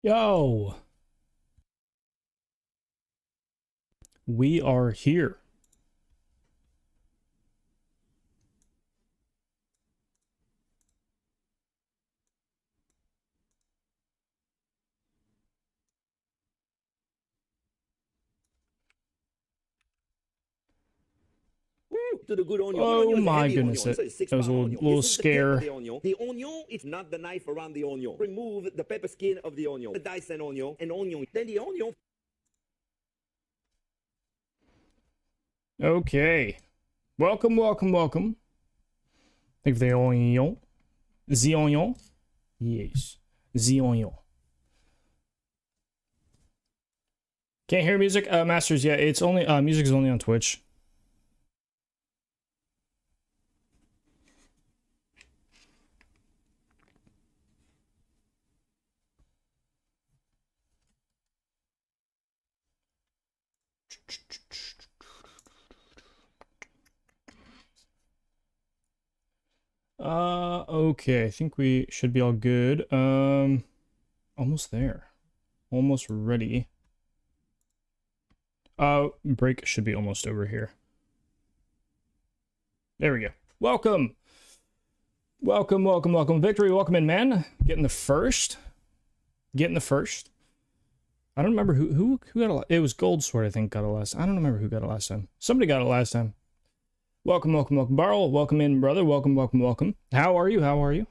Yo, we are here. To the good onion. Oh Onion is a my heavy goodness, onion, so it's that was a 6-pound little, onion. little This is the tip scare. of the onion. The onion is not the knife around the onion. Remove the pepper skin of the onion. The Dyson onion, an onion. Then the onion. Okay, welcome, welcome, welcome. Thank you for the onion. The onion. Yes, the onion. Can't hear music, Masters. Yeah, it's only music is only on Twitch. Okay, I think we should be all good. Almost there. Almost ready. Break should be almost over here. There we go. Welcome. Welcome, welcome, welcome. Victory, welcome in, man. Getting the first. Getting the first. I don't remember who got it. It was Gold Sword, I think, got it last. I don't remember who got it last time. Somebody got it last time. Welcome, welcome, welcome. Barrel, welcome in, brother. Welcome, welcome, welcome. How are you? How are you?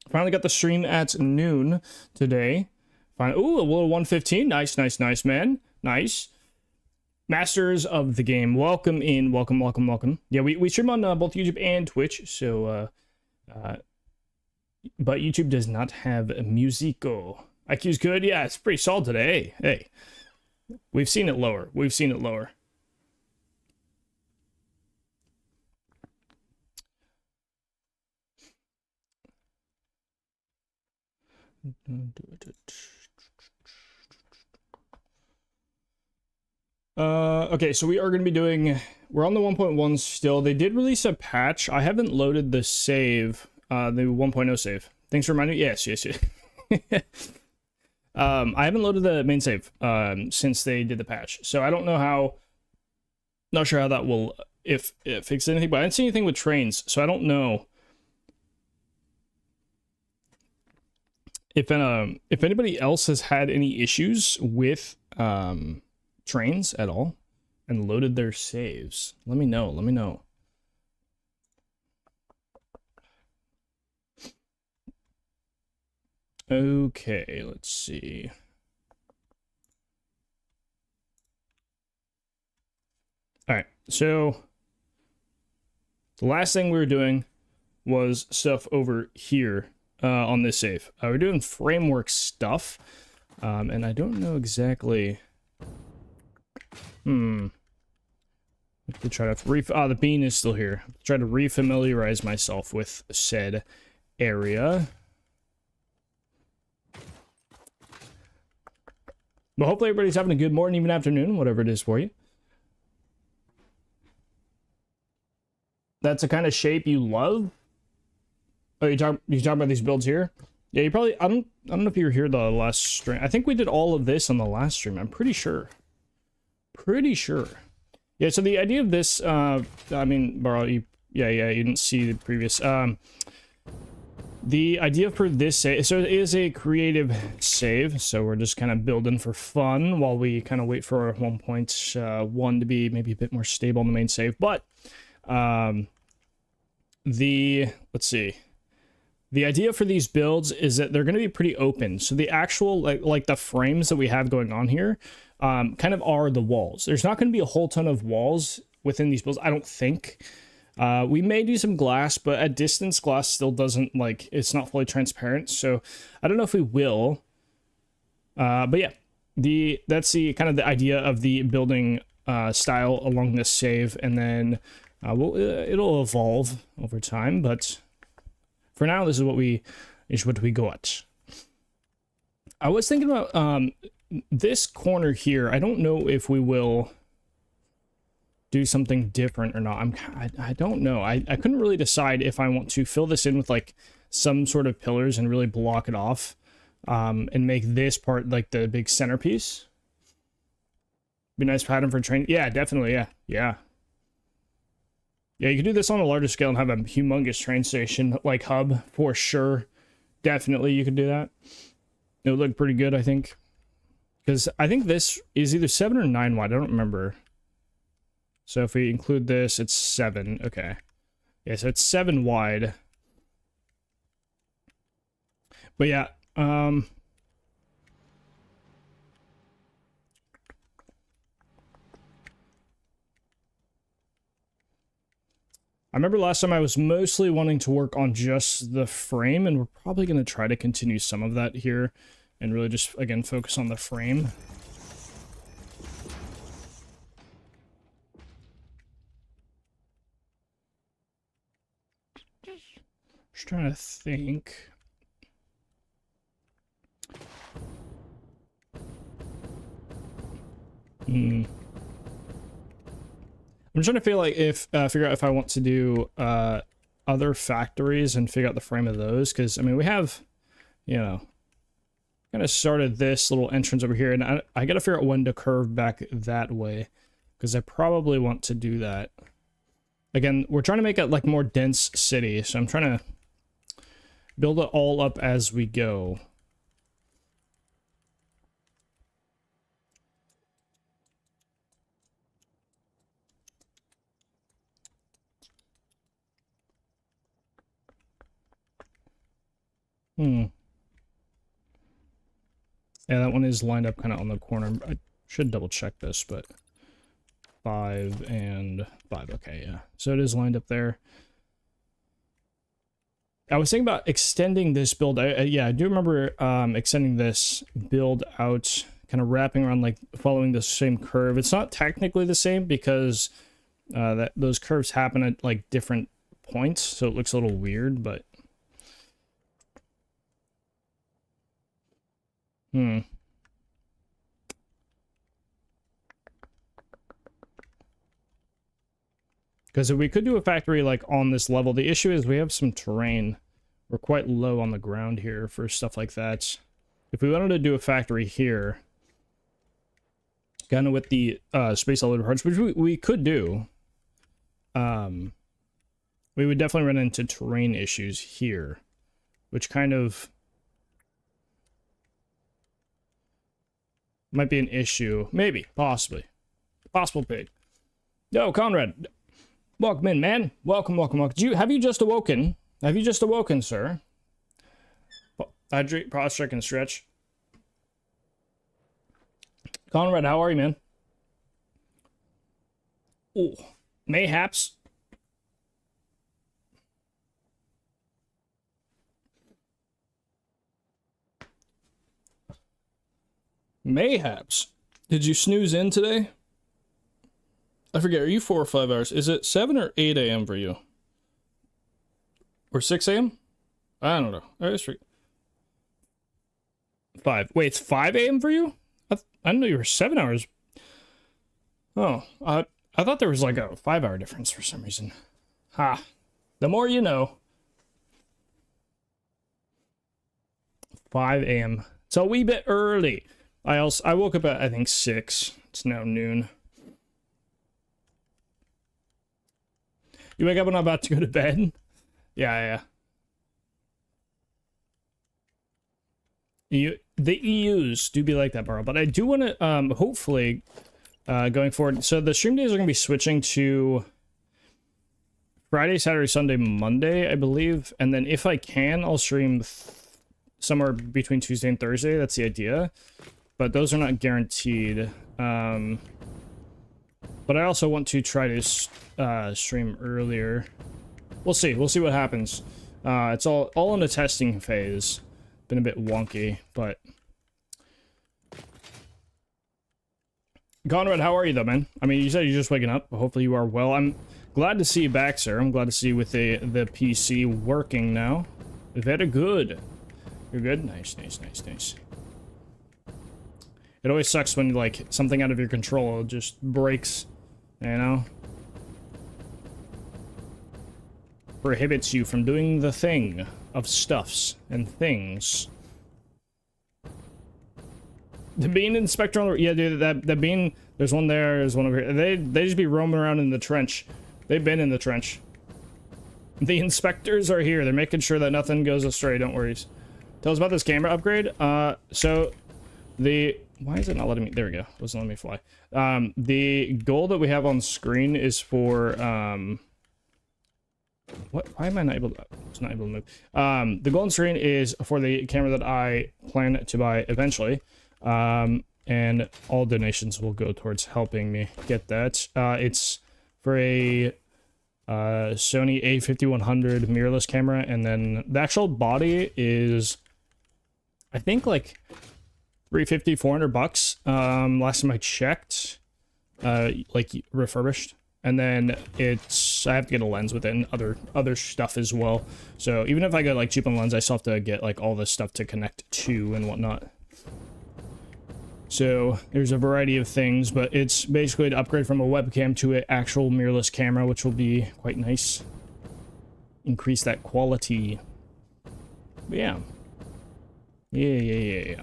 Finally got the stream at noon today. Fine. Ooh, a little 115. Nice, nice, nice, man. Nice. Masters of the game, welcome in. Welcome, welcome, welcome. Yeah, we stream on both YouTube and Twitch, so but YouTube does not have musico. IQ's good. Yeah, it's pretty solid today. Hey, we've seen it lower. We've seen it lower. Okay, so we are going to be doing, we're on the 1.1 still. They did release a patch. I haven't loaded the save, the 1.0 save. Thanks for reminding me. Yes, yes, yes. I haven't loaded the main save since they did the patch, so I don't know how, not sure how that will, if it fixed anything, but I didn't see anything with trains, so I don't know if anybody else has had any issues with trains at all and loaded their saves. Let me know. Let me know. Okay, let's see. All right, so the last thing we were doing was stuff over here on this save. We're doing framework stuff, and I don't know exactly. I could try to the bean is still here. Try to refamiliarize myself with said area. But hopefully everybody's having a good morning, even afternoon, whatever it is for you. That's the kind of shape you love. Oh, you talking about these builds here? Yeah, you probably. I don't know if you were here the last stream. I think we did all of this on the last stream. I'm pretty sure. Pretty sure. Yeah. So the idea of this. I mean, Barrow. You didn't see the previous. The idea for this save, so it is a creative save, so we're just kind of building for fun while we kind of wait for 1.1 to be maybe a bit more stable in the main save. But let's see, the idea for these builds is that they're going to be pretty open. So the actual like the frames that we have going on here kind of are the walls. There's not going to be a whole ton of walls within these builds, I don't think. We may do some glass, but at distance, glass still doesn't, it's not fully transparent, so I don't know if we will. But yeah, that's the kind of the idea of the building style along this save, and then it'll evolve over time, but for now, this is what we got. I was thinking about this corner here. I don't know if we will do something different or not. I don't know. I couldn't really decide if I want to fill this in with like some sort of pillars and really block it off, and make this part like the big centerpiece. Be a nice pattern for training. Yeah, definitely. Yeah. Yeah, you could do this on a larger scale and have a humongous train station like hub for sure. Definitely, you could do that. It would look pretty good, I think. Because I think this is either 7 or 9 wide. I don't remember. So if we include this, it's 7. Okay. Yeah, so it's 7 wide. But yeah, I remember last time I was mostly wanting to work on just the frame, and we're probably going to try to continue some of that here and really just, again, focus on the frame. Just trying to think. I'm trying to figure out if I want to do other factories and figure out the frame of those, because I mean we have, you know, kind of started this little entrance over here, and I got to figure out when to curve back that way, because I probably want to do that. Again, we're trying to make it like more dense city, so I'm trying to build it all up as we go. Yeah, that one is lined up kind of on the corner. I should double check this, but 5 and 5. Okay, yeah. So it is lined up there. I was thinking about extending this build. Yeah, I do remember extending this build out, kind of wrapping around, like following the same curve. It's not technically the same because those curves happen at like different points, so it looks a little weird, but because if we could do a factory like on this level, the issue is we have some terrain. We're quite low on the ground here for stuff like that. If we wanted to do a factory here, kind of with the space elevator parts, which we could do, we would definitely run into terrain issues here, which kind of might be an issue. Maybe, possibly. Possible pig. Yo, Conrad. Welcome in, man. Welcome. Have you just awoken? Have you just awoken, sir? Hydrate, pause, check, and stretch. Conrad, how are you, man? Ooh, mayhaps. Mayhaps. Did you snooze in today? I forget, are you 4 or 5 hours? Is it 7 or 8 a.m. for you? Or 6 a.m.? I don't know. I just 5. Wait, it's 5 a.m. for you? I didn't know you were 7 hours. Oh, I thought there was like a 5-hour difference for some reason. Ha. The more you know. 5 a.m. It's a wee bit early. I woke up at, I think, 6. It's now noon. You wake up when I'm about to go to bed? Yeah. The EUs do be like that, Baro. But I do want to, hopefully, going forward. So the stream days are going to be switching to Friday, Saturday, Sunday, Monday, I believe. And then if I can, I'll stream somewhere between Tuesday and Thursday. That's the idea. But those are not guaranteed. But I also want to try to stream earlier. We'll see. We'll see what happens. It's all in the testing phase. Been a bit wonky, but... Conrad, how are you, though, man? I mean, you said you're just waking up. Hopefully you are well. I'm glad to see you back, sir. I'm glad to see you with the PC working now. Very good. You're good? Nice. It always sucks when, like, something out of your control just breaks, you know? Prohibits you from doing the thing of stuffs and things. The bean inspector on the, yeah, dude, that bean, there's one there, there's one over here. They just be roaming around in the trench. They've been in the trench. The inspectors are here. They're making sure that nothing goes astray. Don't worry. Tell us about this camera upgrade. So the, why is it not letting me, there we go. It wasn't letting me fly. The goal that we have on screen is for, what, why am I not able to, it's not able to move. The goal on screen is for the camera that I plan to buy eventually. And all donations will go towards helping me get that. It's for a Sony A5100 mirrorless camera, and then the actual body is, I think, like 350, 400 bucks. Last time I checked, like refurbished, and then it's, I have to get a lens with it and other stuff as well. So even if I get like cheap on lens, I still have to get like all this stuff to connect to and whatnot. So there's a variety of things, but it's basically to upgrade from a webcam to an actual mirrorless camera, which will be quite nice. Increase that quality. But yeah. Yeah.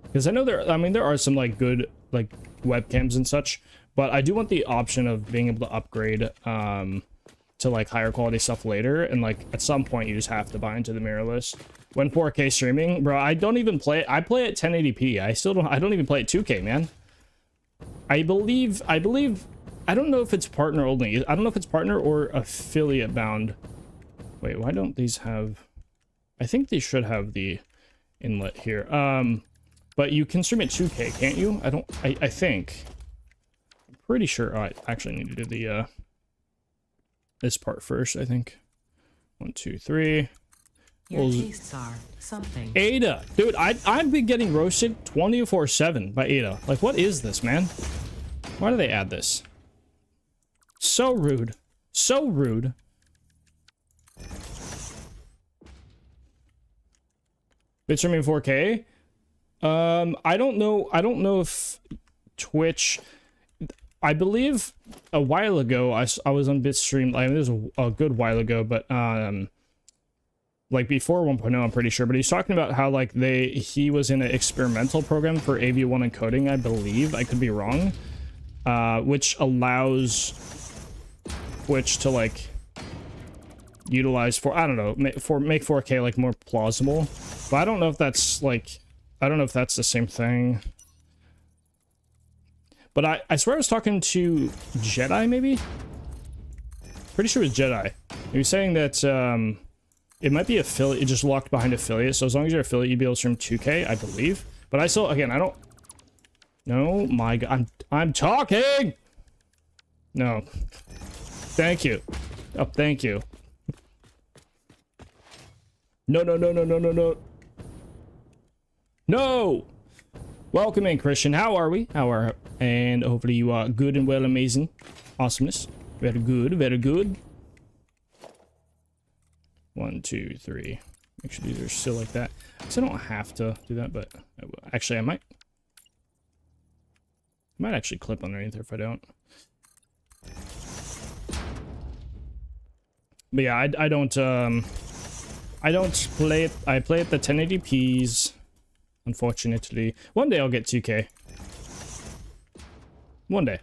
Because I know there are some like good like webcams and such, but I do want the option of being able to upgrade to like higher quality stuff later, and like at some point you just have to buy into the mirrorless. When 4K streaming, bro, I don't even play it. I play it 1080p. I don't even play it 2K, man. I believe, I don't know if it's partner only. I don't know if it's partner or affiliate bound. Wait, why don't these have, I think they should have the inlet here. But you can stream at 2K, can't you? I think. I'm pretty sure. Oh, I actually need to do the, this part first, I think. 1, 2, 3. Your tastes are something. Ada, dude, I've been getting roasted 24/7 by Ada. Like, what is this, man? Why do they add this? So rude. So rude. Bit streaming 4K? I don't know if Twitch, I believe a while ago I was on Bitstream. I mean, this was a good while ago, but like before 1.0, I'm pretty sure. But he's talking about how like he was in an experimental program for AV1 encoding, I believe. I could be wrong. Which allows Twitch to like utilize for, I don't know, make 4K like more plausible. But I don't know if that's like, I don't know if that's the same thing. But I swear I was talking to Jedi, maybe? Pretty sure it was Jedi. He was saying that it might be affiliate, just locked behind affiliate. So as long as you're affiliate, you'd be able to stream 2K, I believe. But I still, again, I don't. No, my God, I'm talking. No, thank you. Oh, thank you. No. No. Welcome in, Christian. How are we? And hopefully you are good and well, amazing, awesomeness. Very good, very good. 1, 2, 3. Make sure these are still like that. So I don't have to do that, but actually I might actually clip underneath if I don't. But yeah, I don't play it. I play at the 1080p's. Unfortunately, one day I'll get 2K. One day.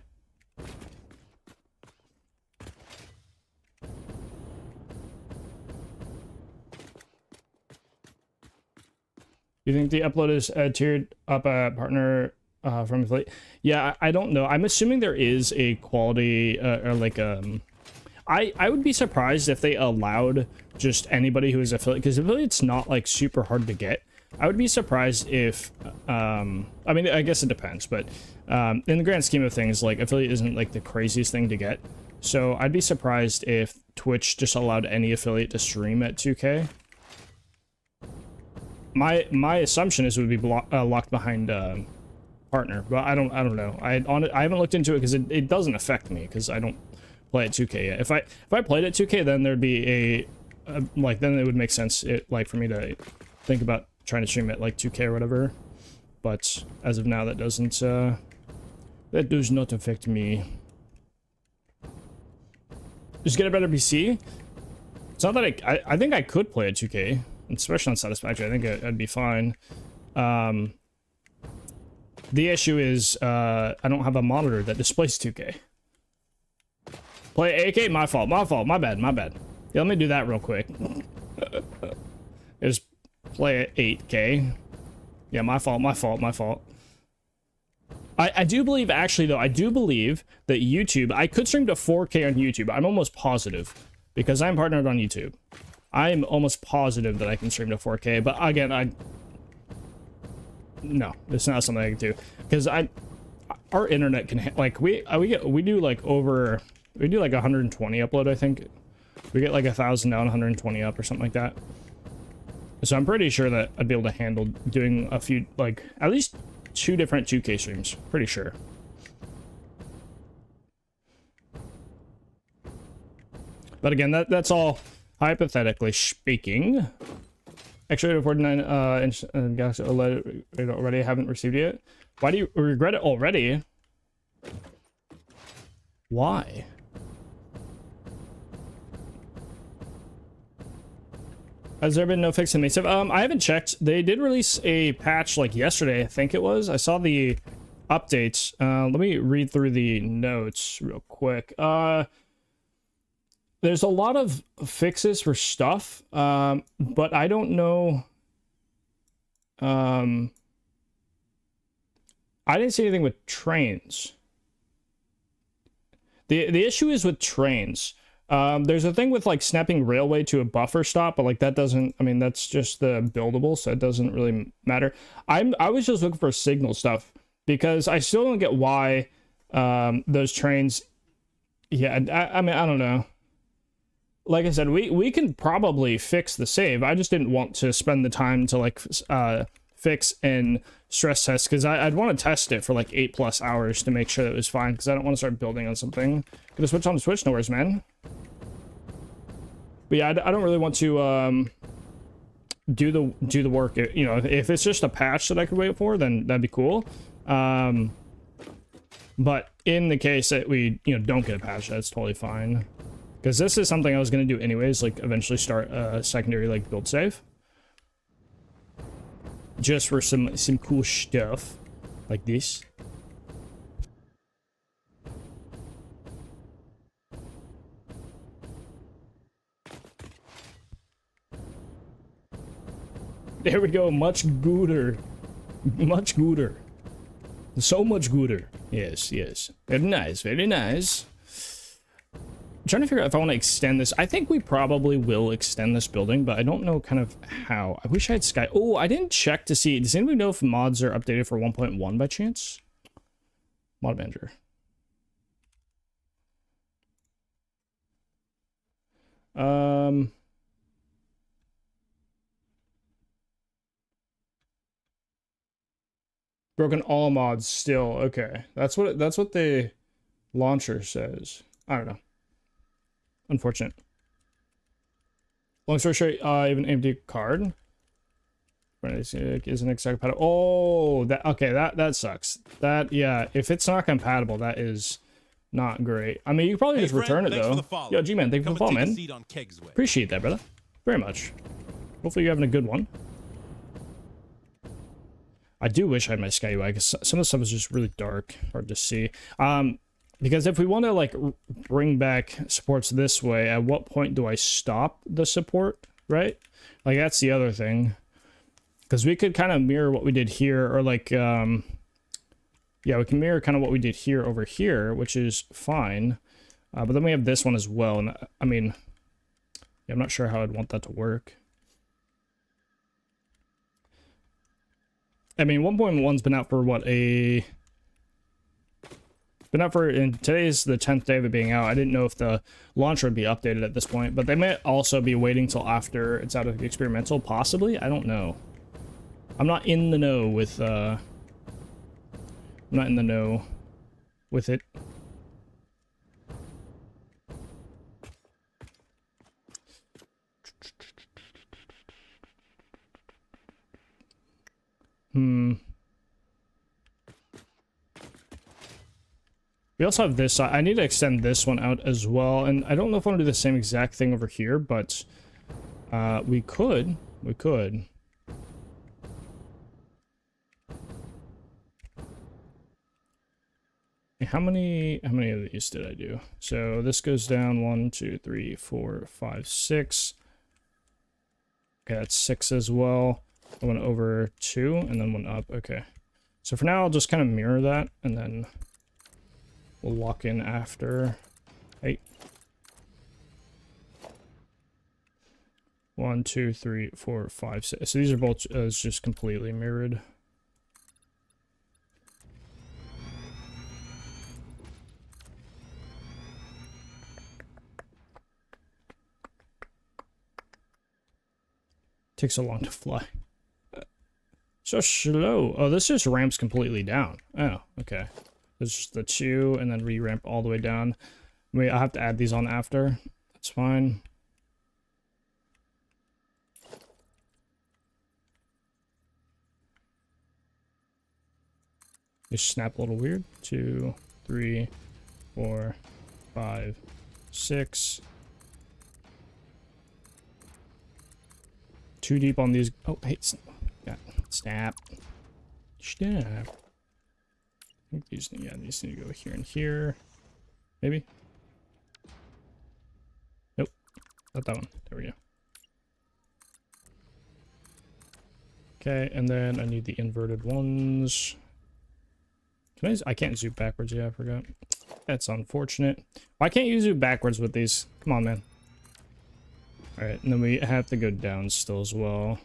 You think the upload is tiered up a partner from affiliate? Yeah, I don't know. I'm assuming there is a quality or like I would be surprised if they allowed just anybody who is affiliate, because affiliate's not like super hard to get. I would be surprised if I mean, I guess it depends, but in the grand scheme of things, like affiliate isn't like the craziest thing to get. So I'd be surprised if Twitch just allowed any affiliate to stream at 2K. My assumption is it would be locked behind partner, but I don't know. I haven't looked into it because it doesn't affect me because I don't play at 2K yet. If I played at 2K, then there'd be like, then it would make sense like for me to think about trying to stream at like 2K or whatever. But as of now, that does not affect me. Just get a better PC. It's not that I think I could play at 2K, especially on Satisfactory. I think I'd be fine. The issue is I don't have a monitor that displays 2K. Play 8K? My fault, my bad. Yeah, let me do that real quick. Just play at 8K. Yeah, my fault. I do believe, actually, though, I do believe that YouTube, I could stream to 4K on YouTube. I'm almost positive, because I'm partnered on YouTube. I'm almost positive that I can stream to 4K, but again, no, it's not something I can do, because our internet can, like, we do like 120 upload, I think. We get like 1,000 down, 120 up, or something like that. So I'm pretty sure that I'd be able to handle doing a few, like, at least 2 different 2K streams. Pretty sure. But again, that's all hypothetically speaking. X-Rated 49 inch Galaxy OLED already haven't received it yet. Why do you regret it already? Why? Has there been no fix in immersive? I haven't checked. They did release a patch like yesterday, I think it was. I saw the updates. Let me read through the notes real quick. There's a lot of fixes for stuff, but I don't know. I didn't see anything with trains. The issue is with trains. There's a thing with like snapping railway to a buffer stop, but like that doesn't, I mean, that's just the buildable, so it doesn't really matter. I was just looking for signal stuff, because I still don't get why those trains, yeah, I mean, I don't know. Like I said, we can probably fix the save. I just didn't want to spend the time to like fix and stress test, because I'd want to test it for like 8+ hours to make sure that it was fine, because I don't want to start building on something. Gonna switch on to Switch, no worries, man. But yeah, I don't really want to do the work. You know, if it's just a patch that I could wait for, then that'd be cool. But in the case that we don't get a patch, that's totally fine. Because this is something I was gonna do anyways, like eventually start a secondary like build save, just for some cool stuff like this. There we go, much gooder. Much gooder. So much gooder. Yes, yes. Very nice, very nice. I'm trying to figure out if I want to extend this. I think we probably will extend this building, but I don't know kind of how. I wish I had Sky. Oh, I didn't check to see. Does anybody know if mods are updated for 1.1 by chance? Mod manager. Broken all mods still. Okay. That's what the launcher says. I don't know. Unfortunate. Long story short, I have an empty card. Isn't exactly compatible. Oh, that okay, that sucks. That, yeah, if it's not compatible, that is not great. I mean, you probably just return it though. Yo, G-Man, thank you for the follow, man. Appreciate that, brother. Very much. Hopefully you're having a good one. I do wish I had my Sky UI, because some of the stuff is just really dark, hard to see. Because if we want to like bring back supports this way, at what point do I stop the support, right? Like that's the other thing. Because we could kind of mirror what we did here, or like, yeah, we can mirror kind of what we did here over here, which is fine. But then we have this one as well, and I mean, yeah, I'm not sure how I'd want that to work. I mean, 1.1's been out for what, been out for, and today's the 10th day of it being out. I didn't know if the launcher would be updated at this point, but they may also be waiting till after it's out of the experimental, possibly. I don't know. I'm not in the know with, I'm not in the know with it. We also have this. I need to extend this one out as well, and I don't know if I want to do the same exact thing over here, but we could. We could. How many of these did I do? So this goes down 1, 2, 3, 4, 5, 6. Okay, that's 6 as well. I went over 2 and then 1 up. Okay. So for now, I'll just kind of mirror that and then we'll walk in after. Hey. 1, 2, 3, 4, 5, 6. So these are both just completely mirrored. Takes so long to fly. So slow. Oh, this just ramps completely down. Oh, okay. It's just the 2 and then re-ramp all the way down. Wait, I'll have to add these on after. That's fine. Just snap a little weird. 2, 3, 4, 5, 6. Too deep on these. Oh, hey, yeah, snap. Snap. I think these, yeah, these need to go here and here. Maybe. Nope. Not that one. There we go. Okay, and then I need the inverted ones. Can I can't zoom backwards. Yeah, I forgot. That's unfortunate. Why can't you zoom backwards with these? Come on, man. Alright, and then we have to go down still as well.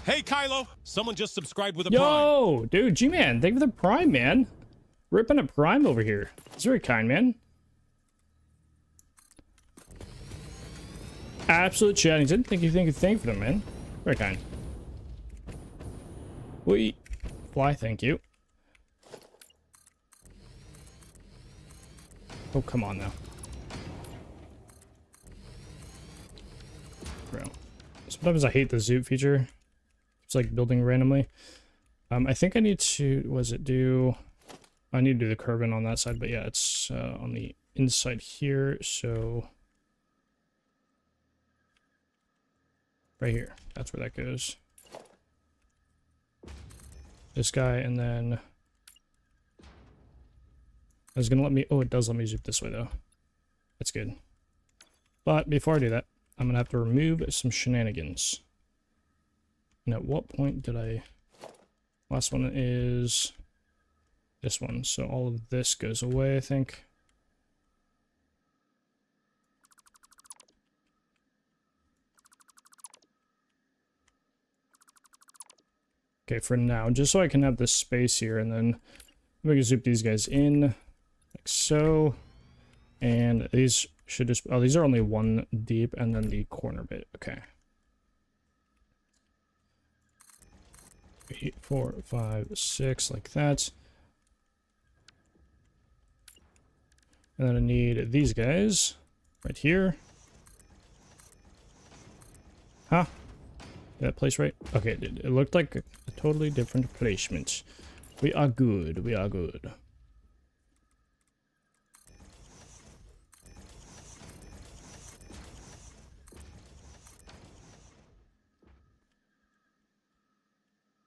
Hey, Kylo! Someone just subscribed with a Prime. Yo, dude, G-Man, thank you for the Prime, man. Ripping a Prime over here. It's very kind, man. Absolute chatting. Thank you for them, man. Very kind. We fly, thank you. Oh, come on now. Bro. Sometimes I hate the zoom feature. It's like building randomly. I think I need to, I need to do the curve-in on that side, but yeah, it's on the inside here, so right here, that's where that goes. This guy, and then it's gonna let me, oh, it does let me zoom this way though. That's good. But before I do that, I'm gonna have to remove some shenanigans. And at what point did I, last one is this one, so all of this goes away, I think. Okay, for now, just so I can have this space here, and then we can zoom these guys in, like so. And these should just, oh, these are only 1 deep, and then the corner bit, okay. 3, 4, 5, 6, like that. And then I need these guys right here. Huh? Did that place right? Okay, it looked like a totally different placement. We are good. We are good.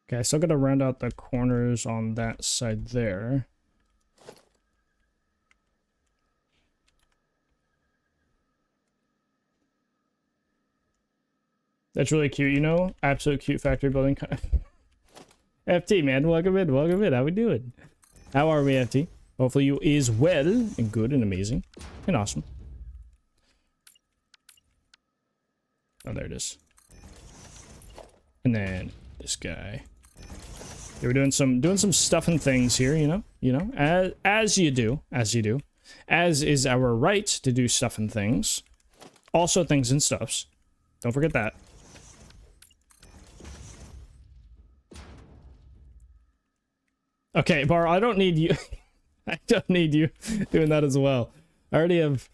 Okay, I still gotta round out the corners on that side there. That's really cute, you know? Absolute cute factory building. FT, man, welcome in, welcome in. How we doing? How are we, FT? Hopefully you is well and good and amazing and awesome. Oh, there it is. And then this guy. Yeah, we're doing some stuff and things here, you know, as you do, as is our right to do stuff and things. Also things and stuffs. Don't forget that. Okay, Bar, I don't need you. I don't need you doing that as well. I already have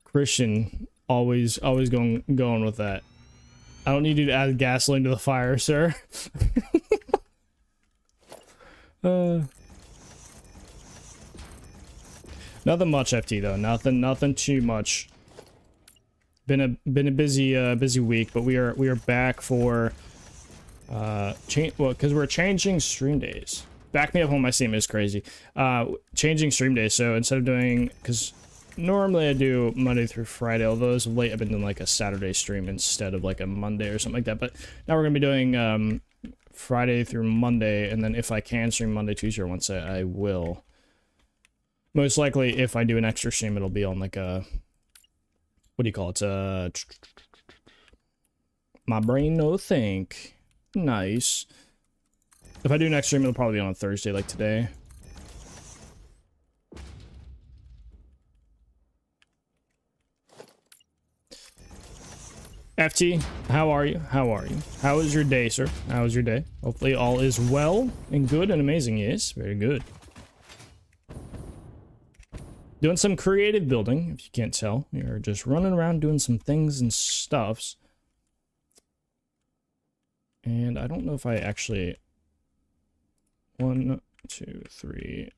Christian always going with that. I don't need you to add gasoline to the fire, sir. Nothing much, FT, though. Nothing too much. Been a busy week, but we are back for because we're changing stream days. Back me up on my Steam is crazy. Changing stream days. So instead of doing, because normally I do Monday through Friday, although as of late I've been doing like a Saturday stream instead of like a Monday or something like that. But now we're gonna be doing Friday through Monday, and then if I can stream Monday, Tuesday, or Wednesday, I will. Most likely, if I do an extra stream, it'll be on like a, what do you call it? My brain no think. Nice. If I do next stream, it'll probably be on a Thursday like today. FT, how are you? How are you? How is your day, sir? How is your day? Hopefully all is well and good and amazing. Yes, very good. Doing some creative building, if you can't tell. You're just running around doing some things and stuffs. And I don't know if I actually... 1, 2, 3,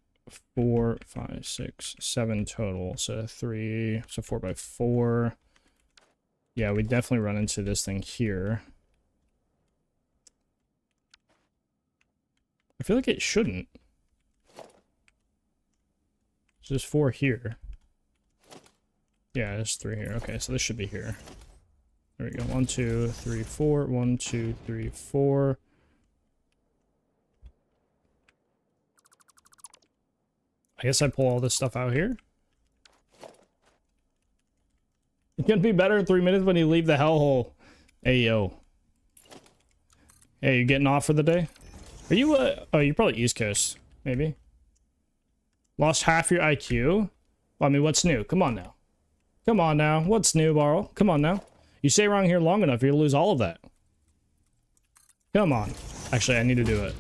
4, 5, 6, 7 total. So 3, so 4 by 4. Yeah, we definitely run into this thing here. I feel like it shouldn't. So there's 4 here. Yeah, there's 3 here. Okay, so this should be here. There we go. 1, 2, 3, 4. 1, 2, 3, 4. I guess I pull all this stuff out here. It's gonna be better in 3 minutes when you leave the hellhole. Hey, yo. Hey, you getting off for the day? Are you, oh, you're probably East Coast. Maybe. Lost half your IQ? Well, I mean, what's new? Come on now. Come on now. What's new, Barl? Come on now. You stay around here long enough, you'll lose all of that. Come on. Actually, I need to do it.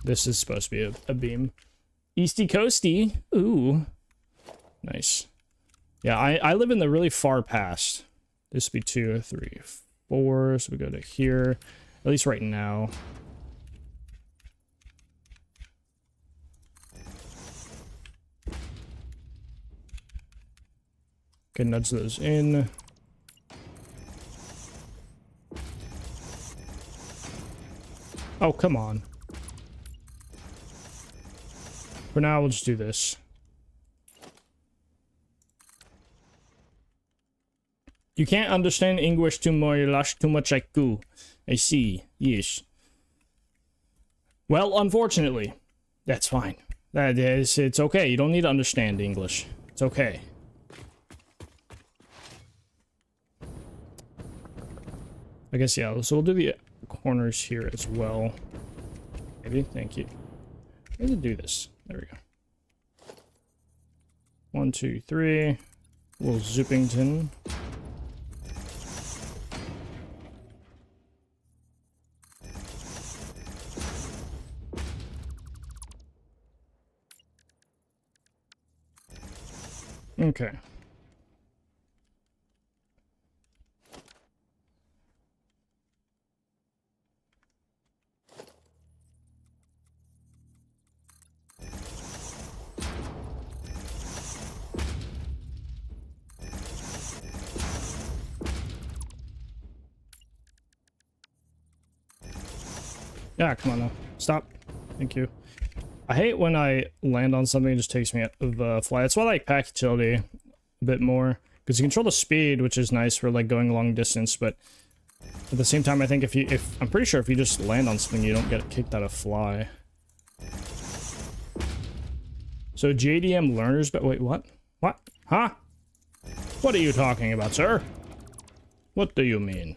This is supposed to be a beam. Easty coasty. Ooh. Nice. Yeah, I live in the really far past. This would be 2, 3, 4. So we go to here. At least right now. Okay, nudge those in. Oh, come on. For now, we'll just do this. You can't understand English too much like you. I see. Yes. Well, unfortunately, that's fine. It's okay. You don't need to understand English. It's okay. I guess, yeah, so we'll do the corners here as well. Maybe. Thank you. I'm gonna do this. There we go. 1, 2, 3. A little Zoopington. Okay. Yeah, come on now. Stop. Thank you. I hate when I land on something and it just takes me out of fly. That's why I like pack utility a bit more. Because you control the speed, which is nice for like going long distance, but at the same time, I think if I'm pretty sure if you just land on something, you don't get kicked out of fly. So JDM learners, but wait, what? What? Huh? What are you talking about, sir? What do you mean?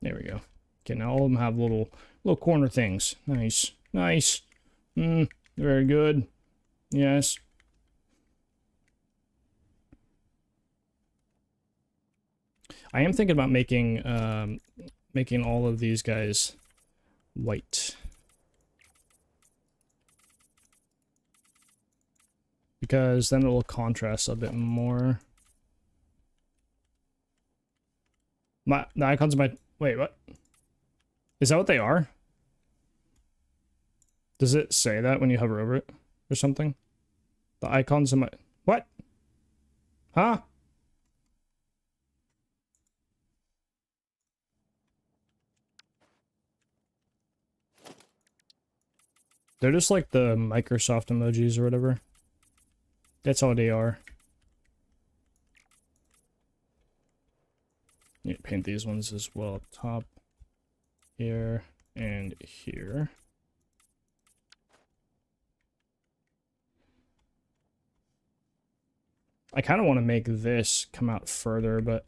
There we go. Okay, now all of them have little corner things. Nice. Nice. Very good. Yes. I am thinking about making making all of these guys white. Because then it will contrast a bit more. The icons of my... Wait, what? Is that what they are? Does it say that when you hover over it? Or something? The icons of my... What? Huh? They're just like the Microsoft emojis or whatever. That's all they are. Need to paint these ones as well up top. Here and here. I kind of want to make this come out further, but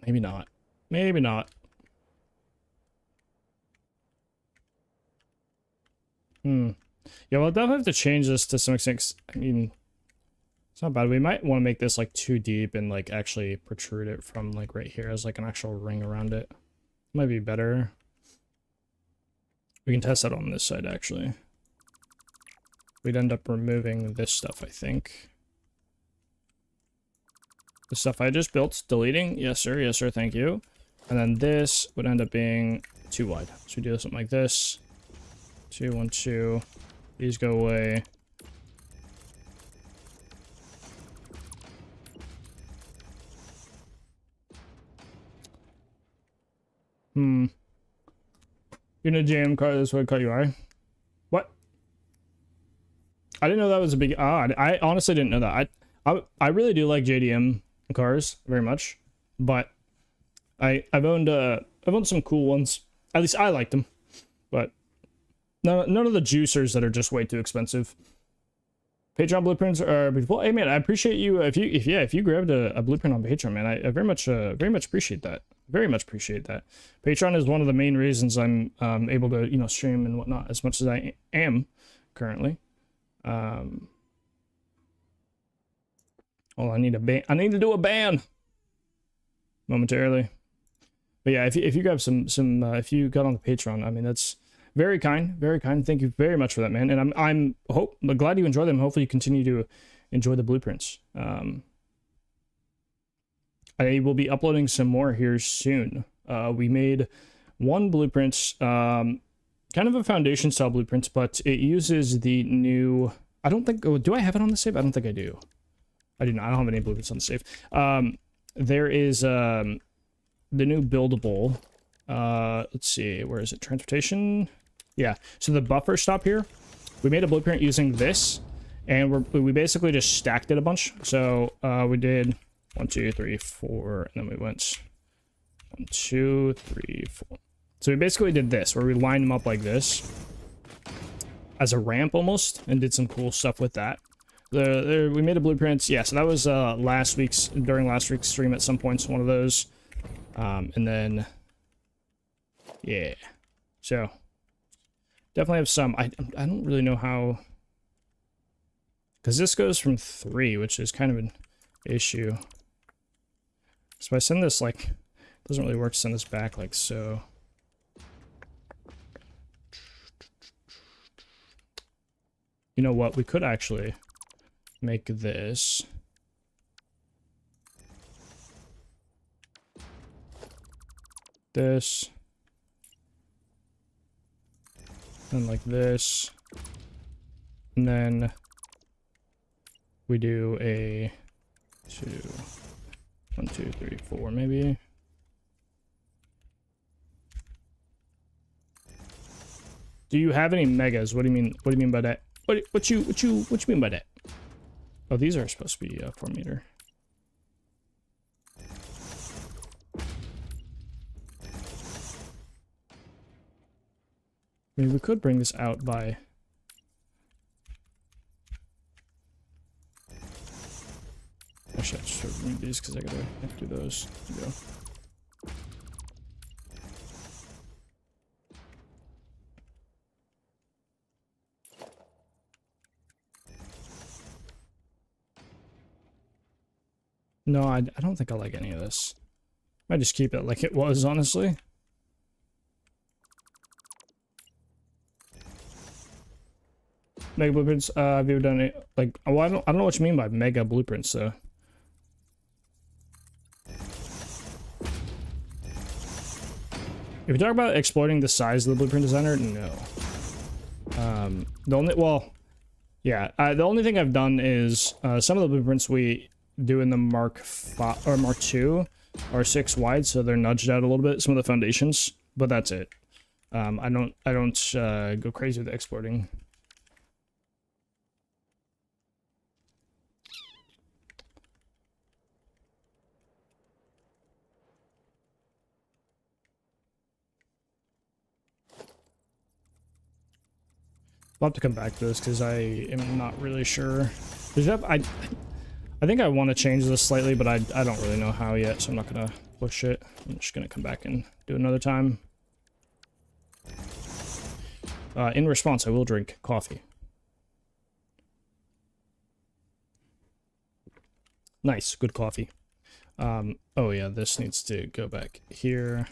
maybe not. Maybe not. Yeah, well, I'll definitely have to change this to some extent. I mean, it's not bad. We might want to make this like too deep and like actually protrude it from like right here as like an actual ring around it. Might be better. We can test that on this side actually. We'd end up removing this stuff, I think. The stuff I just built, deleting. Yes, sir, thank you. And then this would end up being too wide. So we do something like this. 2, 1, 2. These go away. You're in a jam car, this would cut you eye. What? I didn't know that was a big I honestly didn't know that. I really do like JDM cars very much, but I've owned some cool ones. At least I liked them, but none of the juicers that are just way too expensive. Patreon blueprints are beautiful. Hey man, I appreciate you if you grabbed a blueprint on Patreon, man. I very much appreciate that. Very much appreciate that. Patreon is one of the main reasons I'm able to stream and whatnot as much as I am currently. Oh, I need to do a ban momentarily. But yeah, if you grab some if you got on the Patreon, I mean that's very kind, very kind. Thank you very much for that, man. And I'm glad you enjoy them. Hopefully you continue to enjoy the blueprints. I will be uploading some more here soon. We made one blueprint, kind of a foundation style blueprint, but it uses the new, I don't think, do I have it on the save? I don't think I do. I do not. I don't have any blueprints on the save. There is the new buildable. Let's see, where is it? Transportation? Yeah. So the buffer stop here, we made a blueprint using this, and we basically just stacked it a bunch. So we did 1, 2, 3, 4, and then we went 1, 2, 3, 4. So we basically did this, where we lined them up like this as a ramp almost, and did some cool stuff with that. We made a blueprint. Yeah, so that was during last week's stream at some points, one of those. And then, yeah. So definitely have some. I don't really know how, because this goes from 3, which is kind of an issue. So if I send this like, it doesn't really work to send this back like so. You know what? We could actually make this. This. And like this. And then we do a 2, 1, 2, 3, 4 maybe. Do you have any megas? What do you mean? What do you mean by that? What you mean by that? Oh, these are supposed to be 4 meter. I mean, we could bring this out by. Actually, I should remove these because I have to do those. There we go. No, I don't think I like any of this. Might just keep it like it was, honestly. Mega blueprints. Have you ever done it? Like, well, I don't know what you mean by mega blueprints, though. If you talk about exploiting the size of the blueprint designer, no. The only, well, Yeah, the only thing I've done is some of the blueprints we do in the Mark 5 or Mark 2 are 6 wide, so they're nudged out a little bit. Some of the foundations, but that's it. I don't go crazy with exporting. I'll have to come back to this because I am not really sure. I think I want to change this slightly, but I don't really know how yet, so I'm not gonna push it. I'm just gonna come back and do it another time. In response, I will drink coffee. Nice, good coffee. Oh yeah, this needs to go back here.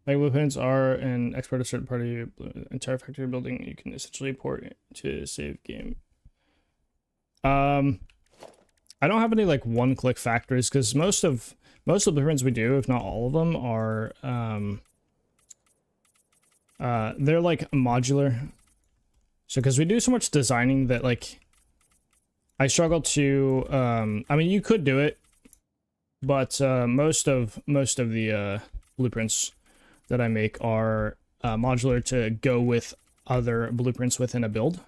My blueprints are an export a certain part of your entire factory building. You can essentially import it to save game. I don't have any like one-click factories because most of the blueprints we do, if not all of them, are they're like modular. So because we do so much designing that like I struggle to I mean you could do it, but most of the blueprints that I make are modular to go with other blueprints within a build.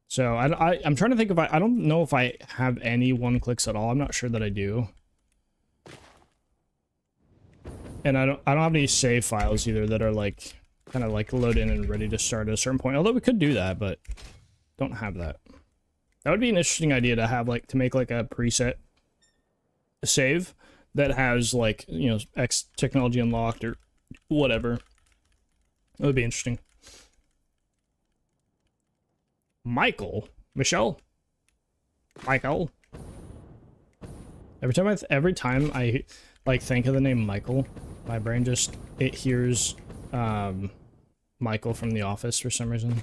So I'm trying to think if I don't know if I have any one-clicks at all. I'm not sure that I do. And I don't have any save files either that are like kind of like load in and ready to start at a certain point. Although we could do that, but don't have that. That would be an interesting idea to have, like, to make like a preset save that has like, you know, X technology unlocked or whatever. That would be interesting. Michael? Michelle? Michael? Every time I like think of the name Michael, my brain just, it hears Michael from The Office for some reason.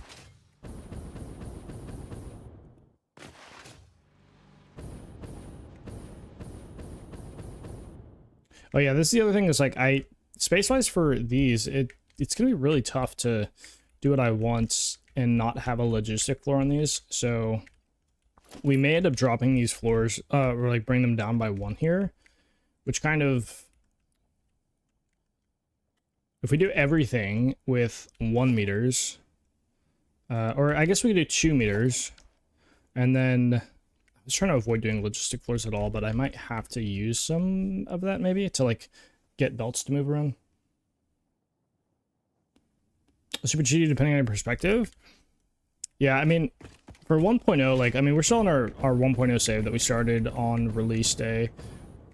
Oh yeah, this is the other thing is like space-wise for these, it's gonna be really tough to do what I want and not have a logistic floor on these. So we may end up dropping these floors or like bring them down by 1 here, which kind of, if we do everything with 1 meters, or I guess we could do 2 meters, and then I was trying to avoid doing logistic floors at all, but I might have to use some of that maybe to like get belts to move around. Super cheaty depending on your perspective. Yeah, I mean, for 1.0, like, I mean, we're still on our 1.0 save that we started on release day.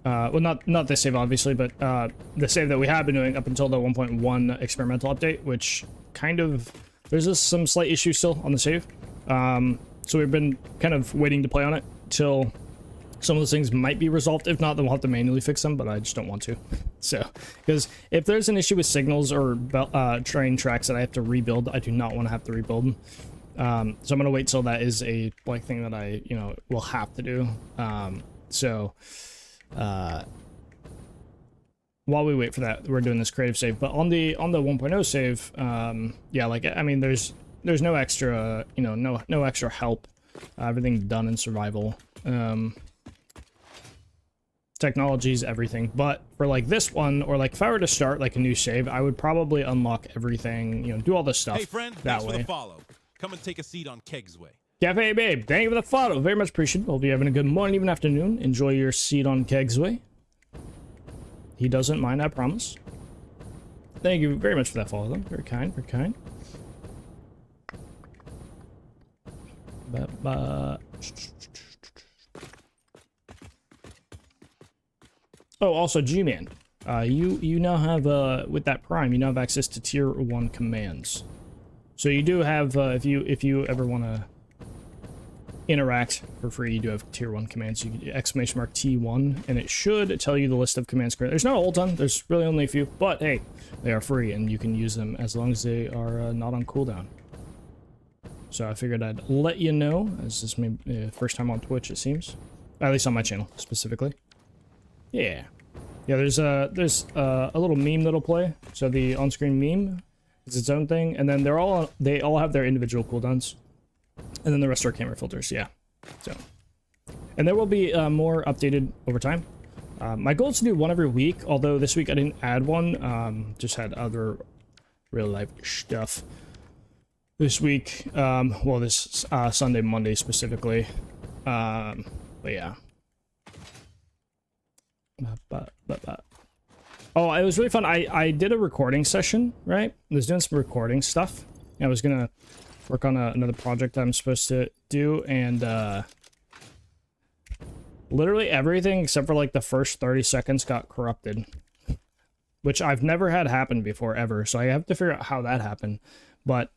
Well, not this save, obviously, but the save that we have been doing up until the 1.1 experimental update, which kind of, there's just some slight issues still on the save. So we've been kind of waiting to play on it till some of those things might be resolved. If not, then we'll have to manually fix them, but I just don't want to. So, because if there's an issue with signals or train tracks that I have to rebuild, I do not want to have to rebuild. So I'm going to wait till that is a like thing that I, you know, will have to do. While we wait for that, we're doing this creative save. But on the 1.0 save, yeah, like, I mean, there's no extra, you know, no extra help. Everything's done in survival. Technology's everything. But for like this one, or like if I were to start like a new save, I would probably unlock everything, you know, do all this stuff. Hey friend, that thanks way. for the follow. Come and take a seat on Keg's Way. Cafe Babe, thank you for the follow. Very much appreciated. Hope you're having a good morning, even afternoon. Enjoy your seat on Keg's Way. He doesn't mind, I promise. Thank you very much for that follow, though. Very kind, very kind. Oh, also, G-Man. You now have, with that Prime, you now have access to Tier 1 commands. So you do have, if you ever want to interact for free, you do have Tier 1 commands. You can exclamation mark T1, and it should tell you the list of commands. There's not a whole ton. There's really only a few, but hey, they are free, and you can use them as long as they are not on cooldown. So I figured I'd let you know, as this may be the first time on Twitch, it seems. At least on my channel specifically. Yeah. Yeah, there's a little meme that'll play. So the on-screen meme is its own thing, and then they all have their individual cooldowns. And then the rest are camera filters, yeah. So, and there will be more updated over time. My goal is to do one every week, although this week I didn't add one. Just had other real life stuff this week. Well, this Sunday, Monday specifically. But yeah. Oh, it was really fun. I did a recording session, right? I was doing some recording stuff. I was gonna work on another project I'm supposed to do, and literally everything except for like the first 30 seconds got corrupted, which I've never had happen before ever. So I have to figure out how that happened. But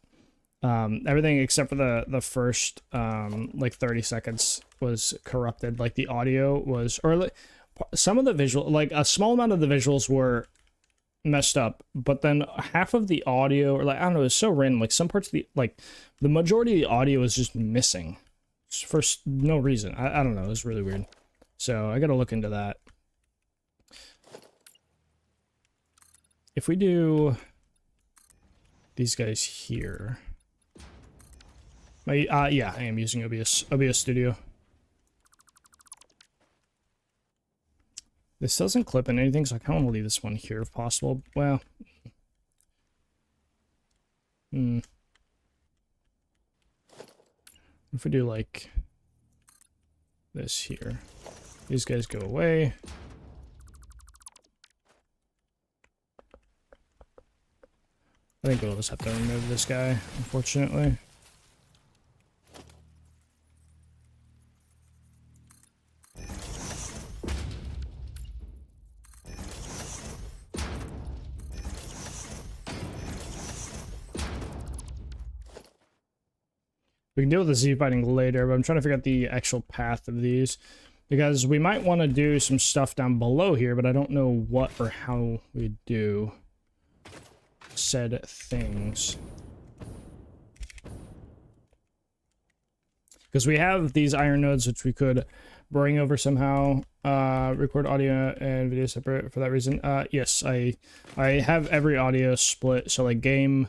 everything except for the first like 30 seconds was corrupted. Like the audio was, or like some of the visual, like a small amount of the visuals were messed up, but then half of the audio, or like I don't know, it's so random. Like some parts of the, like the majority of the audio is just missing for no reason. I don't know. It's really weird. So I got to look into that. If we do these guys here, yeah, I am using OBS Studio. This doesn't clip in anything, so I kind of want to leave this one here if possible. Well, if we do like this here, these guys go away. I think we'll just have to remove this guy, unfortunately. We can deal with the Z fighting later, but I'm trying to figure out the actual path of these, because we might want to do some stuff down below here, but I don't know what or how we do said things. Because we have these iron nodes, which we could bring over somehow, record audio and video separate for that reason. Yes, I have every audio split, so like game,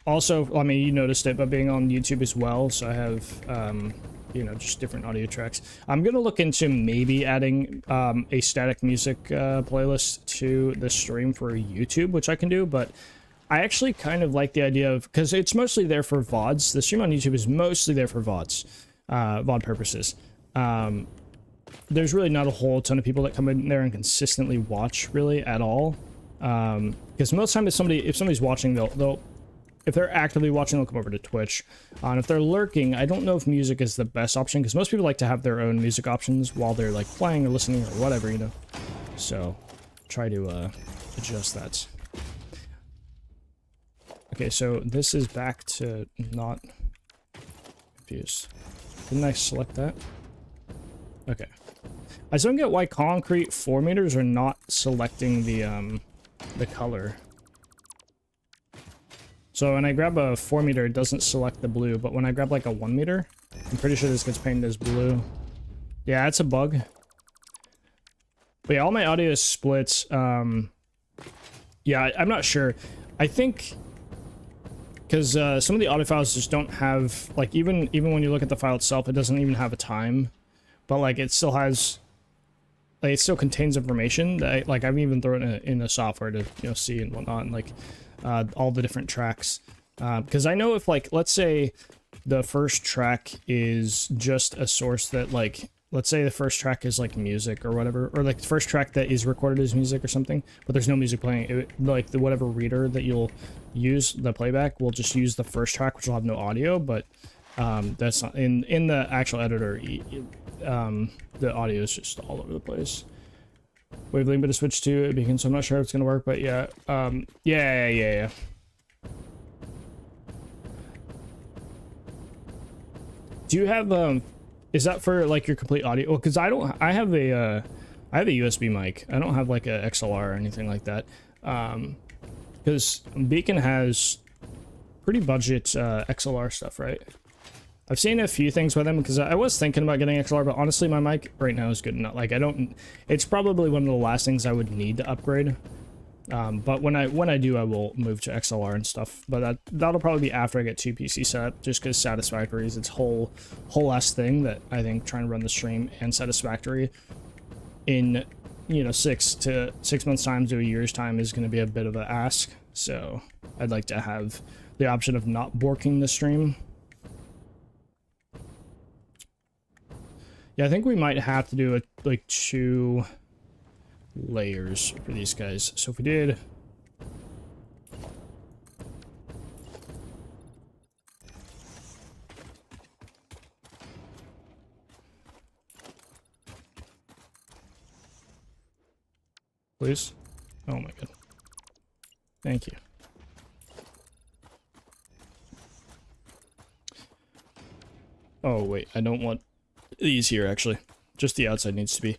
also, I mean, you noticed it, but being on YouTube as well, so I have, you know, just different audio tracks. I'm gonna look into maybe adding a static music playlist to the stream for YouTube, which I can do, but I actually kind of like the idea of, because it's mostly there for VODs. The stream on YouTube is mostly there for VODs, VOD purposes. There's really not a whole ton of people that come in there and consistently watch, really, at all. Because most of the time, if somebody's watching, if they're actively watching, they'll come over to Twitch. And if they're lurking, I don't know if music is the best option, because most people like to have their own music options while they're like playing or listening or whatever, you know. So try to adjust that. Okay, so this is back to not confused. Didn't I select that? Okay. I just don't get why concrete 4 meters are not selecting the color. So when I grab a 4 meter, it doesn't select the blue, but when I grab like a 1 meter, I'm pretty sure this gets painted as blue. Yeah, it's a bug. But yeah, all my audio is split. Yeah, I'm not sure. I think because some of the audio files just don't have, like, even when you look at the file itself, it doesn't even have a time, but like it still has, like, it still contains information that I've even thrown it in the software to, you know, see and whatnot, and like all the different tracks, because I know if, like, let's say the first track is just a source that, like, let's say the first track is like music or whatever, or like the first track that is recorded as music or something, but there's no music playing, like the whatever reader that you'll use, the playback will just use the first track, which will have no audio, but that's not in the actual editor. The audio is just all over the place. Wavelength, but to switch to a beacon, so I'm not sure if it's gonna work, but yeah, yeah. Do you have is that for like your complete audio? Well, because I have a USB mic. I don't have like a XLR or anything like that. Because Beacon has pretty budget XLR stuff, right? I've seen a few things with them because I was thinking about getting XLR, but honestly, my mic right now is good enough. Like, I don't... It's probably one of the last things I would need to upgrade. But when I do, I will move to XLR and stuff. But that'll probably be after I get 2 PC set up, just because Satisfactory is its whole ass thing that I think trying to run the stream and Satisfactory in, you know, 6 months time to a year's time is going to be a bit of an ask. So I'd like to have the option of not borking the stream. Yeah, I think we might have to do like 2 layers for these guys. So if we did... Please? Oh my god. Thank you. Oh wait, I don't want these here actually. Just the outside needs to be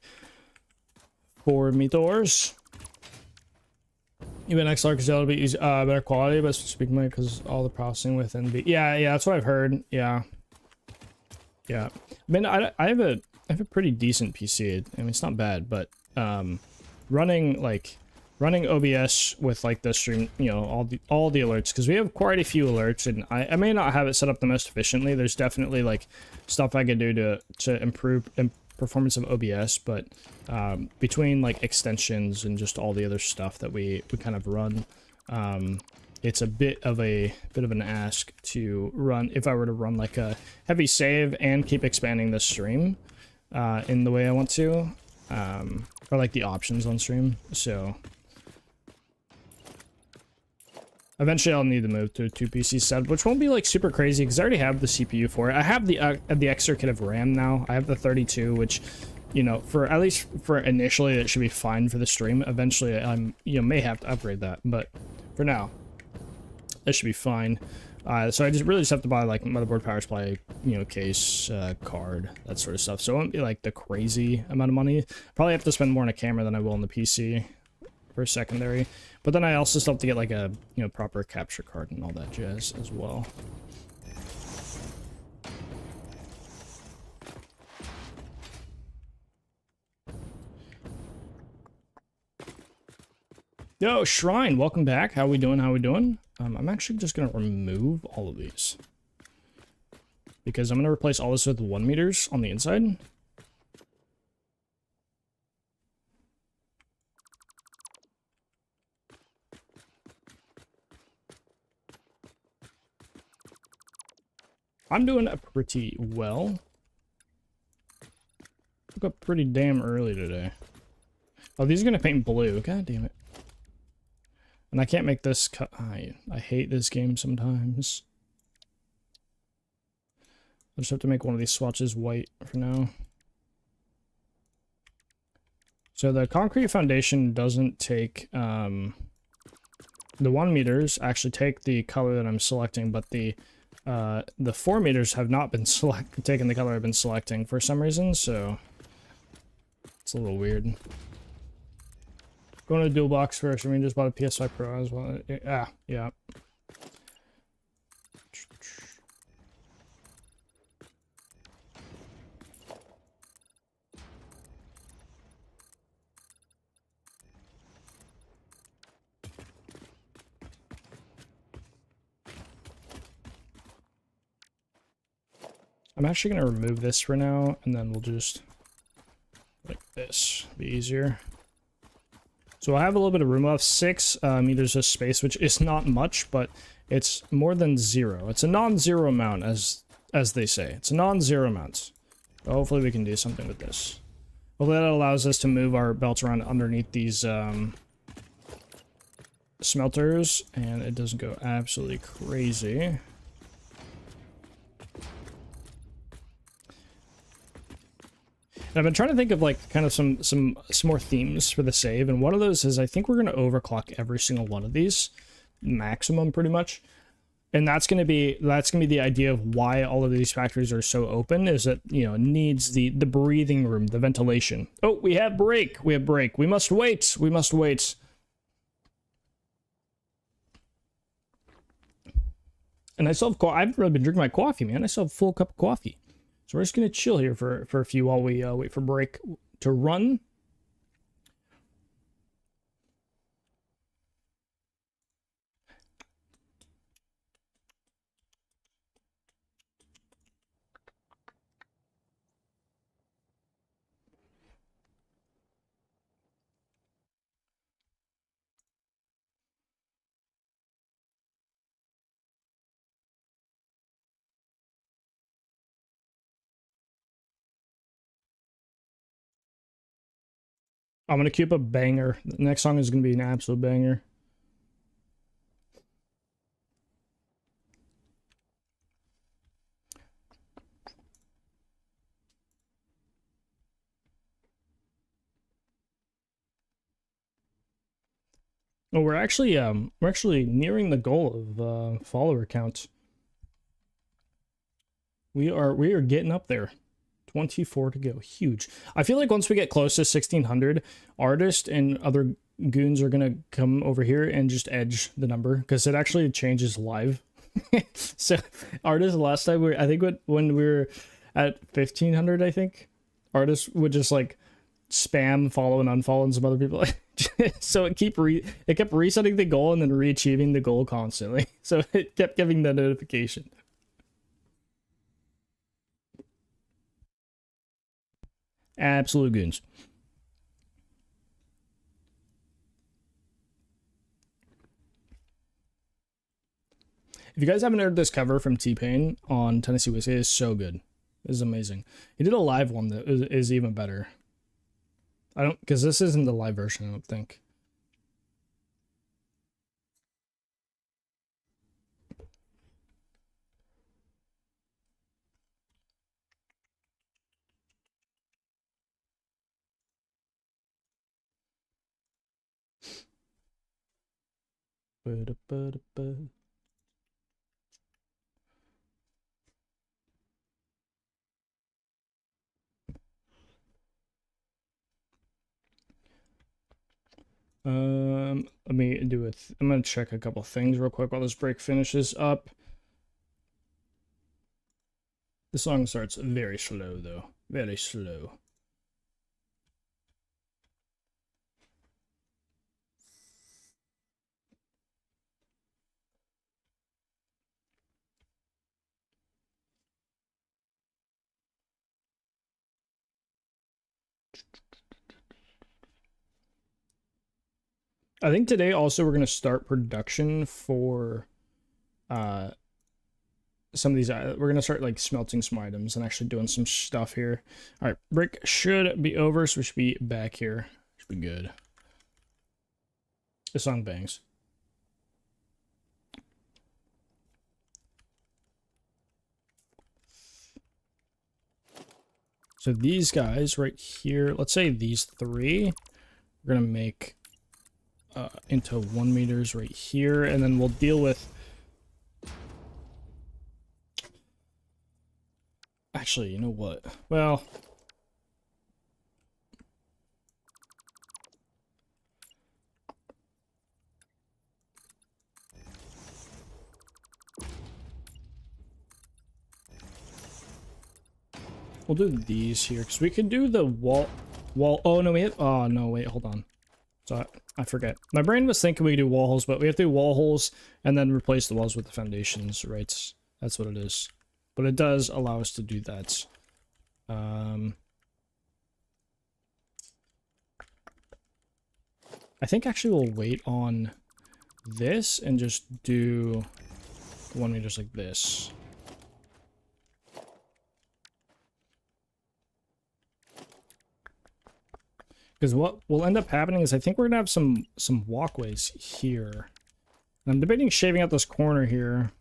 4 meters. Even XLR because that'll be better quality, but speaking of because all the processing within the yeah, that's what I've heard. Yeah. I mean, I have a pretty decent PC. I mean, it's not bad, but running OBS with like the stream, you know, all the alerts, because we have quite a few alerts, and I may not have it set up the most efficiently. There's definitely like stuff I could do to improve performance of OBS, but between like extensions and just all the other stuff that we kind of run, it's a bit of an ask to run if I were to run like a heavy save and keep expanding the stream in the way I want to, or like the options on stream. So eventually I'll need to move to a 2 PC setup, which won't be like super crazy because I already have the CPU for it. I have the X circuit of RAM now. I have the 32, which, you know, for at least for initially it should be fine for the stream. Eventually may have to upgrade that, but for now that should be fine. So I really just have to buy like motherboard, power supply, you know, case, card, that sort of stuff. So it won't be like the crazy amount of money. Probably have to spend more on a camera than I will on the PC for secondary. But then I also still have to get like a, you know, proper capture card and all that jazz as well. Yo, Shrine, welcome back. How we doing? I'm actually just gonna remove all of these because I'm gonna replace all this with 1 meters on the inside. I'm doing pretty well. Woke up pretty damn early today. Oh, these are gonna paint blue. God damn it. And I can't make this cut. I hate this game sometimes. I'll just have to make one of these swatches white for now. So the concrete foundation doesn't take the 1 meters actually take the color that I'm selecting, but the 4 meters have not been taken the color I've been selecting for some reason, so it's a little weird. Going to dual box first. I mean, just bought a PS5 Pro as well. Yeah. I'm actually going to remove this for now, and then we'll just like this. Be easier. So I have a little bit of room left, 6 meters of space, which is not much, but it's more than 0. It's a non-zero amount, as they say. It's a non-zero amount. But hopefully we can do something with this. Hopefully that allows us to move our belts around underneath these smelters, and it doesn't go absolutely crazy. And I've been trying to think of like kind of some more themes for the save, and one of those is I think we're going to overclock every single one of these, maximum pretty much, and that's going to be the idea of why all of these factories are so open, is that, you know, it needs the breathing room, the ventilation. Oh, we have break. We must wait. And I still have I haven't really been drinking my coffee, man. I still have a full cup of coffee. So we're just gonna chill here for a few while we wait for break to run. I'm gonna keep a banger. The next song is gonna be an absolute banger. Oh, we're actually nearing the goal of follower count. We are getting up there. 24 to go. Huge. I feel like once we get close to 1600, artists and other goons are gonna come over here and just edge the number because it actually changes live. So artists last time I think when we were at 1500, I think artists would just like spam follow and unfollow and some other people. So it kept resetting the goal and then re-achieving the goal constantly. So it kept giving the notification. Absolute goons. If you guys haven't heard this cover from T-Pain on Tennessee Whiskey, it's so good. It's amazing. He did a live one that is even better. Because this isn't the live version, I don't think. Let me do it. I'm gonna check a couple things real quick while this break finishes up. The song starts very slow though, very slow. I think today also we're going to start production for some of these. We're going to start like smelting some items and actually doing some stuff here. All right, break should be over, so we should be back here. Should be good. The song bangs. So these guys right here, let's say these three, we're going to make into 1 meters right here, and then we'll deal with actually, you know what, well, we'll do these here because we can do the wall. Oh no, wait, oh no, wait, hold on. So I forget. My brain was thinking we could do wall holes, but we have to do wall holes and then replace the walls with the foundations, right? That's what it is. But it does allow us to do that. I think actually we'll wait on this and just do 1 meters like this. Because what will end up happening is I think we're gonna have some walkways here. And I'm debating shaving out this corner here.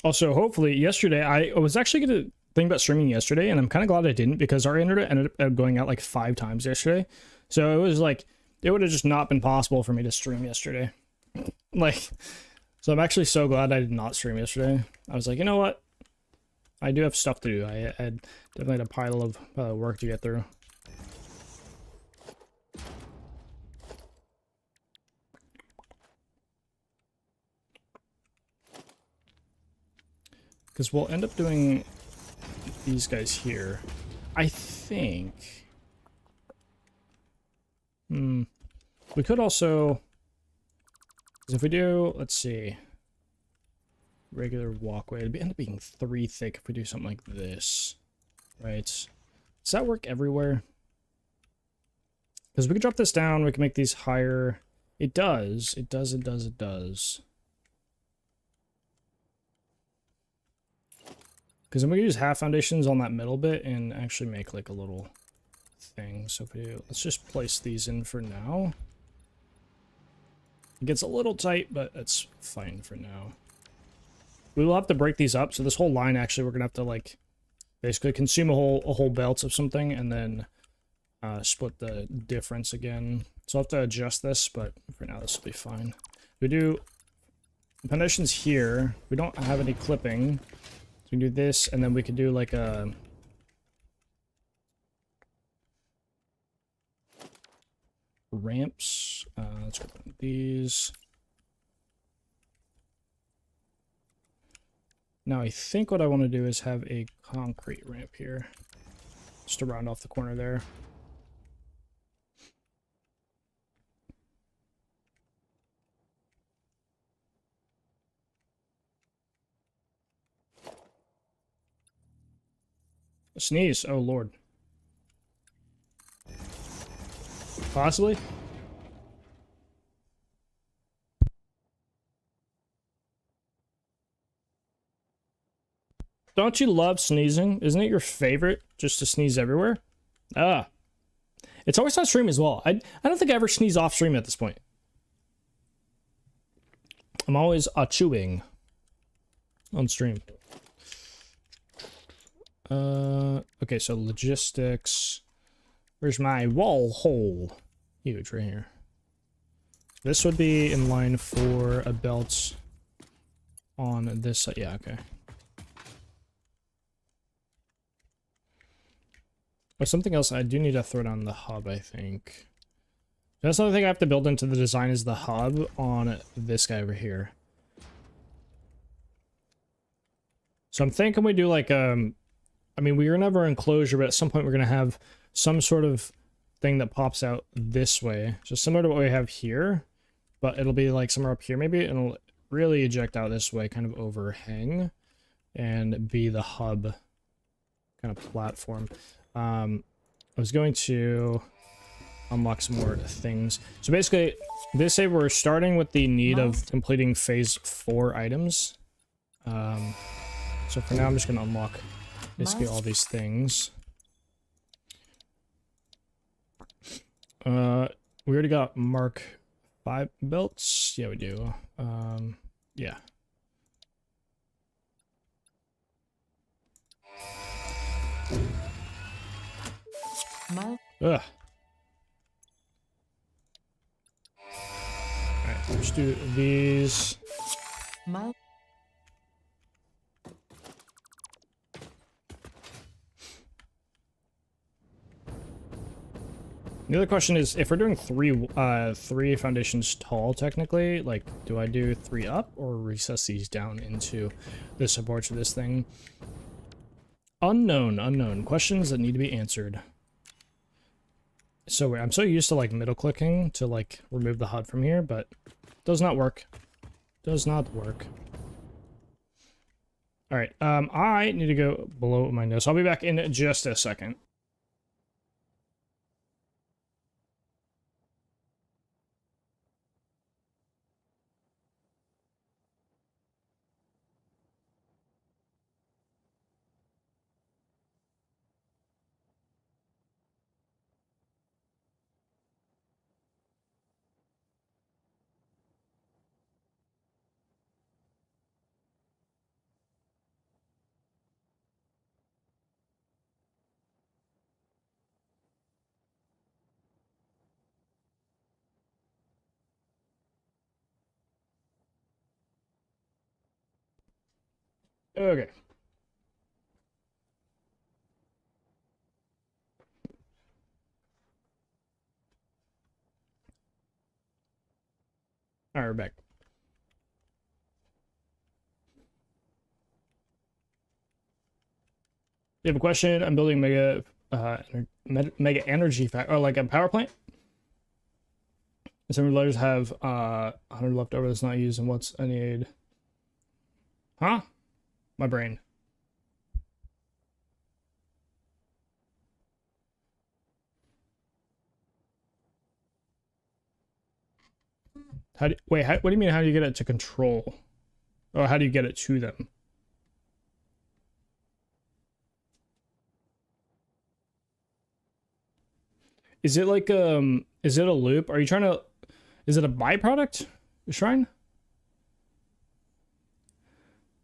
Also, hopefully, yesterday I was actually gonna think about streaming yesterday, and I'm kind of glad I didn't because our internet ended up going out like 5 times yesterday. So it was like it would have just not been possible for me to stream yesterday. Like, so I'm actually so glad I did not stream yesterday. I was like, you know what? I do have stuff to do. I definitely had a pile of work to get through. Because we'll end up doing these guys here. I think. We could also. Because if we do, let's see. Regular walkway. It'd end up being 3 thick if we do something like this. Right. Does that work everywhere? Because we can drop this down. We can make these higher. It does. It does. It does. It does. Because then we can use half foundations on that middle bit and actually make like a little thing. So if we do, let's just place these in for now. It gets a little tight, but that's fine for now. We will have to break these up. So this whole line, actually, we're gonna have to like basically consume a whole belt of something and then split the difference again. So I'll have to adjust this, but for now this will be fine. We do foundations here. We don't have any clipping. We can do this, and then we could do like a ramps. Let's go with these. Now I think what I want to do is have a concrete ramp here, just to round off the corner there. A sneeze. Oh lord. Possibly. Don't you love sneezing? Isn't it your favorite just to sneeze everywhere? Ah. It's always on stream as well. I don't think I ever sneeze off stream at this point. I'm always chewing on stream. Okay, so logistics. Where's my wall hole? Huge, right here. This would be in line for a belt on this side. Yeah, okay. But something else I do need to throw down the hub, I think. That's another thing I have to build into the design is the hub on this guy over here. So I'm thinking we do like, I mean, we are never enclosure, but at some point we're going to have some sort of thing that pops out this way. So similar to what we have here, but it'll be like somewhere up here maybe, and it'll really eject out this way, kind of overhang, and be the hub kind of platform. I was going to unlock some more things. So basically, they say we're starting with the need of completing phase 4 items. So for now, I'm just going to unlock basically all these things. We already got Mark 5 belts. Yeah, we do. Yeah. Ugh. Alright, let's do these. The other question is, if we're doing three foundations tall, technically, like, do I do 3 up or recess these down into the supports of this thing? Unknown. Questions that need to be answered. So I'm so used to, like, middle clicking to, like, remove the HUD from here, but does not work. Does not work. Alright, I need to go below my nose. I'll be back in just a second. Okay. All right, we're back. You have a question? I'm building mega energy or like a power plant. Some letters have 100 left over that's not used, and what's I need? Huh? My brain. Wait, what do you mean? How do you get it to control? Or how do you get it to them? Is it like is it a loop? Are you trying to? Is it a byproduct? Shrine?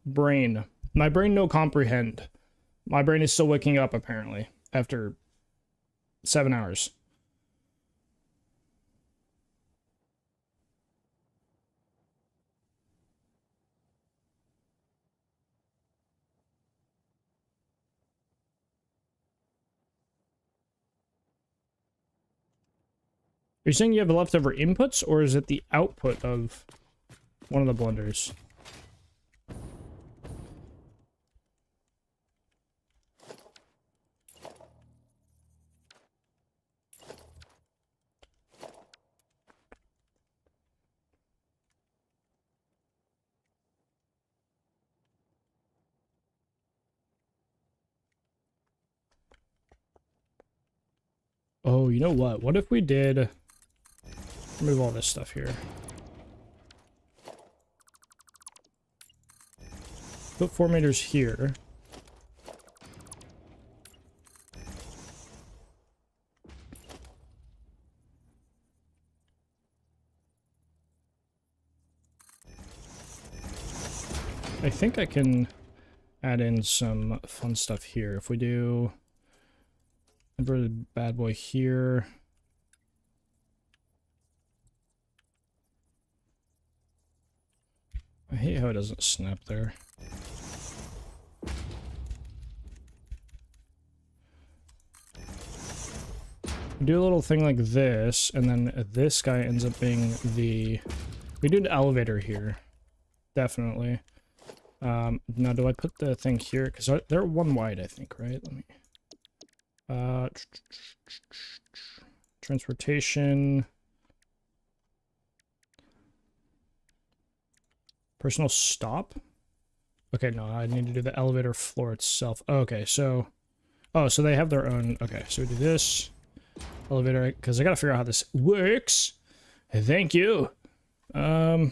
Brain. My brain no comprehend. My brain is still waking up apparently after 7 hours. Are you saying you have leftover inputs, or is it the output of one of the blenders? Oh, you know what? What if we did... Remove all this stuff here. Put 4 meters here. I think I can add in some fun stuff here. If we do inverted bad boy here. I hate how it doesn't snap there. Do a little thing like this, and then this guy ends up being the... We do an elevator here. Definitely. Now, do I put the thing here? Because they're one wide, I think, right? Let me... transportation... Personal stop? Okay, no, I need to do the elevator floor itself. Okay, so... Oh, so they have their own... Okay, so we do this. Elevator, because I gotta figure out how this works. Thank you. And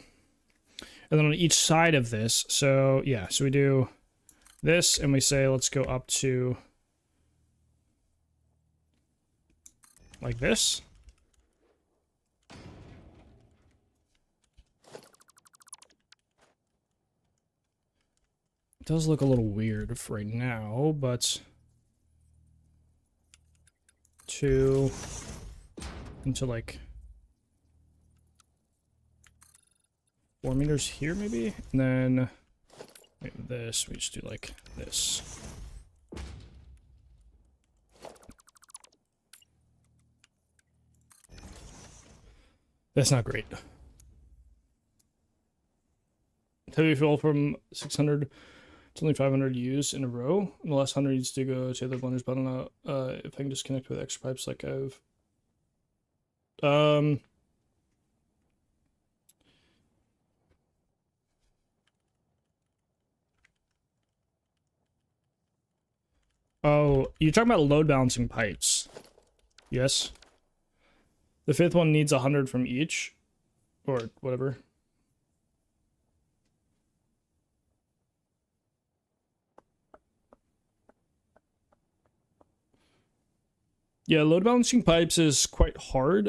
then on each side of this, so yeah, so we do this, and we say, let's go up to... like this. It does look a little weird for right now, but 2 into like 4 meters here, maybe, and then maybe this. We just do like this. That's not great. Heavy fuel from 600. It's only 500 used in a row, and the last 100 needs to go to the blenders, but I don't know if I can just connect with extra pipes like I've... Oh, you're talking about load balancing pipes. Yes. The 5th one needs 100 from each, or whatever. Yeah, load balancing pipes is quite hard.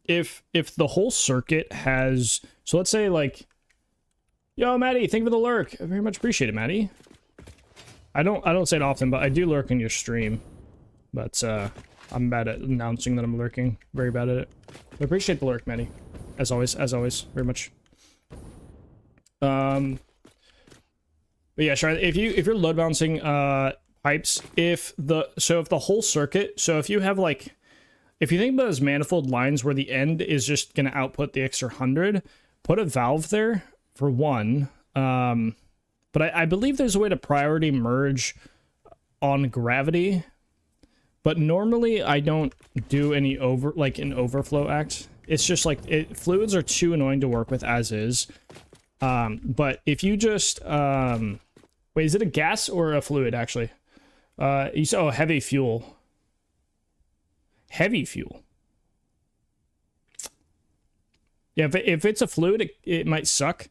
If the whole circuit has, so let's say like, yo, Maddie, thank you for the lurk. I very much appreciate it, Maddie. I don't say it often, but I do lurk in your stream. But I'm bad at announcing that I'm lurking. Very bad at it. I appreciate the lurk, Maddie. As always, very much. But yeah, sure. If you're load balancing pipes, if the whole circuit, so if you have like if you think about those manifold lines where the end is just going to output the extra 100, put a valve there for one. But I believe there's a way to priority merge on gravity. But normally I don't do any an overflow act. It's just like fluids are too annoying to work with as is. But if you just wait, is it a gas or a fluid actually? You saw heavy fuel. Heavy fuel. Yeah, if it's a fluid, it might suck.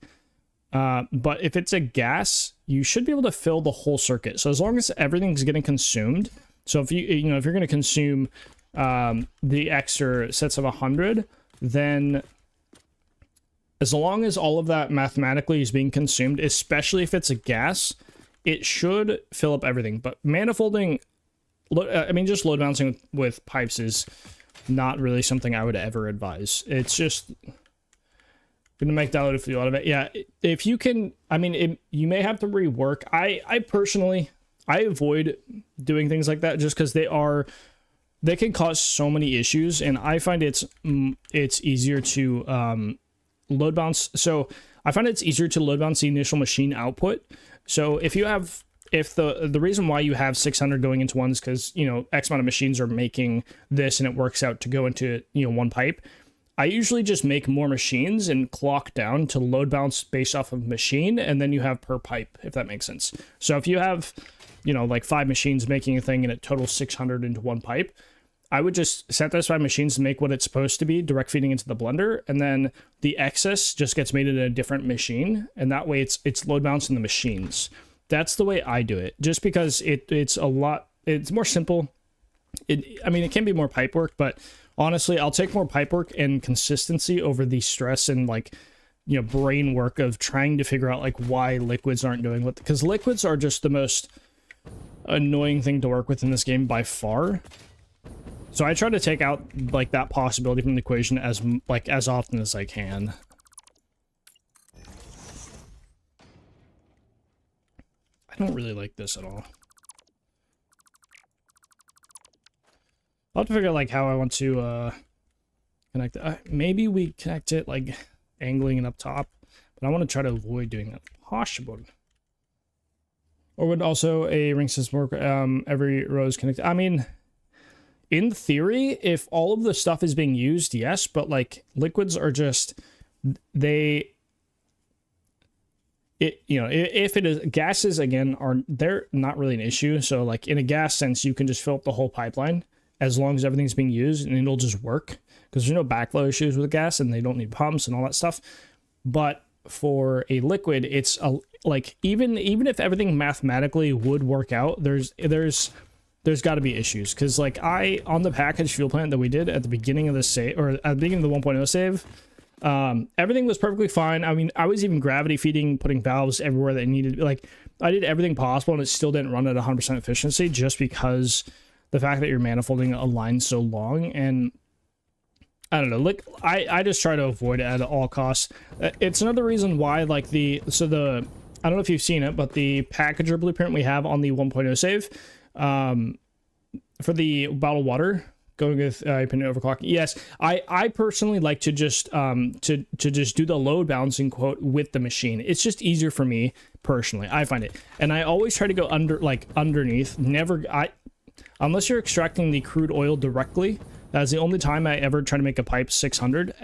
But if it's a gas, you should be able to fill the whole circuit. So as long as everything's getting consumed. So if if you're going to consume the extra sets of 100, then as long as all of that mathematically is being consumed, especially if it's a gas, it should fill up everything. But manifolding, I mean, just load balancing with pipes is not really something I would ever advise. It's just gonna make diluted fuel out of it. Yeah, if you can, I mean, you may have to rework. I personally, I avoid doing things like that just because they can cause so many issues, and I find it's easier to load balance. So I find it's easier to load balance the initial machine output. So if the reason why you have 600 going into one is because, you know, X amount of machines are making this and it works out to go into, you know, one pipe. I usually just make more machines and clock down to load balance based off of machine, and then you have per pipe, if that makes sense. So if you have, you know, like 5 machines making a thing and it totals 600 into one pipe, I would just set those 5 machines to make what it's supposed to be, direct feeding into the blender, and then the excess just gets made in a different machine, and that way it's load balancing the machines. That's the way I do it, just because it's more simple. I mean, it can be more pipe work, but honestly, I'll take more pipe work and consistency over the stress and, like, you know, brain work of trying to figure out like why liquids aren't doing what, because liquids are just the most annoying thing to work with in this game by far. So I try to take out like that possibility from the equation as often as I can. I don't really like this at all. I'll have to figure out like how I want to connect it. Maybe we connect it like angling it up top, but I want to try to avoid doing that possible. Or would also a ring system work? Every row is connected. I mean, in theory, if all of the stuff is being used, yes, but like liquids are just, if it is, gases again they're not really an issue. So like in a gas sense, you can just fill up the whole pipeline as long as everything's being used, and it'll just work because there's no backflow issues with gas and they don't need pumps and all that stuff. But for a liquid, it's like even if everything mathematically would work out, there's got to be issues, because like on the package fuel plant that we did at the beginning of the save, or at the beginning of the 1.0 save, everything was perfectly fine. I mean, I was even gravity feeding, putting valves everywhere that needed. Like, I did everything possible, and it still didn't run at 100% efficiency, just because the fact that you're manifolding a line so long. And I don't know, like I just try to avoid it at all costs. It's another reason why, like I don't know if you've seen it, but the packager blueprint we have on the 1.0 save, for the bottled water going with overclocking. Yes, I personally like to just just do the load balancing quote with the machine. It's just easier for me personally, I find it. And I always try to go underneath. Unless you're extracting the crude oil directly, that's the only time I ever try to make a pipe 600.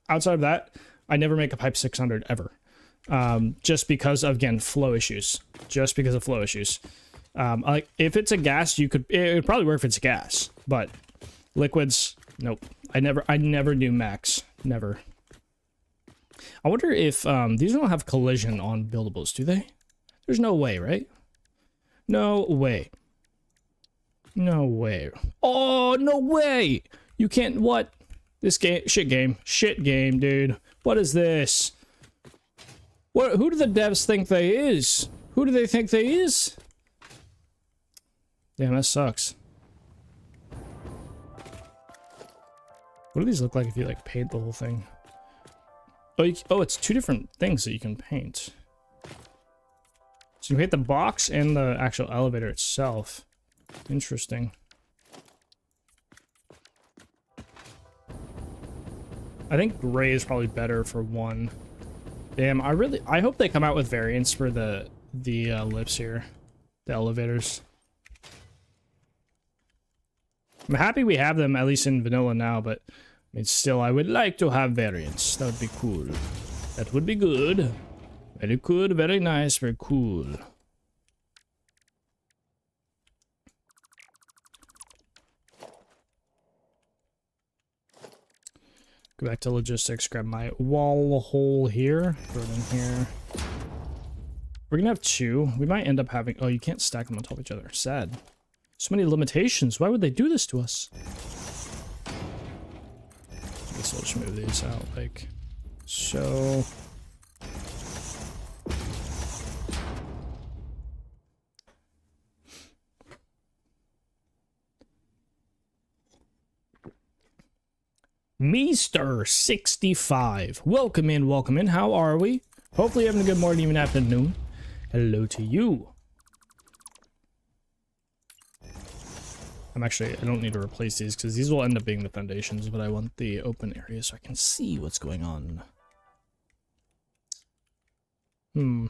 Outside of that, I never make a pipe 600 ever. Just because of, again, flow issues. Just because of flow issues. Like if it's a gas, it would probably work if it's a gas, but liquids, nope. I never do max. Never. I wonder if these don't have collision on buildables, do they? There's no way, right? No way. No way. Oh, no way! You can't, what? This game, shit game, dude. What is this? Who do the devs think they is? Who do they think they is? Damn, that sucks. What do these look like if you like paint the whole thing? Oh, it's 2 different things that you can paint. So you paint the box and the actual elevator itself. Interesting. I think gray is probably better for one. Damn, I hope they come out with variants for the lifts here, the elevators. I'm happy we have them at least in vanilla now, but I mean, still, I would like to have variants. That would be cool. That would be good. Very good, very nice, very cool. Go back to logistics, grab my wall hole here, throw it in here. We're gonna have two. We might end up having, oh, you can't stack them on top of each other. Sad. So many limitations. Why would they do this to us? I guess I'll just move these out like so. Mr.65. Welcome in, welcome in. How are we? Hopefully having a good morning, even afternoon. Hello to you. I don't need to replace these because these will end up being the foundations, but I want the open area so I can see what's going on. Oh,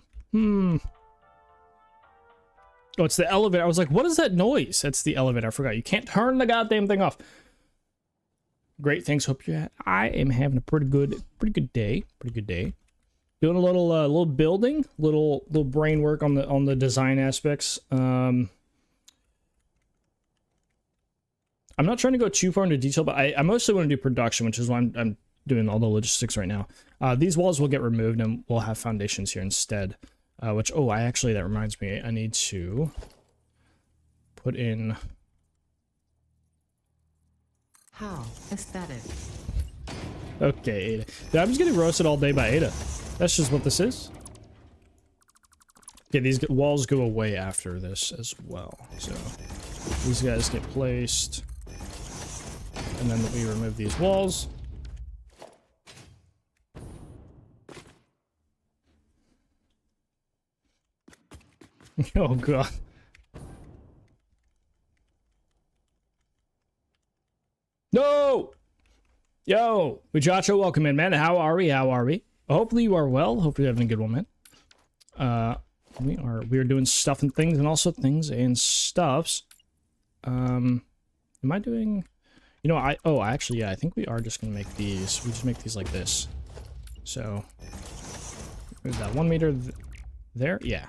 it's the elevator. I was like, what is that noise? That's the elevator. I forgot. You can't turn the goddamn thing off. Great, thanks. Hope I am having a pretty good day. Doing a little building, little brain work on the design aspects. I'm not trying to go too far into detail, but I mostly want to do production, which is why I'm doing all the logistics right now. These walls will get removed and we'll have foundations here instead. Which, oh, that reminds me, I need to put in... How aesthetic. Okay, Ada. Yeah, I'm just getting roasted all day by Ada. That's just what this is. Okay, these walls go away after this as well. So, these guys get placed. And then we remove these walls. Oh, God. No! Yo! Muchacho, welcome in, man. How are we? Hopefully you are well. Hopefully you're having a good one, man. We are doing stuff and things and also things and stuffs. Am I doing... You know, I think we are just gonna make these. We just make these like this. So, move that 1 meter there. Yeah.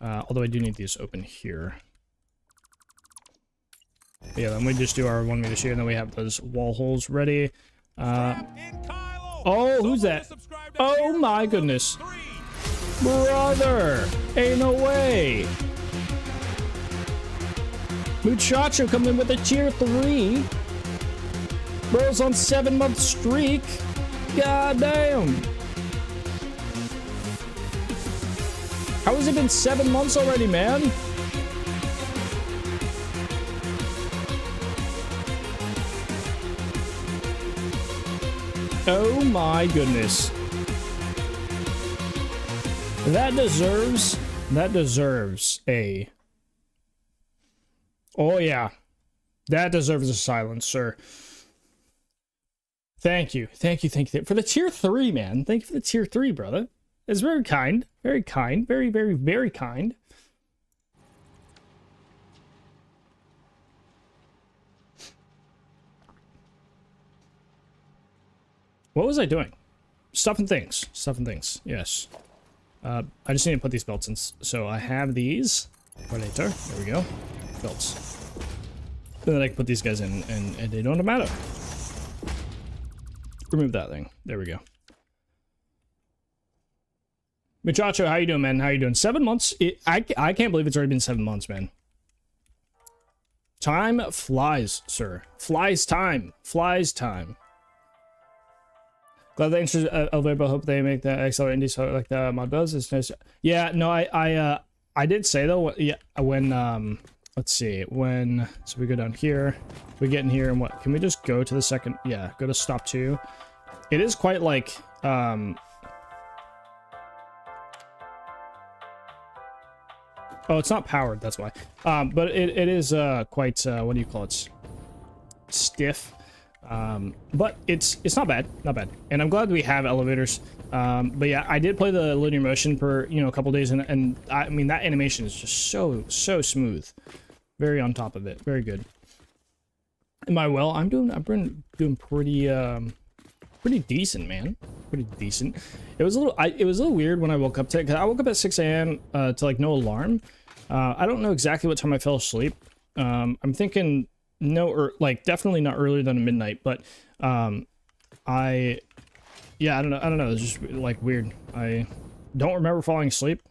Although I do need these open here. But yeah, then we just do our 1 meter here, and then we have those wall holes ready. Oh, who's that? Oh my goodness, brother! Ain't no way. Muchacho coming in with a tier 3. Bro's on 7-month streak. God damn. How has it been 7 months already, man? Oh my goodness. That deserves a... Oh yeah. That deserves a silence, sir. Thank you. For the tier 3, man. Thank you for the tier 3, brother. It's very kind. Very kind. Very, very, very kind. What was I doing? Stuff and things. Yes. I just need to put these belts in. So I have these. For later. There we go. Belts. And then I can put these guys in and they don't matter. Remove that thing. There we go. Muchacho, how you doing, man? How you doing? 7 months? I can't believe it's already been 7 months, man. Time flies, sir. Flies time. Glad they introduced Elevator. Hope they make that XLR indie so like the mod does. It's nice. Yeah, no, I did say though. Yeah, when let's see. So we go down here. We get in here and what? Can we just go to the second? Yeah, go to stop 2. It is quite like Oh, it's not powered, that's why. But it is quite what do you call it? Stiff. But it's not bad, not bad. And I'm glad we have elevators. But yeah, I did play the linear motion for, you know, a couple days, and I mean, that animation is just so smooth. Very on top of it. Very good. Am I well? I'm doing pretty pretty decent, man. Pretty decent. It was a little weird when I woke up today, because I woke up at 6 a.m. To like no alarm. I don't know exactly what time I fell asleep. I'm thinking no, or like definitely not earlier than midnight, but yeah, I don't know. It's just like weird. I don't remember falling asleep,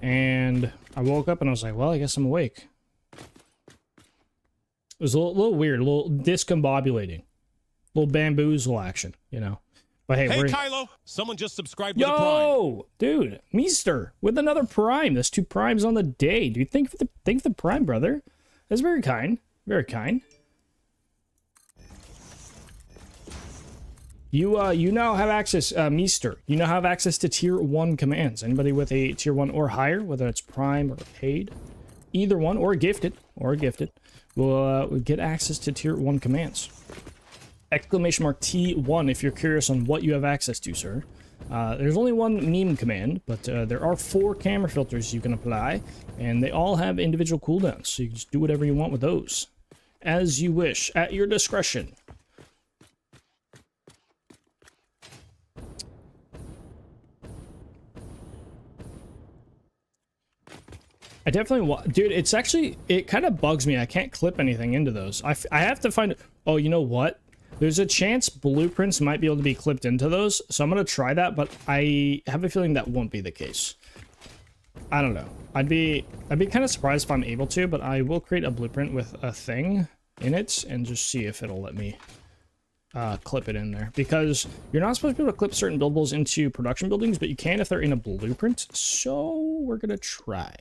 and I woke up and I was like, well, I guess I'm awake. It was a little weird, a little discombobulating, a little bamboozle action, you know. But hey, we're... Kylo, someone just subscribed with a prime. Yo, dude, Meester with another prime. That's 2 primes on the day. Dude, thank you for the prime, brother. That's very kind. Very kind. You now have access, Meester. You now have access to tier 1 commands. Anybody with a tier 1 or higher, whether it's prime or paid, either one, or gifted, will get access to tier 1 commands. Exclamation mark T1 if you're curious on what you have access to, sir. There's only one meme command, but there are 4 camera filters you can apply, and they all have individual cooldowns, so you can just do whatever you want with those. As you wish, at your discretion. I definitely dude, it's actually, it kind of bugs me. I can't clip anything into those. I have to find, oh, you know what? There's a chance blueprints might be able to be clipped into those, so I'm going to try that, but I have a feeling that won't be the case. I don't know. I'd be kind of surprised if I'm able to, but I will create a blueprint with a thing in it and just see if it'll let me clip it in there, because you're not supposed to be able to clip certain buildables into production buildings, but you can if they're in a blueprint, so we're going to try.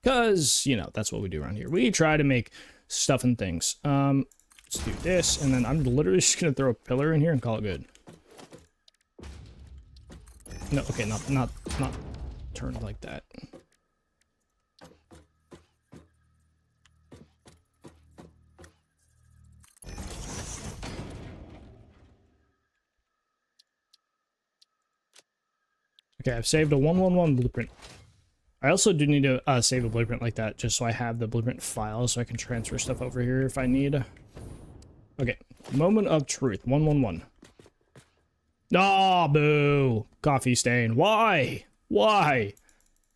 Because, you know, that's what we do around here. We try to make stuff and things. Let's do this, and then I'm literally just going to throw a pillar in here and call it good. No, okay, not turned like that. Okay, I've saved a 111 blueprint. I also do need to save a blueprint like that, just so I have the blueprint file, so I can transfer stuff over here if I need. Okay, moment of truth, 111. Ah, boo! Coffee stain. Why? Why?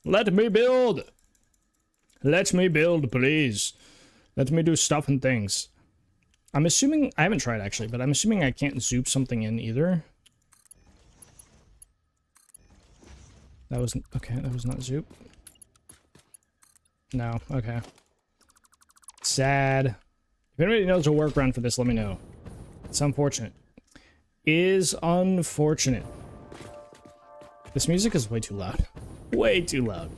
Let me build! Let me build, please. Let me do stuff and things. I'm assuming, I haven't tried actually, but I'm assuming I can't zoop something in either. That was, okay, that was not zoop. No, okay. Sad. If anybody knows a workaround for this, let me know. It's unfortunate. Is unfortunate. This music is way too loud. Way too loud.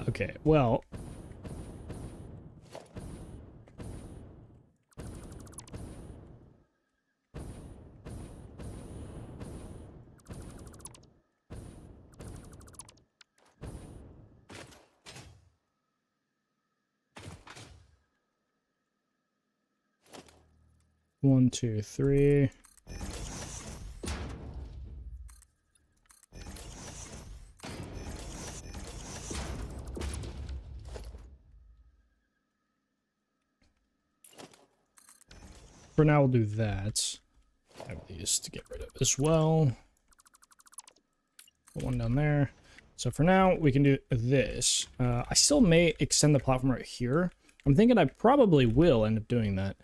Okay, well. One, two, three. For now, we'll do that. I have these to get rid of as well. Put one down there. So for now, we can do this. I still may extend the platform right here. I'm thinking I probably will end up doing that.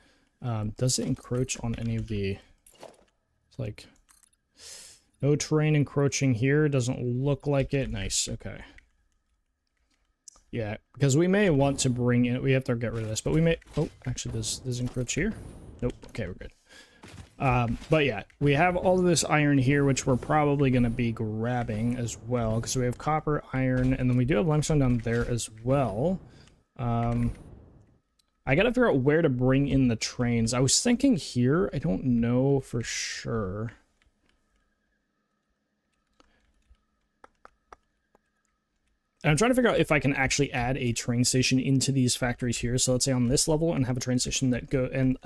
Does it encroach on any of the... It's like... No terrain encroaching here. Doesn't look like it. Nice. Okay. Yeah, because we may want to bring in... We have to get rid of this, but we may... Oh, actually, does this encroach here? Nope. Okay, we're good. But yeah, we have all of this iron here, which we're probably going to be grabbing as well, because we have copper, iron, and then we do have limestone down there as well. I gotta figure out where to bring in the trains. I was thinking here. I don't know for sure. And I'm trying to figure out if I can actually add a train station into these factories here. So let's say on this level and have a train station that go and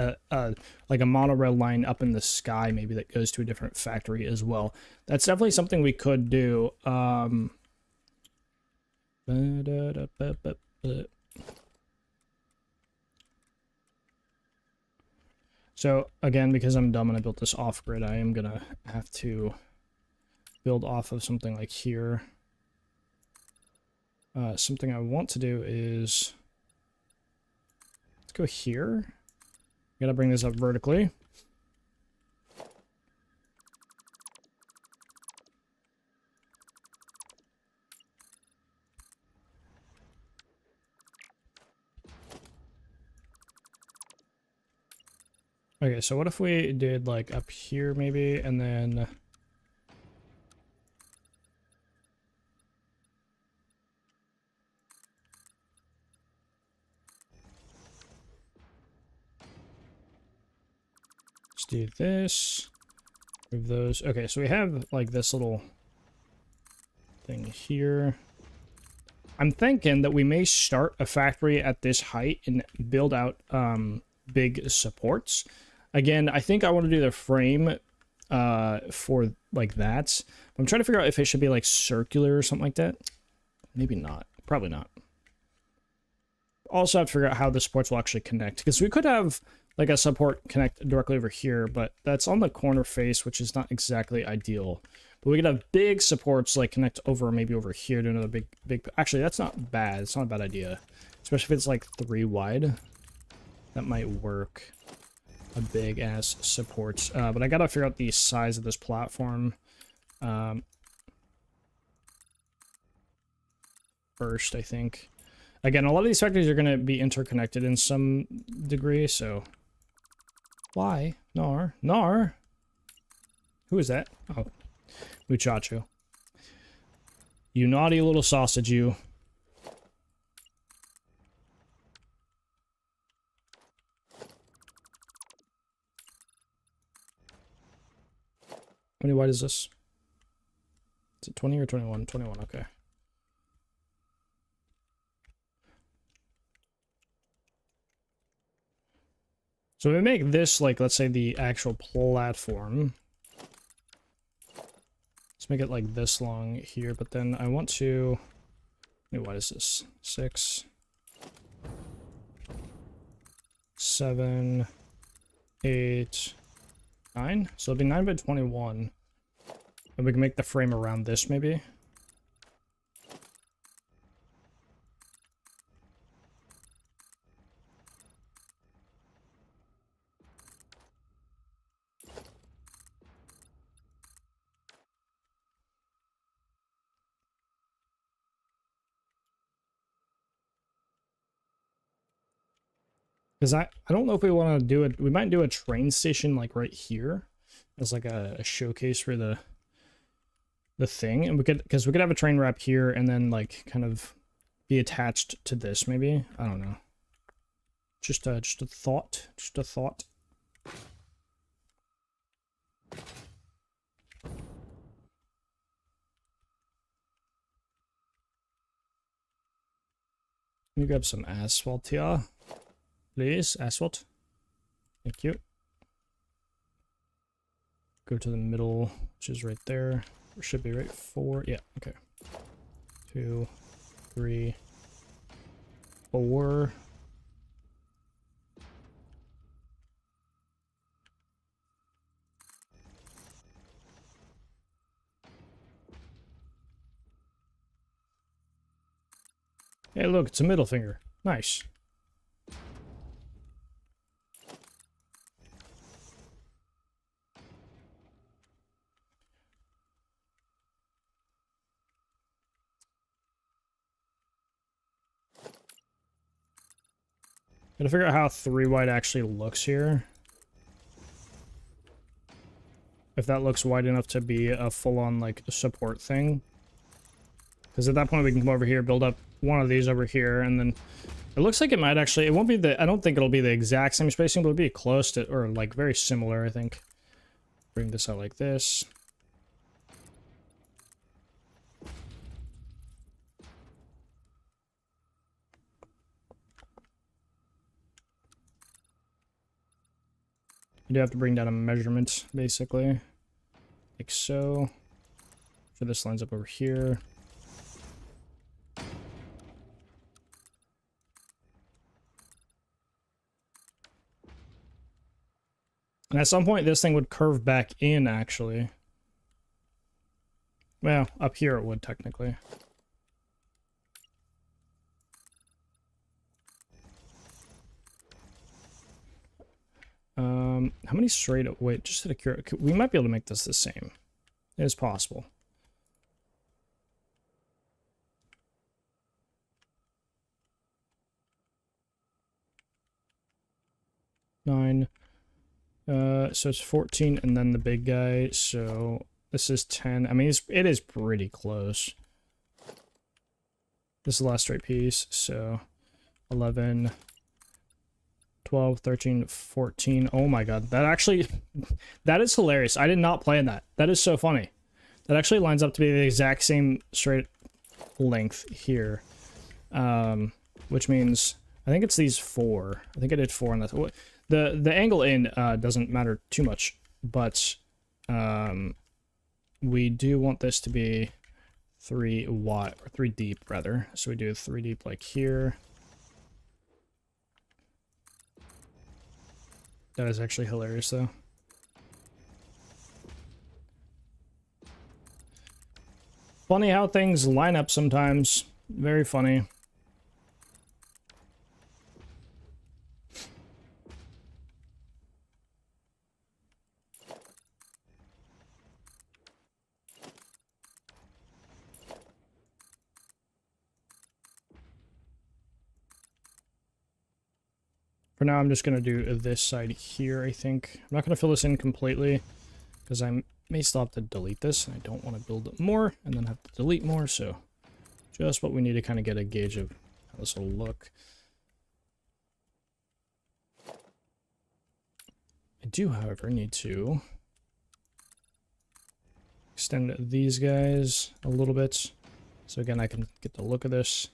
like a monorail line up in the sky, maybe that goes to a different factory as well. That's definitely something we could do. So again, because I'm dumb and I built this off grid, I am gonna have to build off of something like here. Something I want to do is, let's go here. Gotta bring this up vertically. Okay, so what if we did like up here maybe, and then let's do this, move those. Okay, so we have like this little thing here. I'm thinking that we may start a factory at this height and build out big supports. Again, I think I want to do the frame for like that. I'm trying to figure out if it should be like circular or something like that. Maybe not. Probably not. Also have to figure out how the supports will actually connect, because we could have like a support connect directly over here, but that's on the corner face, which is not exactly ideal. But we could have big supports like connect over, maybe over here to another big. Actually, that's not bad. It's not a bad idea, especially if it's like 3 wide. That might work. A big ass supports, but I gotta figure out the size of this platform first, I think. Again, a lot of these factories are going to be interconnected in some degree, so why? Nar. Who is that? Oh, muchacho. You naughty little sausage, you. How many wide is this? Is it 20 or 21? 21, okay. So we make this, like, let's say the actual platform. Let's make it like this long here, but then I want to... Wait, what is this? 6, 7, 8, 9? So it'll be 9 by 21. And we can make the frame around this, maybe. Because I don't know if we want to do it. We might do a train station like right here as like a showcase for the thing, and we could, because we could have a train wrap here and then like kind of be attached to this, maybe. I don't know. Just a thought. Just a thought. Let me grab some asphalt here. Please, asphalt. Thank you. Go to the middle, which is right there. It should be right 4. Yeah, okay. 2, 3, 4. Hey, look, it's a middle finger. Nice. Gotta figure out how 3 wide actually looks here. If that looks wide enough to be a full-on, like, support thing. Because at that point we can come over here, build up one of these over here, and then... It looks like it might actually... It won't be the... I don't think it'll be the exact same spacing, but it'll be close to... Or, like, very similar, I think. Bring this out like this. You do have to bring down a measurement, basically. Like so. So this lines up over here. And at some point, this thing would curve back in, actually. Well, up here it would, technically. How many straight up? Wait, just out of curiosity, we might be able to make this the same. It is possible. Nine. So it's 14, and then the big guy. So this is 10. I mean, it is pretty close. This is the last straight piece. So 11. 12, 13, 14. Oh my god. That actually, that is hilarious. I did not plan that. That is so funny. That actually lines up to be the exact same straight length here. Which means, I think it's these 4. I think I did 4 on that. The angle in doesn't matter too much, but we do want this to be 3 wide, or 3 deep rather. So we do 3 deep like here. That is actually hilarious, though. Funny how things line up sometimes. Very funny. For now, I'm just going to do this side here, I think. I'm not going to fill this in completely, because I may still have to delete this, and I don't want to build more, and then have to delete more, so just what we need to kind of get a gauge of how this will look. I do, however, need to extend these guys a little bit, so again, I can get the look of this.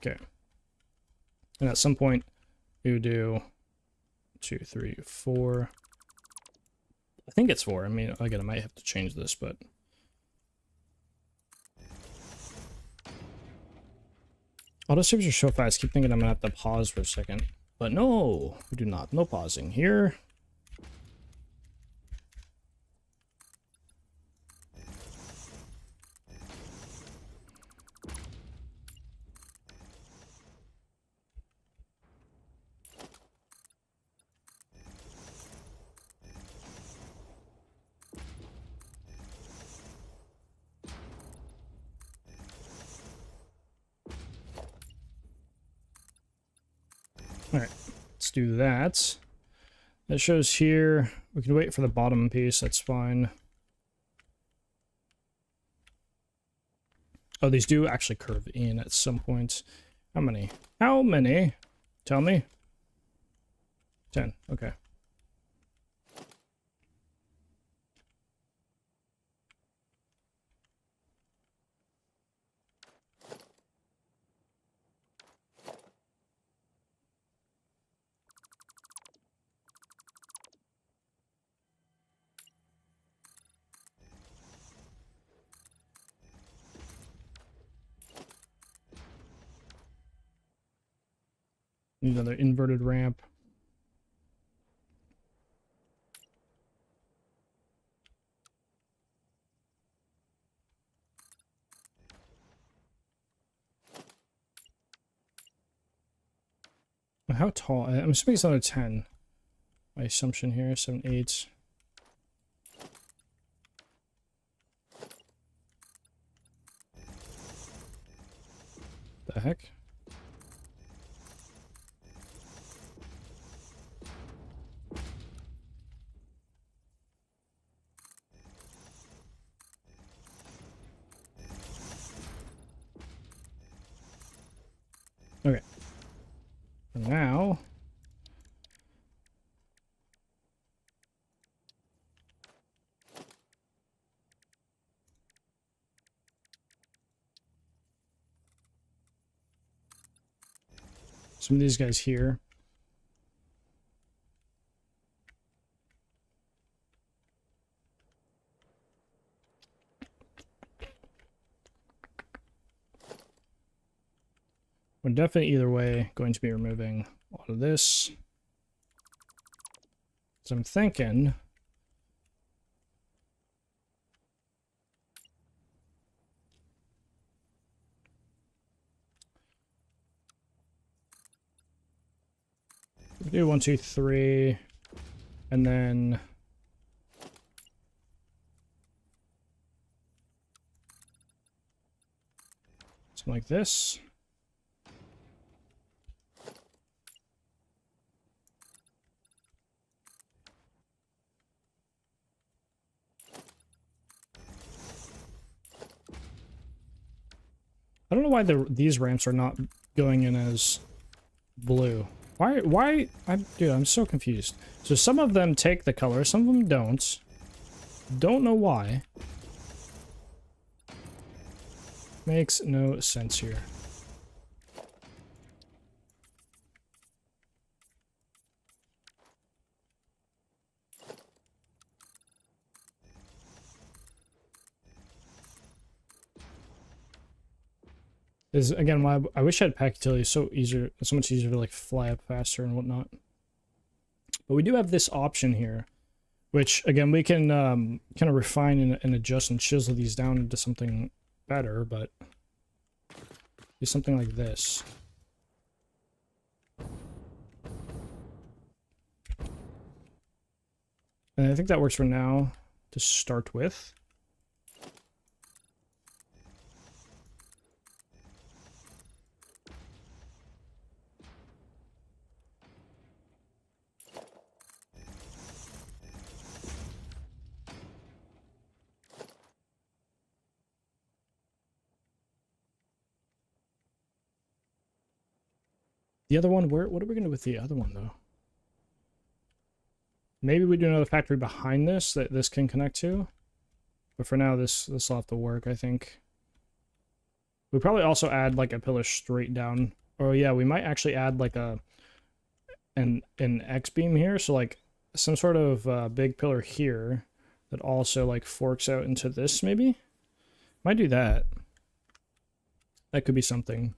Okay. And at some point, we would do 2, 3, 4. I think it's 4. I mean, again, I might have to change this, but... Auto saves are so fast. I keep thinking I'm going to have to pause for a second. But no, we do not. No pausing here. Alright, let's do that. It shows here, we can wait for the bottom piece, that's fine. Oh, these do actually curve in at some point. How many? How many? Tell me. 10, okay. Need another inverted ramp. How tall? I'm assuming it's another 10. My assumption here, 7, 8. The heck? Okay. Now, some of these guys here. We're definitely either way going to be removing a lot of this. So I'm thinking we do 1, 2, 3, and then something like this. I don't know why these ramps are not going in as blue. Dude, I'm so confused. So some of them take the color, some of them don't. Don't know why. Makes no sense here. Is again why I wish I had pack utility. It's so much easier to like fly up faster and whatnot. But we do have this option here, which again we can kind of refine and adjust and chisel these down into something better. But do something like this. And I think that works for now to start with. The other one, what are we gonna do with the other one though? Maybe we do another factory behind this that this can connect to. But for now, this will have to work, I think. We probably also add like a pillar straight down. Or yeah, we might actually add like an X-beam here. So like some sort of big pillar here that also like forks out into this maybe. Might do that. That could be something.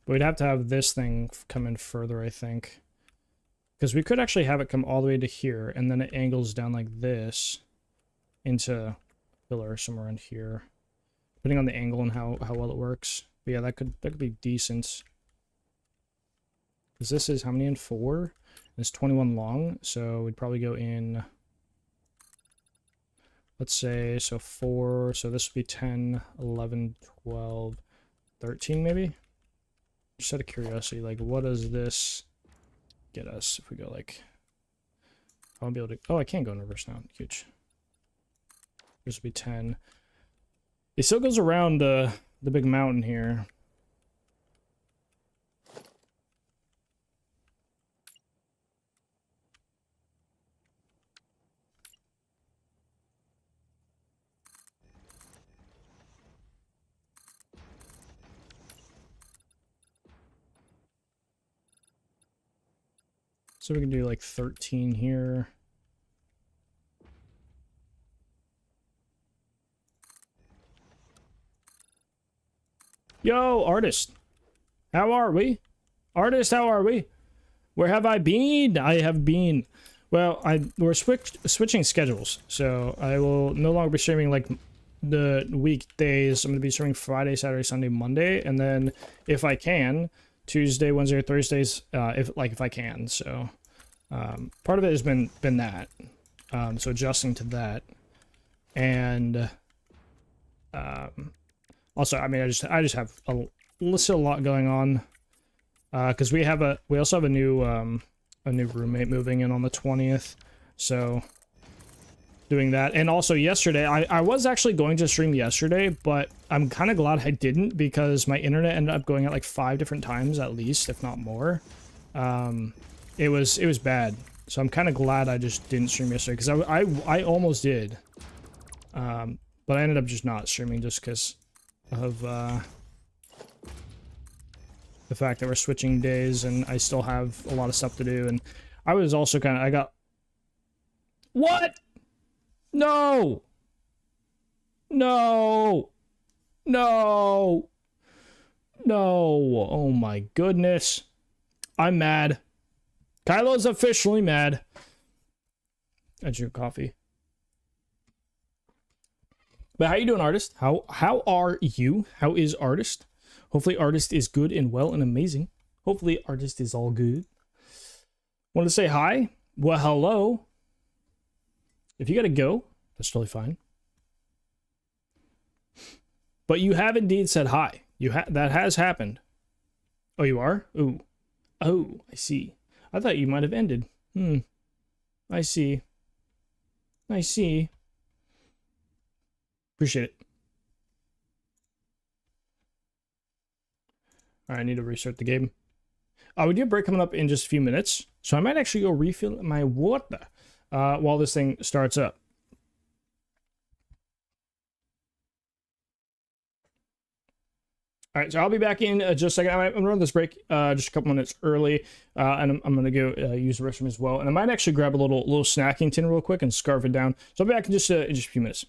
But we'd have to have this thing come in further, I think. Because we could actually have it come all the way to here, and then it angles down like this into a pillar somewhere in here. Depending on the angle and how well it works. But yeah, that could be decent. Because this is how many in 4? It's 21 long, so we'd probably go in, let's say, so 4, so this would be 10, 11, 12, 13 maybe? Just out of curiosity, like, what does this get us if we go, like... I won't be able to... Oh, I can't go in reverse now. Huge. This would be 10. It still goes around the big mountain here. So we can do like 13 here. Yo, artist. How are we? Artist, how are we? Where have I been? I have been. Well, we're switching schedules. So I will no longer be streaming like the weekdays. I'm going to be streaming Friday, Saturday, Sunday, Monday. And then if I can, Tuesday, Wednesday, or Thursdays, if I can. So part of it has been that. So adjusting to that. And also, I mean, I just have a lot going on. Because we also have a new roommate moving in on the 20th. So doing that. And also yesterday, I was actually going to stream yesterday, but I'm kind of glad I didn't because my internet ended up going at like 5 different times at least, if not more. It was bad. So I'm kind of glad I just didn't stream yesterday because I almost did. But I ended up just not streaming just because of the fact that we're switching days and I still have a lot of stuff to do. And I was also kind of, I got, what? No, no, no, no. Oh my goodness. I'm mad. Kylo's officially mad. I drink coffee. But how you doing, artist? How are you? How is artist? Hopefully artist is good and well and amazing. Hopefully artist is all good. Want to say hi? Well, hello. If you gotta go, that's totally fine. But you have indeed said hi. That has happened. Oh, you are? Ooh. Oh, I see. I thought you might have ended. I see. I see. Appreciate it. All right, I need to restart the game. We do have a break coming up in just a few minutes, so I might actually go refill my water while this thing starts up. All right, so I'll be back in just a second. I'm gonna run this break just a couple minutes early, and I'm gonna go use the restroom as well. And I might actually grab a little snacking tin real quick and scarf it down. So I'll be back in just a few minutes.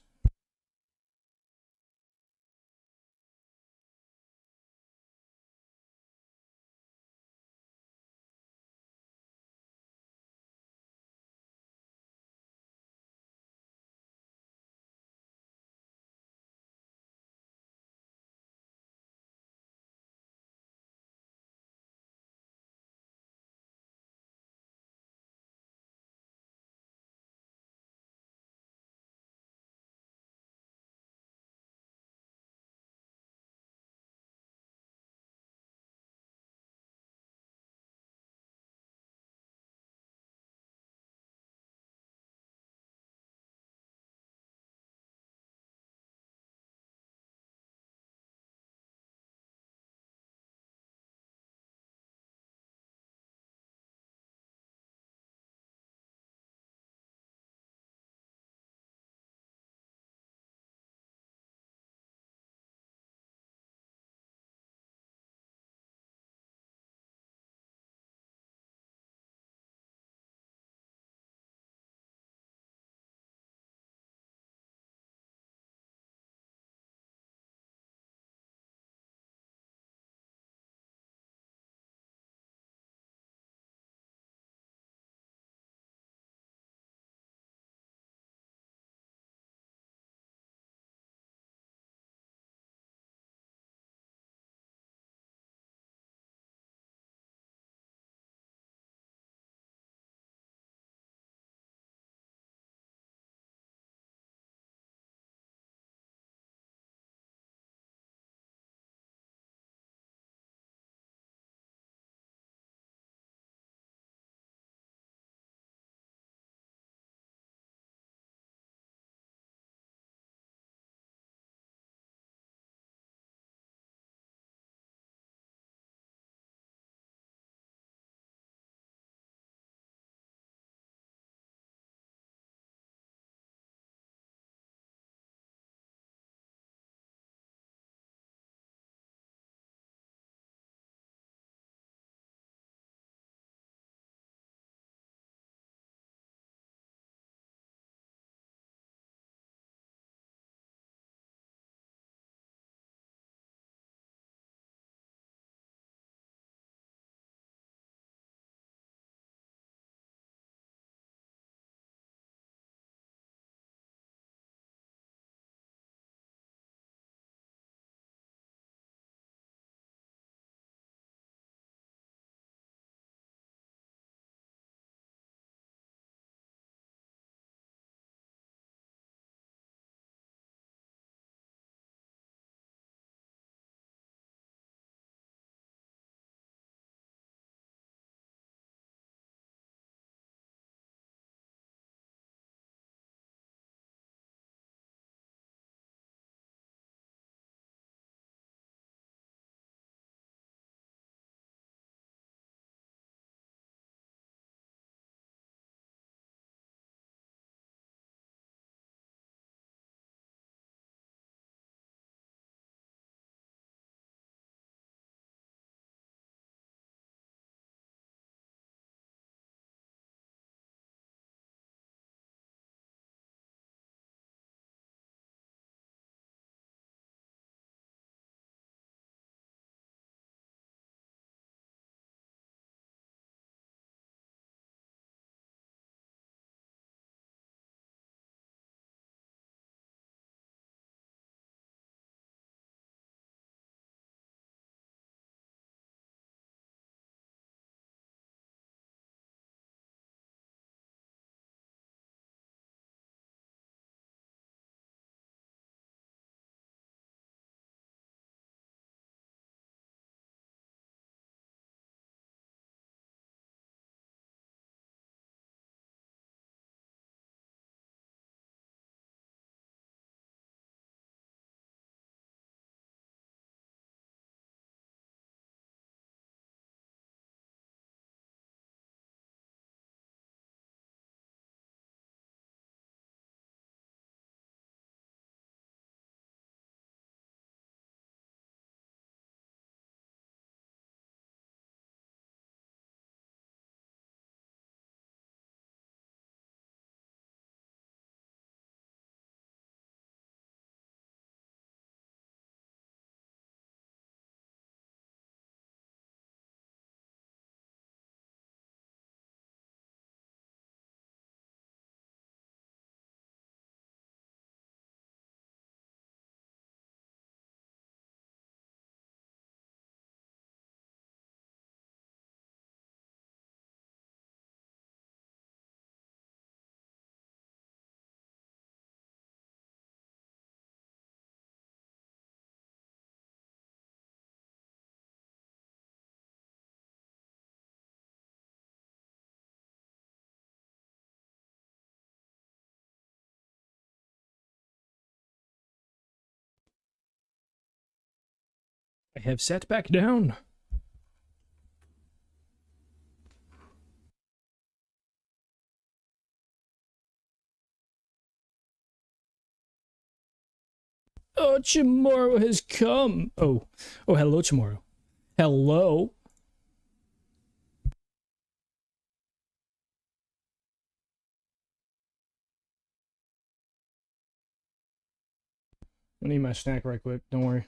I have sat back down. Oh, tomorrow has come. Oh, hello, tomorrow. Hello. I need my snack right quick. Don't worry.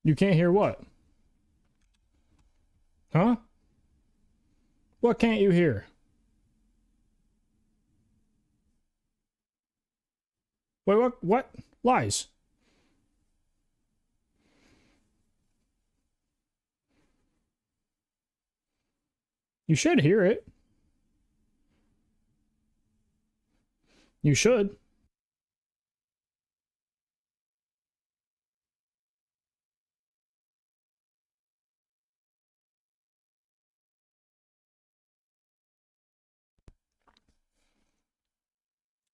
You can't hear what? Huh? What can't you hear? Wait, what? What? Lies. You should hear it. You should.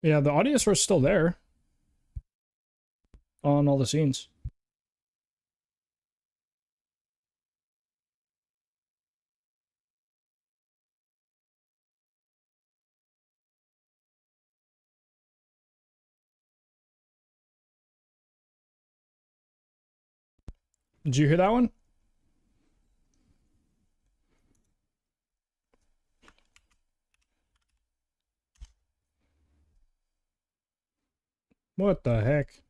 Yeah, the audio source is still there on all the scenes. Did you hear that one? What the heck?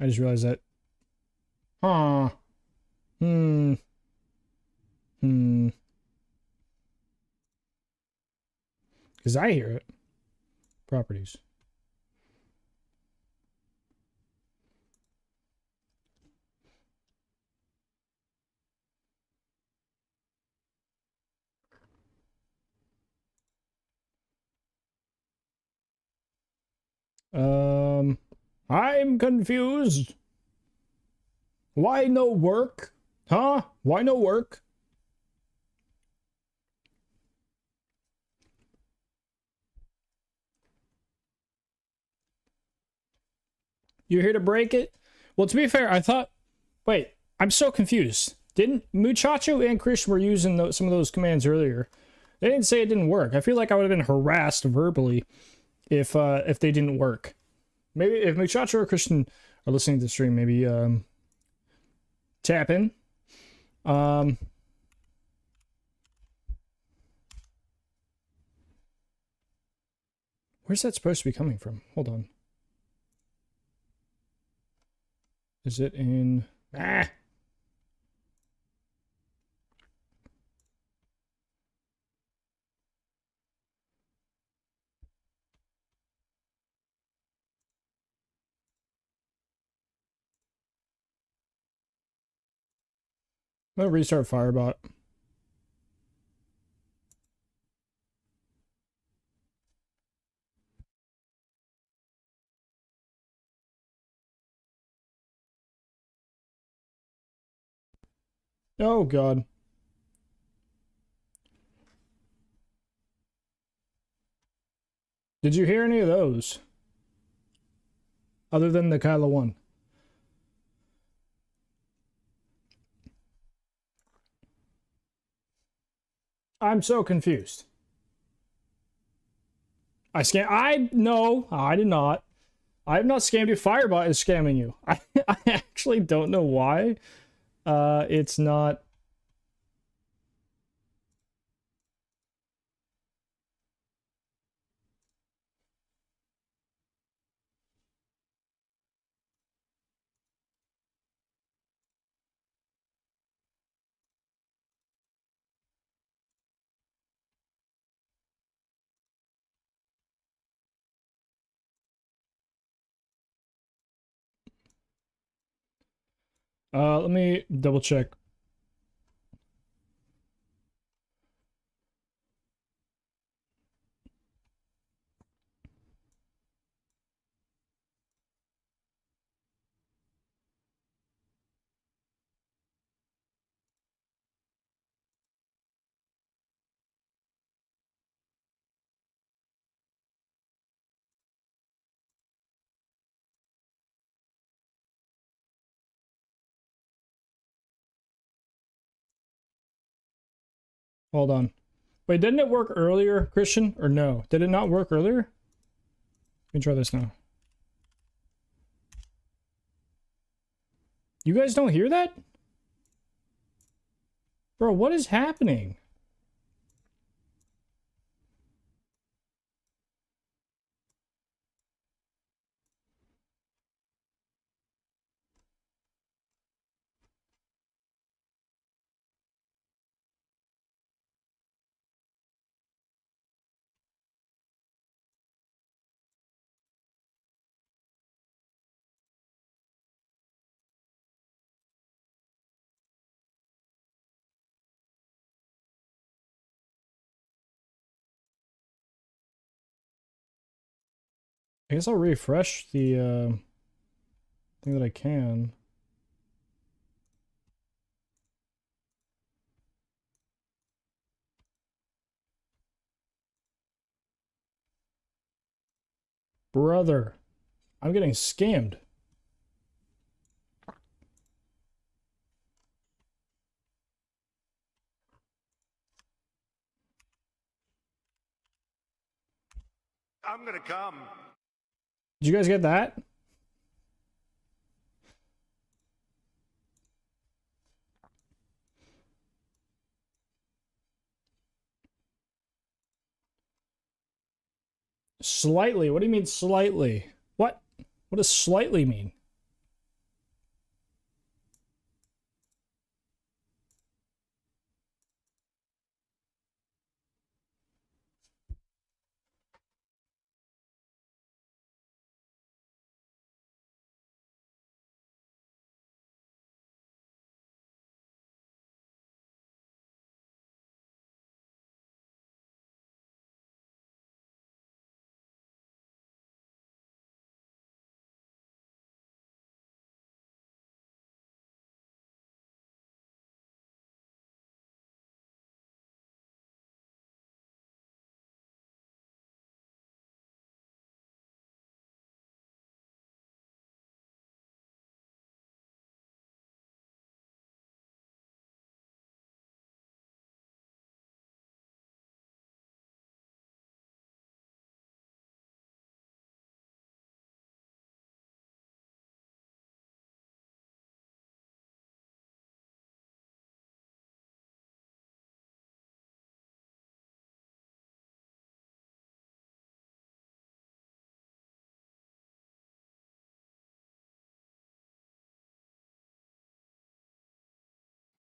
I just realized that. Huh. Hmm. Hmm. Because I hear it. Properties. I'm confused. Why no work? Huh? Why no work? You're here to break it? Well, to be fair, I thought... Wait, I'm so confused. Didn't... Muchacho and Krish were using some of those commands earlier. They didn't say it didn't work. I feel like I would have been harassed verbally if they didn't work. Maybe if Muchacho or Christian are listening to the stream, maybe tap in. Where's that supposed to be coming from? Hold on. Is it in... Ah! I'm gonna restart Firebot. Oh god. Did you hear any of those? Other than the Kylo one. I'm so confused. No, I did not. I have not scammed you. Firebot is scamming you. I actually don't know why. It's not. Let me double check. Hold on. Wait, didn't it work earlier, Christian? Or no? Did it not work earlier? Let me try this now. You guys don't hear that? Bro, what is happening? I guess I'll refresh the thing that I can. Brother, I'm getting scammed. I'm gonna come. Did you guys get that? Slightly? What do you mean slightly? What? What does slightly mean?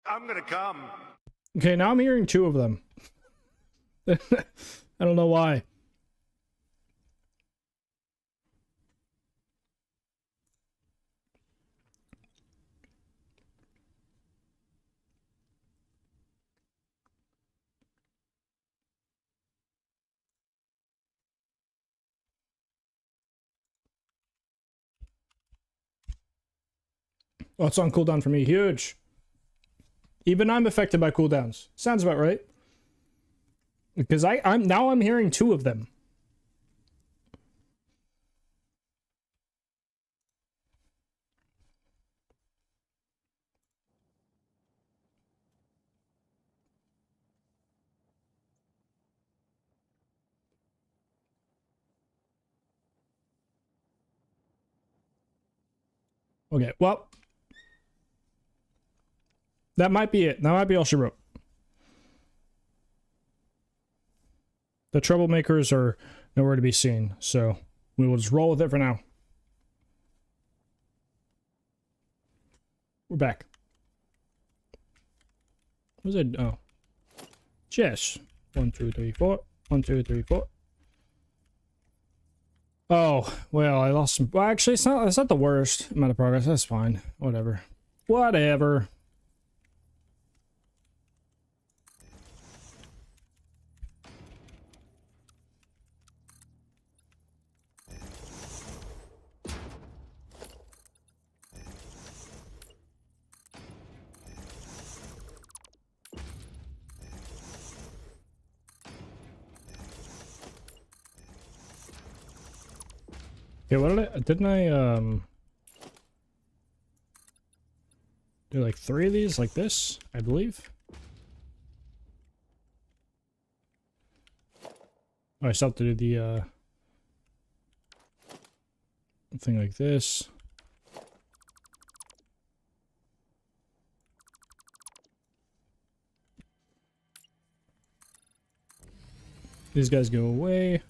I'm gonna come. Okay, now I'm hearing two of them. I don't know why. Oh, it's on cooldown for me. Huge. Even I'm affected by cooldowns. Sounds about right. Because I'm hearing two of them. Okay, well, that might be it. That might be all she wrote. The troublemakers are nowhere to be seen, so we will just roll with it for now. We're back. What was it? Oh. Chess. 1, 2, 3, 4. 1, 2, 3, 4. Oh, well, I lost some. Well, actually, it's not the worst amount of progress. That's fine. Whatever. Whatever. Okay, what didn't I do like 3 of these like this, I believe. Oh, I still have to do the thing like this. These guys go away,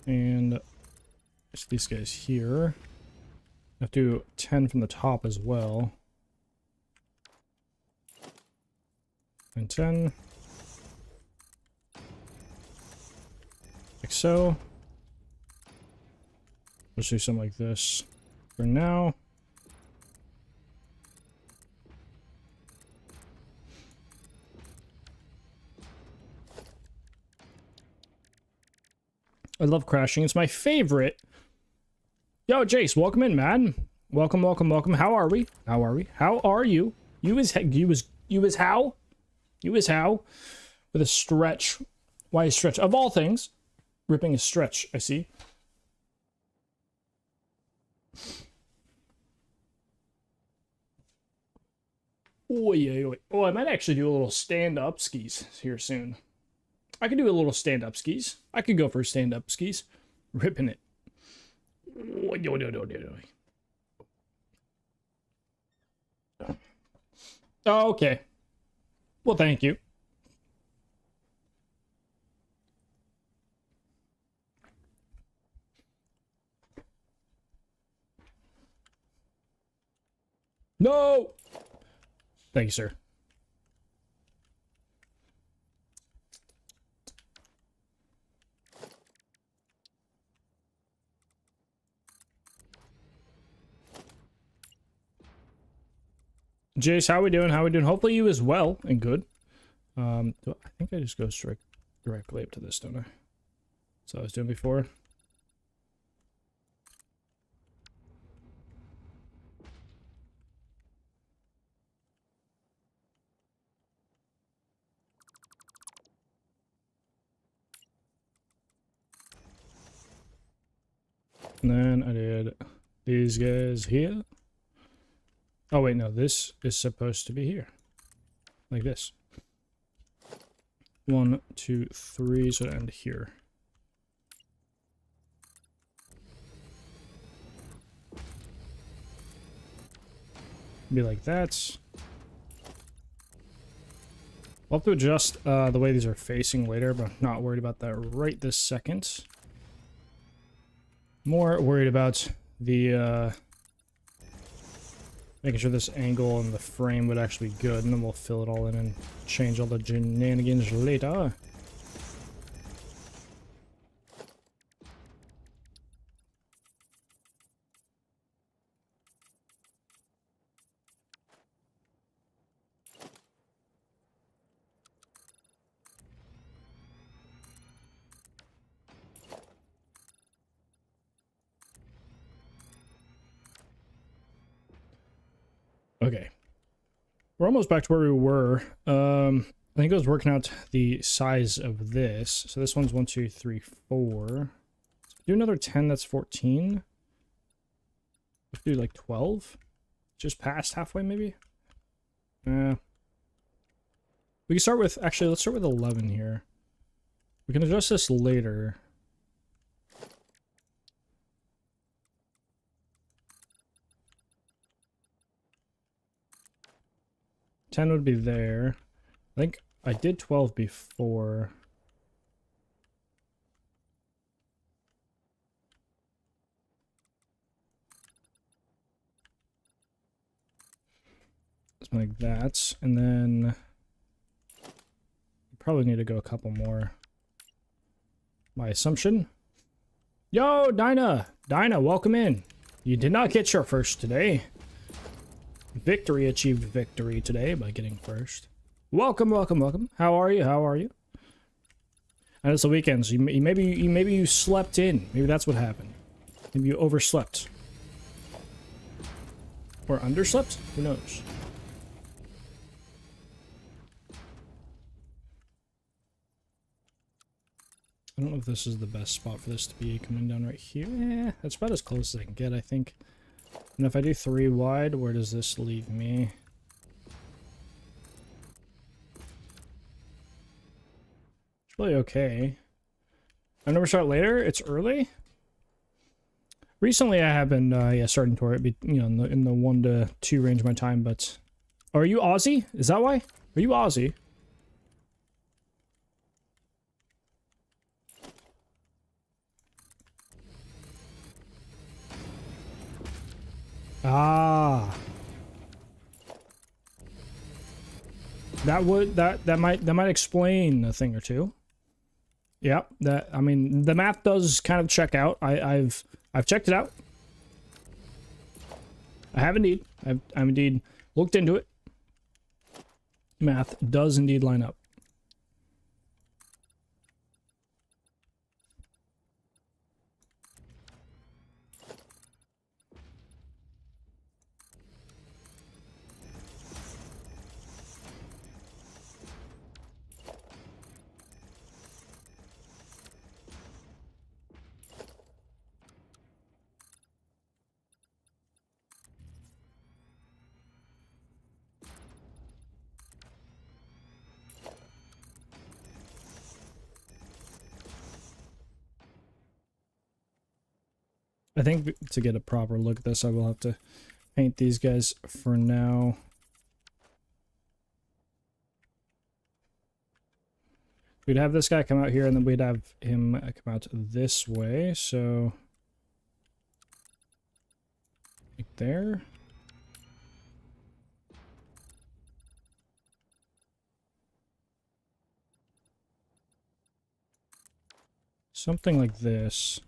and these guys here. I have to do 10 from the top as well. And 10. Like so. Let's do something like this for now. I love crashing. It's my favorite. Yo, Jace, welcome in, man. Welcome, welcome, welcome. How are we? How are we? How are you? You is how? You is how? With a stretch. Why a stretch? Of all things, ripping a stretch, I see. Oh, yeah. Oh, I might actually do a little stand-up skis here soon. I could do a little stand-up skis. I could go for stand-up skis. Ripping it. Oh, okay. Well, thank you. No! Thank you, sir. Jace, how we doing? How we doing? Hopefully you as well and good. I think I just go directly up to this, don't I? That's what I was doing before. And then I did these guys here. Oh wait, no, this is supposed to be here. Like this. 1, 2, 3, so to end here. Be like that. I'll have to adjust the way these are facing later, but I'm not worried about that right this second. More worried about the making sure this angle and the frame would actually be good, and then we'll fill it all in and change all the shenanigans later. Okay. We're almost back to where we were. I think I was working out the size of this. So this one's 1, 2, 3, 4. Do another 10, that's 14. Let's do like 12. Just past halfway, maybe? We can start with, actually, let's start with 11 here. We can adjust this later. Ten would be there. I think I did 12 before. Something like that. And then probably need to go a couple more. My assumption. Yo, Dinah! Dinah, welcome in. You did not get your first today. Victory achieved victory today by getting first. Welcome, welcome, welcome. How are you? How are you? And it's the weekend, so maybe you slept in. Maybe that's what happened. Maybe you overslept. Or underslept? Who knows? I don't know if this is the best spot for this to be coming down right here. Eh, that's about as close as I can get, I think. And if I do 3 wide, where does this leave me? It's really okay. I never start later. It's early. Recently, I have been starting to it, you know, in the 1 to 2 range of my time. But are you Aussie? Is that why? Are you Aussie? Ah. That might explain a thing or two. Yeah, I mean the math does kind of check out. I've checked it out. I have indeed. I've indeed looked into it. Math does indeed line up. I think to get a proper look at this, I will have to paint these guys for now. We'd have this guy come out here, and then we'd have him come out this way, so... Like there. Something like this.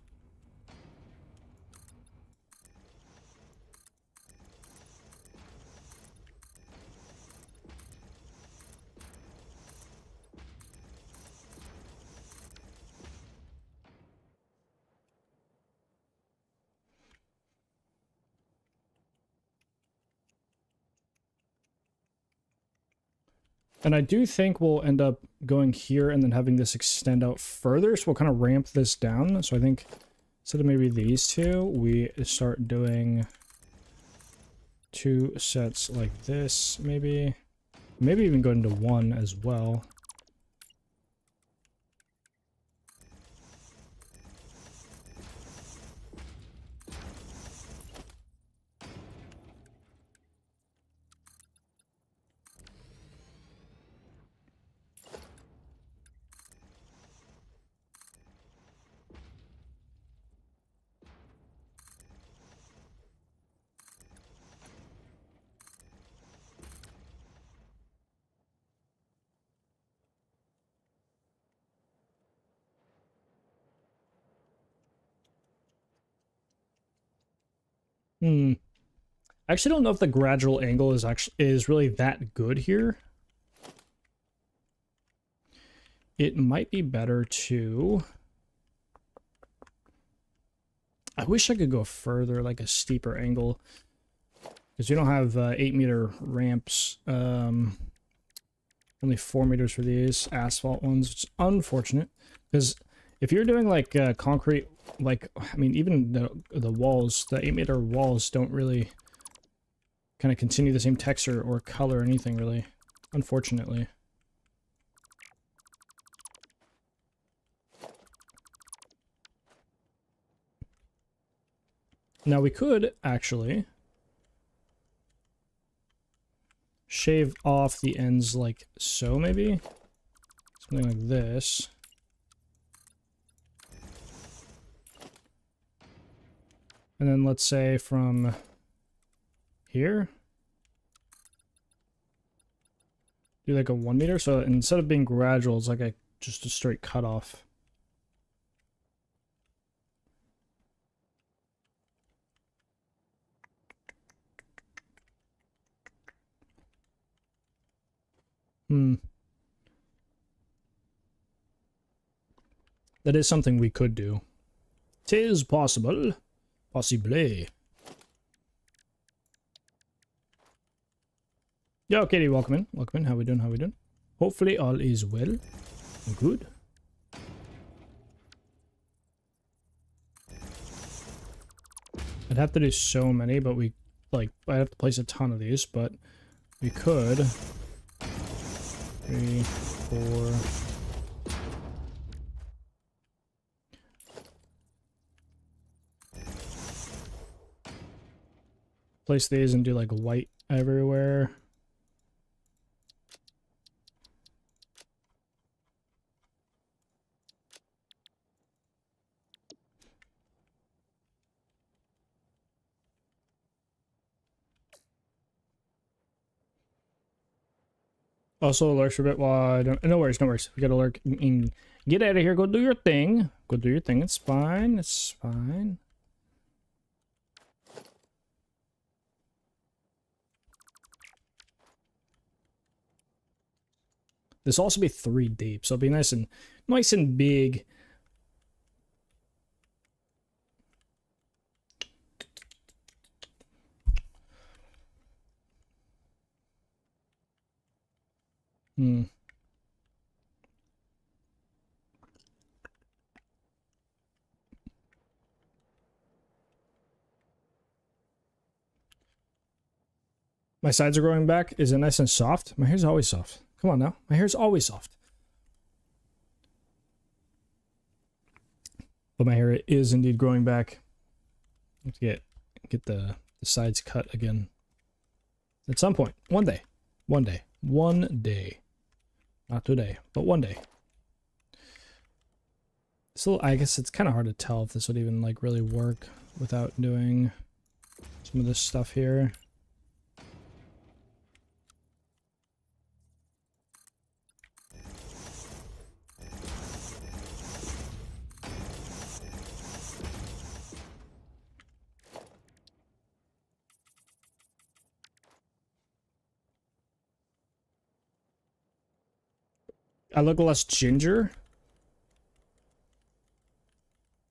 And I do think we'll end up going here and then having this extend out further. So we'll kind of ramp this down. So I think instead of maybe these two, we start doing 2 sets like this, maybe. Maybe even go into 1 as well. I actually don't know if the gradual angle is really that good here. It might be better to... I wish I could go further, like a steeper angle. Because you don't have 8-meter ramps. Only 4 meters for these asphalt ones, which is unfortunate. Because if you're doing like concrete, like, I mean, even the walls, the 8-meter walls don't really kind of continue the same texture or color or anything, really. Unfortunately. Now we could actually shave off the ends like so, maybe? Something like this. And then let's say from here, do like a 1 meter. So instead of being gradual, it's like just a straight cutoff. That is something we could do. 'Tis possible. Possibly. Yo, Katie, welcome in. Welcome in. How we doing? How we doing? Hopefully all is well and good. I'd have to do so many, but we, like, I'd have to place a ton of these, but we could. 3, 4... replace these and do like white everywhere. Also, lurks for a bit while I don't. No worries, no worries. We gotta lurk. Get out of here. Go do your thing. Go do your thing. It's fine. It's fine. This will also be 3 deep, so it'll be nice and big. Hmm. My sides are growing back. Is it nice and soft? My hair's always soft. Come on now. My hair's always soft. But my hair is indeed growing back. I have to get the sides cut again. At some point. One day. One day. One day. Not today, but one day. So I guess it's kind of hard to tell if this would even like really work without doing some of this stuff here. I look less ginger.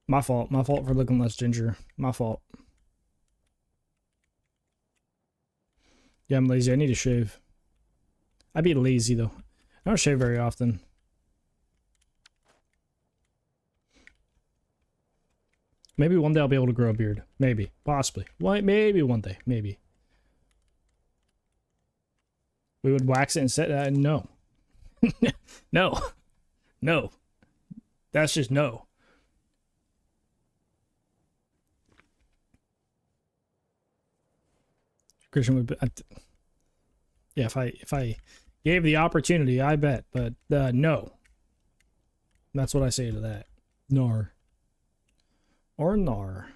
My fault. My fault for looking less ginger. My fault. Yeah, I'm lazy. I need to shave. I'd be lazy though. I don't shave very often. Maybe one day I'll be able to grow a beard. Maybe. Possibly. Well, maybe one day. Maybe. We would wax it and set... no. No. No. That's just no. Christian would be... yeah, if I gave the opportunity, I bet. But no. That's what I say to that. Nar. Or nar.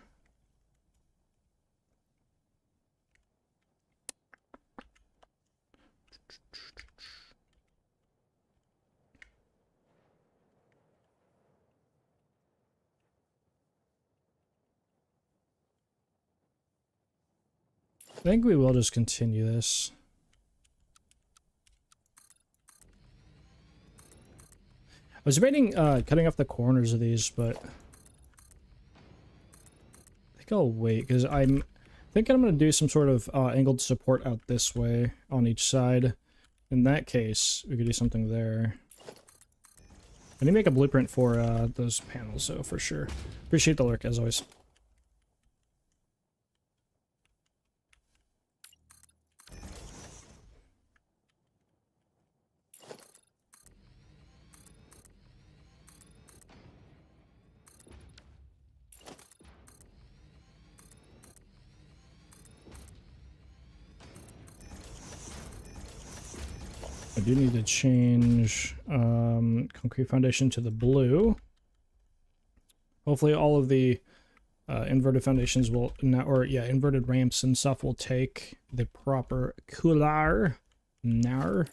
I think we will just continue this. I was debating cutting off the corners of these, but I think I'll wait because I'm thinking I'm going to do some sort of angled support out this way on each side. In that case, we could do something there. I need to make a blueprint for those panels, though, for sure. Appreciate the lurk, as always. I do need to change concrete foundation to the blue. Hopefully all of the inverted foundations will, inverted ramps and stuff will take the proper color. Now,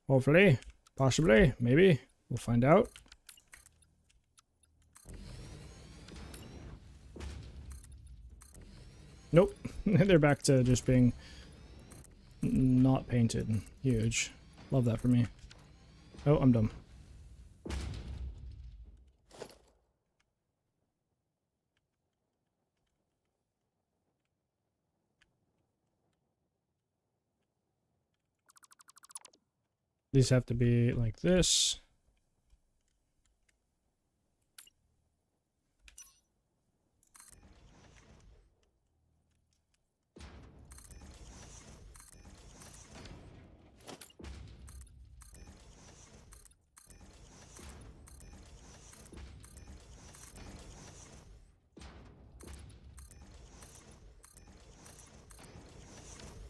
hopefully, possibly, maybe, we'll find out. Nope, they're back to just being not painted. Huge. Love that for me. Oh, I'm dumb. These have to be like this.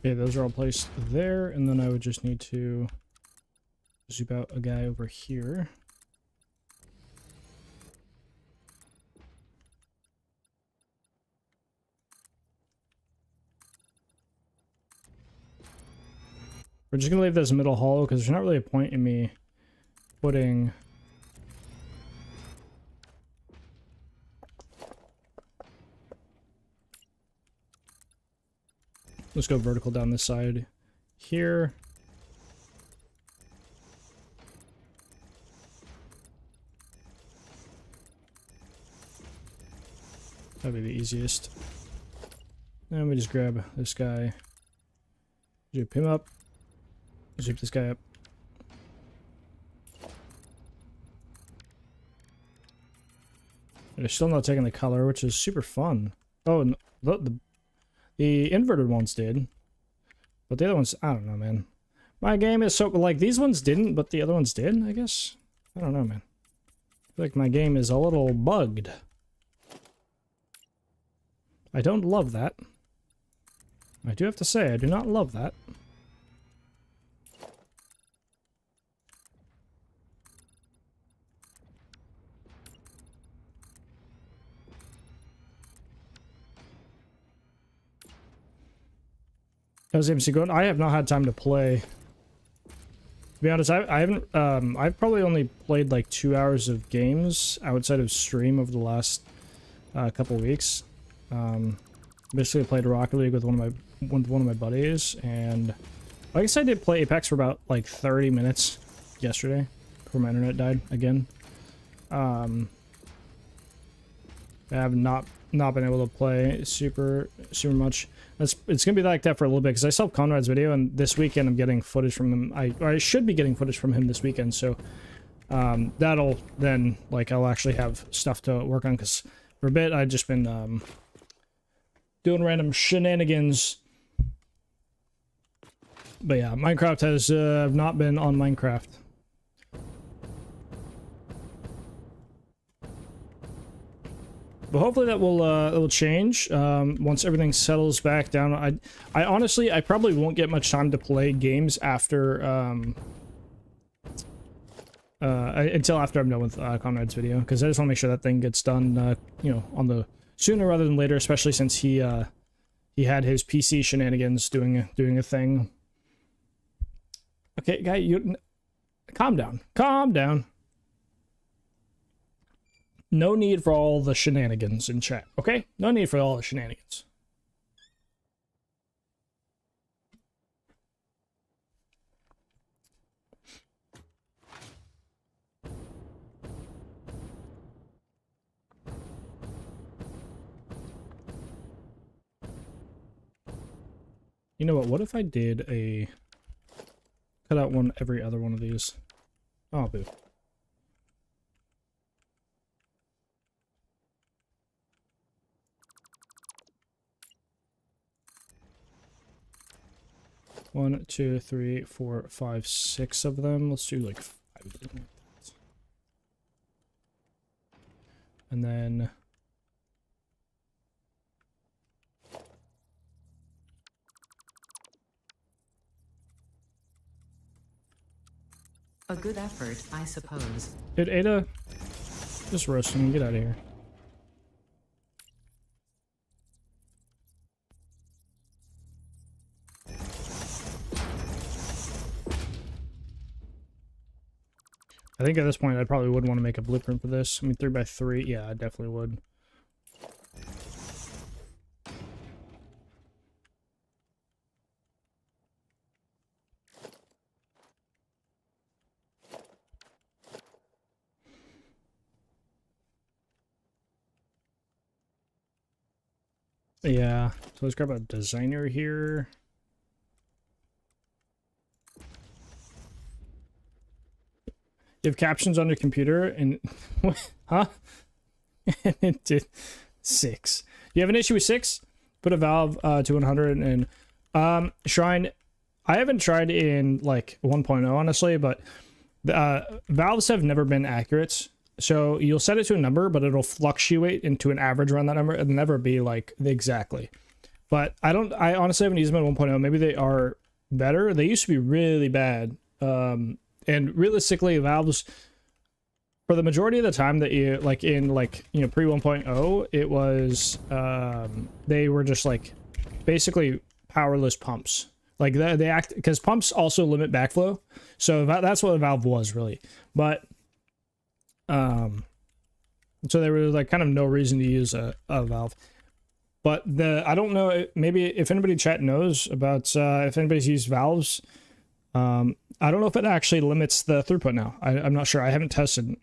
Okay, those are all placed there, and then I would just need to zoom out a guy over here. We're just gonna leave this middle hollow because there's not really a point in me putting let's go vertical down this side here. That'd be the easiest. And we just grab this guy, zoop him up, zoop this guy up. They're still not taking the color, which is super fun. Oh, and the inverted ones did, but the other ones, I don't know, man. My game is so, like, these ones didn't, but the other ones did, I guess. I don't know, man. I feel like my game is a little bugged. I don't love that. I do have to say, I do not love that. How's AMC going? I have not had time to play. To be honest, I haven't, I've probably only played like 2 hours of games outside of stream over the last couple weeks. Basically played Rocket League with one of my buddies, and I guess I did play Apex for about like 30 minutes yesterday before my internet died again. I have not been able to play super much. It's gonna be like that for a little bit because I saw Conrad's video, and this weekend I'm getting footage from him. I should be getting footage from him this weekend, so that'll then, like, I'll actually have stuff to work on, because for a bit I've just been doing random shenanigans. But yeah, Minecraft has not been on Minecraft. But hopefully that will change once everything settles back down. I honestly, I probably won't get much time to play games after until after I'm done with Conrad's video, because I just want to make sure that thing gets done, you know, on the sooner rather than later, especially since he had his PC shenanigans doing a thing. Okay, guy, you calm down. Calm down. No need for all the shenanigans in chat, okay? No need for all the shenanigans. You know what if I did a cut out every other one of these? Oh, boo. One, two, three, four, five, six of them. Let's do like 5 of them. And then A good effort, I suppose. Dude, Ada, just roasting. Get out of here. I think at this point I probably would want to make a blueprint for this. I mean, 3x3, yeah, I definitely would. Yeah, so let's grab a designer here. You have captions on your computer and huh? And it did 6. You have an issue with 6? Put a valve to 100 and Shrine. I haven't tried in like 1.0 honestly, but valves have never been accurate. So you'll set it to a number, but it'll fluctuate into an average around that number. It'll never be like exactly. But I honestly haven't used them at 1.0. Maybe they are better. They used to be really bad. And realistically, valves, for the majority of the time that you, like in like, you know, pre 1.0, it was, they were just like basically powerless pumps. Like they act, because pumps also limit backflow. So that's what a valve was really. But, so there was like kind of no reason to use a valve. But I don't know, maybe if anybody in chat knows about, if anybody's used valves, I don't know if it actually limits the throughput now. I'm not sure. I haven't tested.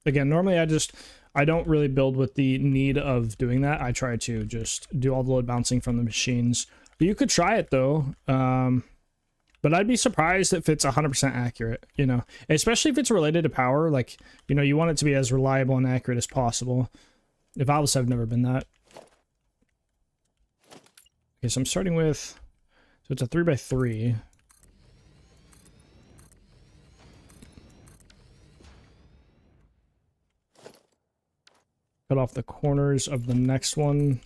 Again, normally I don't really build with the need of doing that. I try to just do all the load balancing from the machines. But you could try it though. But I'd be surprised if it's 100% accurate, you know, especially if it's related to power. Like, you know, you want it to be as reliable and accurate as possible. The valves have never been that. Okay, so I'm starting with, so it's a 3x3. Cut off the corners of the next one.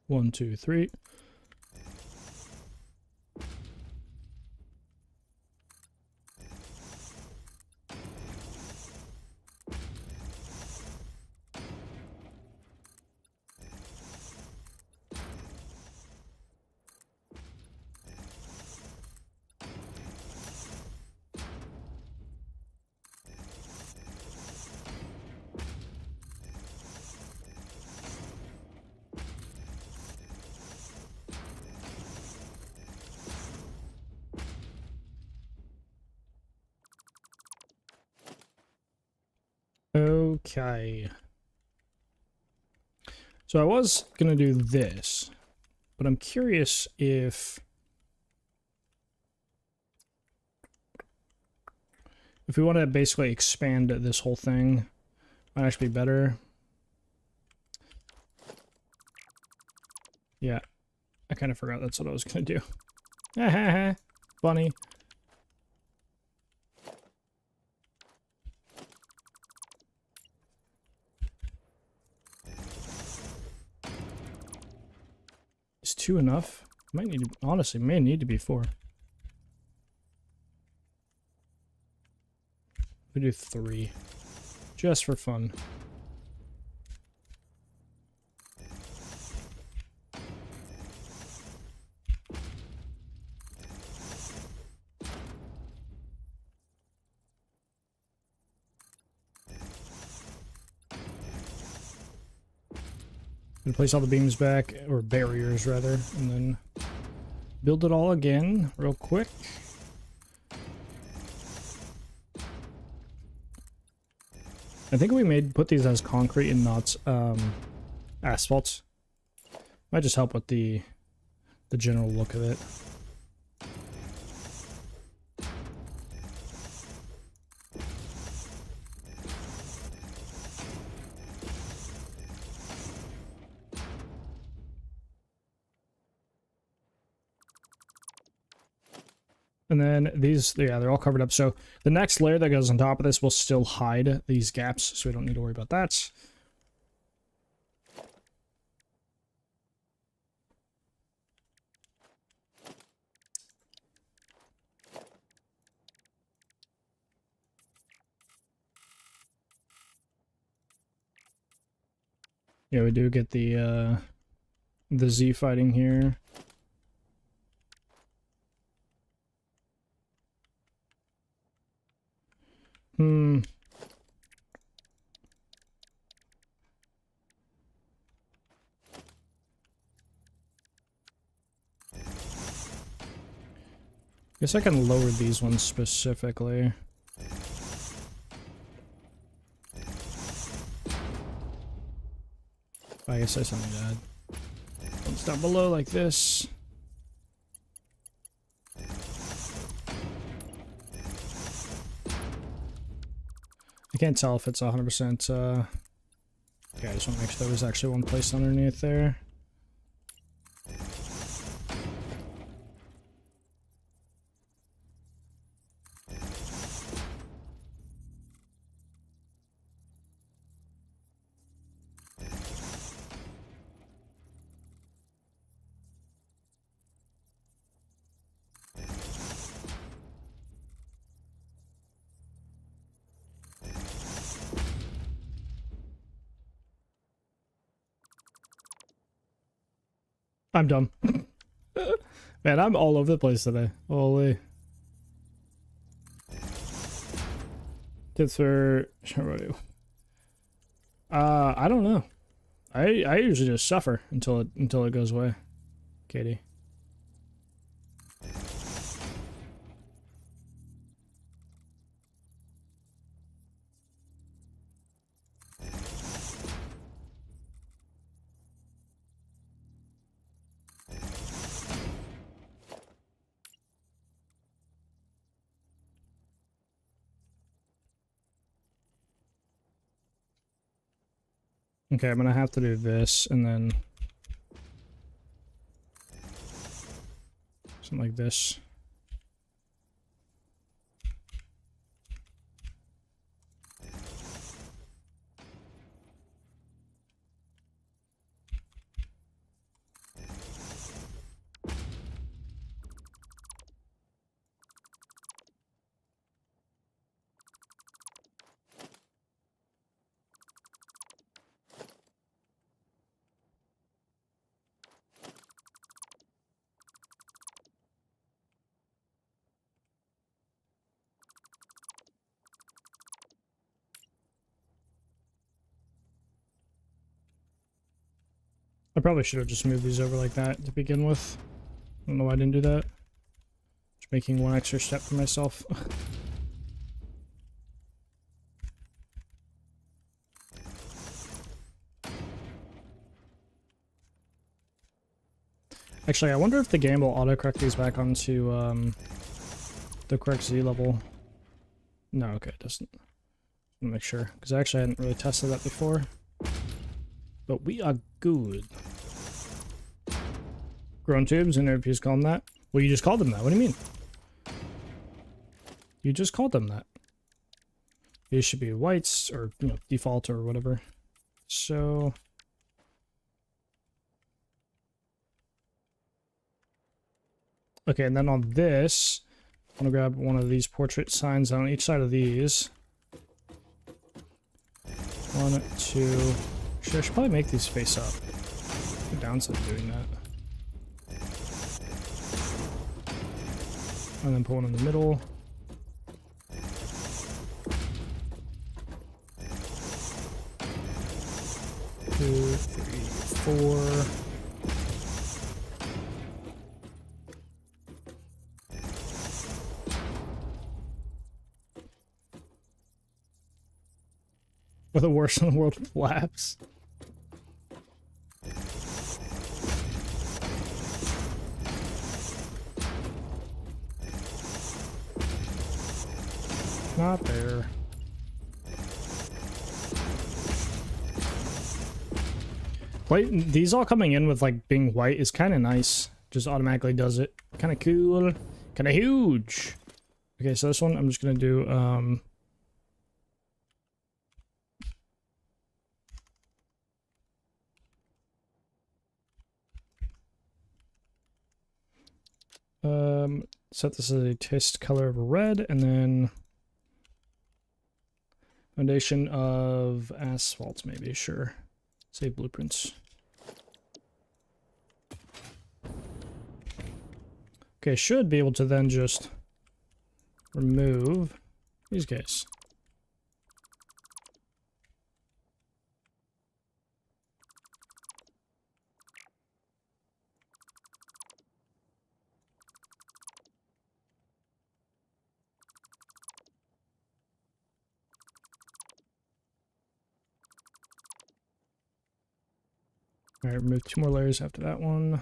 One, two, three. Okay. So I was gonna do this, but I'm curious if we want to basically expand this whole thing, might actually be better. Yeah, I kind of forgot that's what I was gonna do. Funny. Is 2 enough? Might need to, honestly, may need to be 4. We do 3, just for fun. And place all the beams back, or barriers rather, and then build it all again real quick. I think we put these as concrete and not asphalt. Might just help with the general look of it. And then these, yeah, they're all covered up. So the next layer that goes on top of this will still hide these gaps, so we don't need to worry about that. Yeah, we do get the Z fighting here. Guess I can lower these ones specifically. I guess that's something to add. One's down below like this. I can't tell if it's 100%. Okay, I just want to make sure there was actually one placed underneath there. I'm dumb. Man, I'm all over the place today. Holy. Tips for Factorio. I don't know. I usually just suffer until it goes away. Katie. Okay, I'm gonna have to do this and then something like this. I probably should have just moved these over like that to begin with. I don't know why I didn't do that. Just making one extra step for myself. Actually, I wonder if the game will autocorrect these back onto the correct Z level. No, okay, it doesn't. I'll make sure, because I actually hadn't really tested that before. But we are good. Grown tubes, and if you just call them that. Well, you just called them that. What do you mean? You just called them that. These should be whites, or, you know, default or whatever. So... okay, and then on this, I'm gonna grab one of these portrait signs on each side of these. 1, 2... Actually, I should probably make these face up. The downside of doing that. And then put one in the middle. 2, 3, 4. Or the worst in the world flaps. Not there. White, these all coming in with like being white is kind of nice. Just automatically does it. Kind of cool. Kind of huge. Okay, so this one I'm just gonna do set this as a test color of red, and then foundation of asphalt, maybe, sure. Save blueprints. Okay, should be able to then just remove these guys. All right, remove 2 more layers after that one.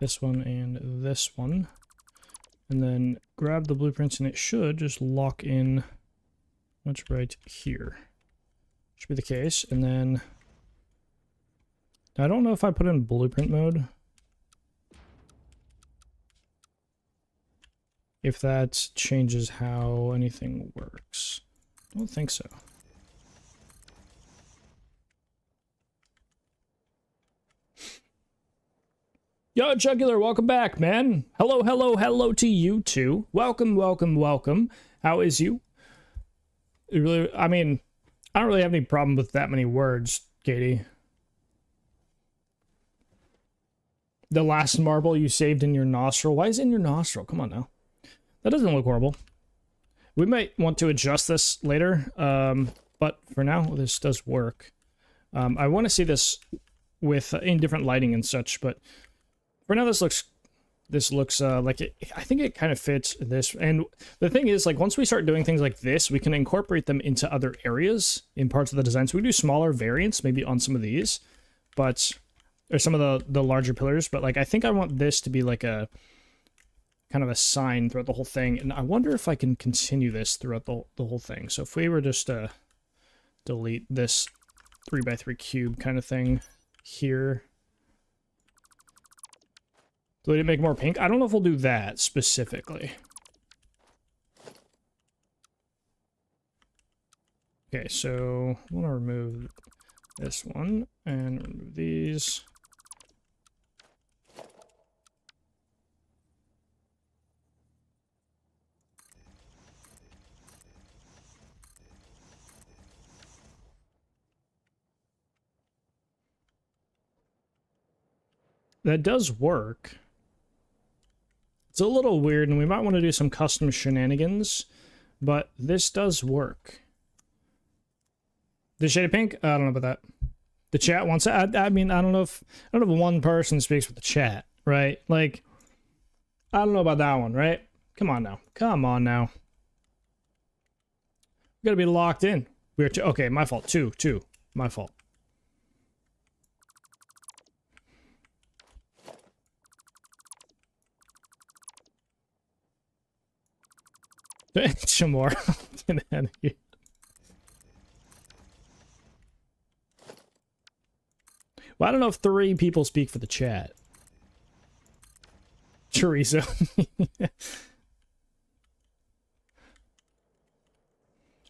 This one and this one. And then grab the blueprints, and it should just lock in much right here. Should be the case. And then I don't know if I put in blueprint mode, if that changes how anything works. I don't think so. Yo, Jugular, welcome back, man. Hello, hello, hello to you too. Welcome, welcome, welcome. How is you? It really, I mean, I don't really have any problem with that many words, Katie. The last marble you saved in your nostril. Why is it in your nostril? Come on now. That doesn't look horrible. We might want to adjust this later, but for now, this does work. I want to see this with in different lighting and such, but for now, this looks like it. I think it kind of fits this. And the thing is, like, once we start doing things like this, we can incorporate them into other areas in parts of the design. So we do smaller variants, maybe on some of these, but or some of the larger pillars. But like, I think I want this to be like a kind of a sign throughout the whole thing. And I wonder if I can continue this throughout the whole thing. So if we were just to delete this 3x3 cube kind of thing here. Delete it, make more pink. I don't know if we'll do that specifically. Okay, so I want to remove this one and remove these. That does work. It's a little weird, and we might want to do some custom shenanigans, but this does work. The shade of pink? I don't know about that. The chat wants it. I mean, I don't know if one person speaks with the chat, right? Like, I don't know about that one, right? Come on now. Come on now. We gotta be locked in. We're okay, my fault. Two. My fault. Shamor. Well, I don't know if 3 people speak for the chat. Chorizo.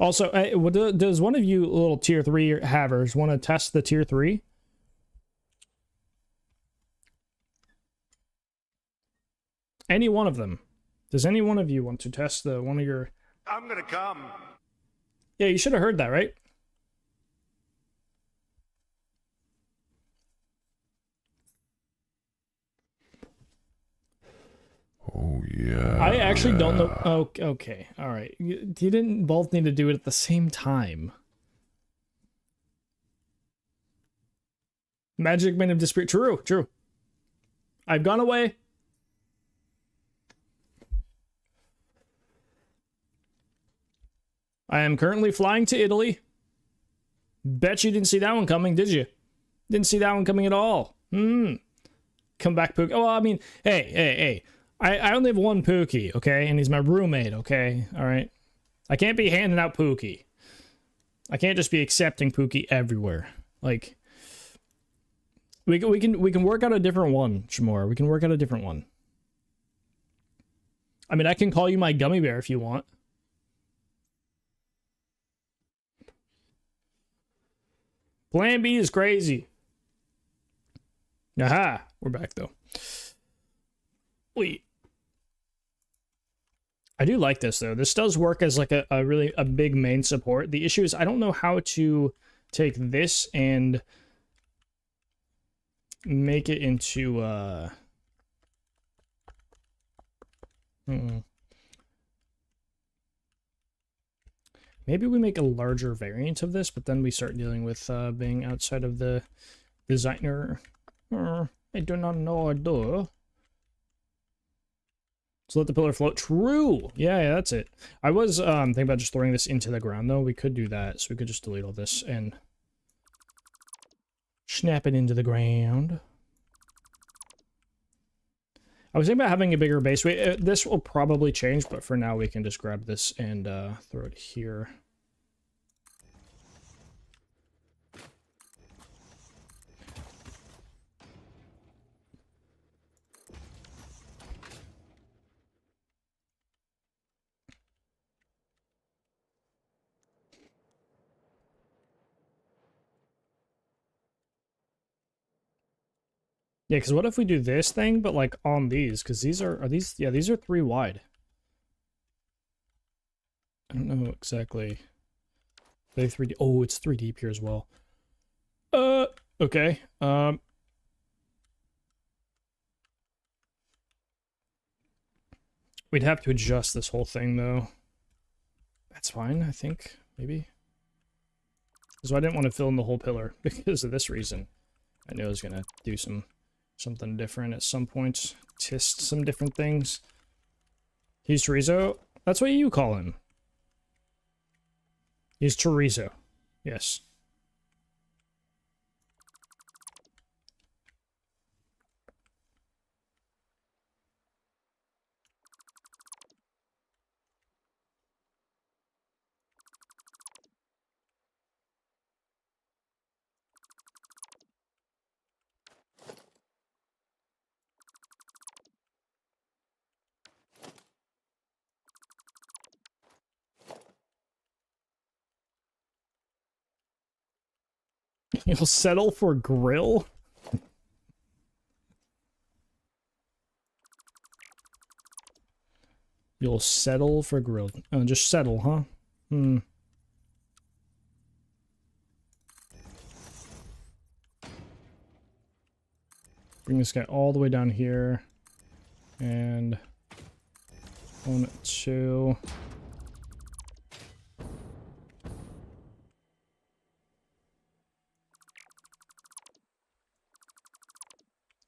Also, does one of you little tier 3 havers want to test the tier 3? Any one of them. Does any one of you want to test one of your... I'm gonna come. Yeah, you should have heard that, right? Oh, yeah. I actually don't know... Oh, okay, alright. You didn't both need to do it at the same time. Magic may have disappeared. True. I've gone away. I am currently flying to Italy. Bet you didn't see that one coming, did you? Didn't see that one coming at all. Come back, Pookie. Oh, I mean, hey. I only have one Pookie, okay? And he's my roommate, okay? All right? I can't be handing out Pookie. I can't just be accepting Pookie everywhere. Like, we can work out a different one, Shamor. We can work out a different one. I mean, I can call you my gummy bear if you want. Plan B is crazy. Aha, we're back though. Wait. I do like this though. This does work as like a really big main support. The issue is I don't know how to take this and make it into Maybe we make a larger variant of this, but then we start dealing with being outside of the designer. I do not know. So let the pillar float. True. Yeah, that's it. I was thinking about just throwing this into the ground, though. We could do that, so we could just delete all this and snap it into the ground. I was thinking about having a bigger base. This will probably change, but for now we can just grab this and throw it here. Yeah, because what if we do this thing, but like on these? Because these are these? Yeah, these are 3 wide. I don't know exactly. They 3D. Oh, it's 3 deep here as well. Okay. We'd have to adjust this whole thing, though. That's fine, I think. Maybe. So I didn't want to fill in the whole pillar because of this reason. I knew I was going to do something different at some point. Test some different things. He's chorizo. That's what you call him. He's chorizo. Yes. You'll settle for grill? You'll settle for grill. Oh, just settle, huh? Hmm. Bring this guy all the way down here. And 1, 2.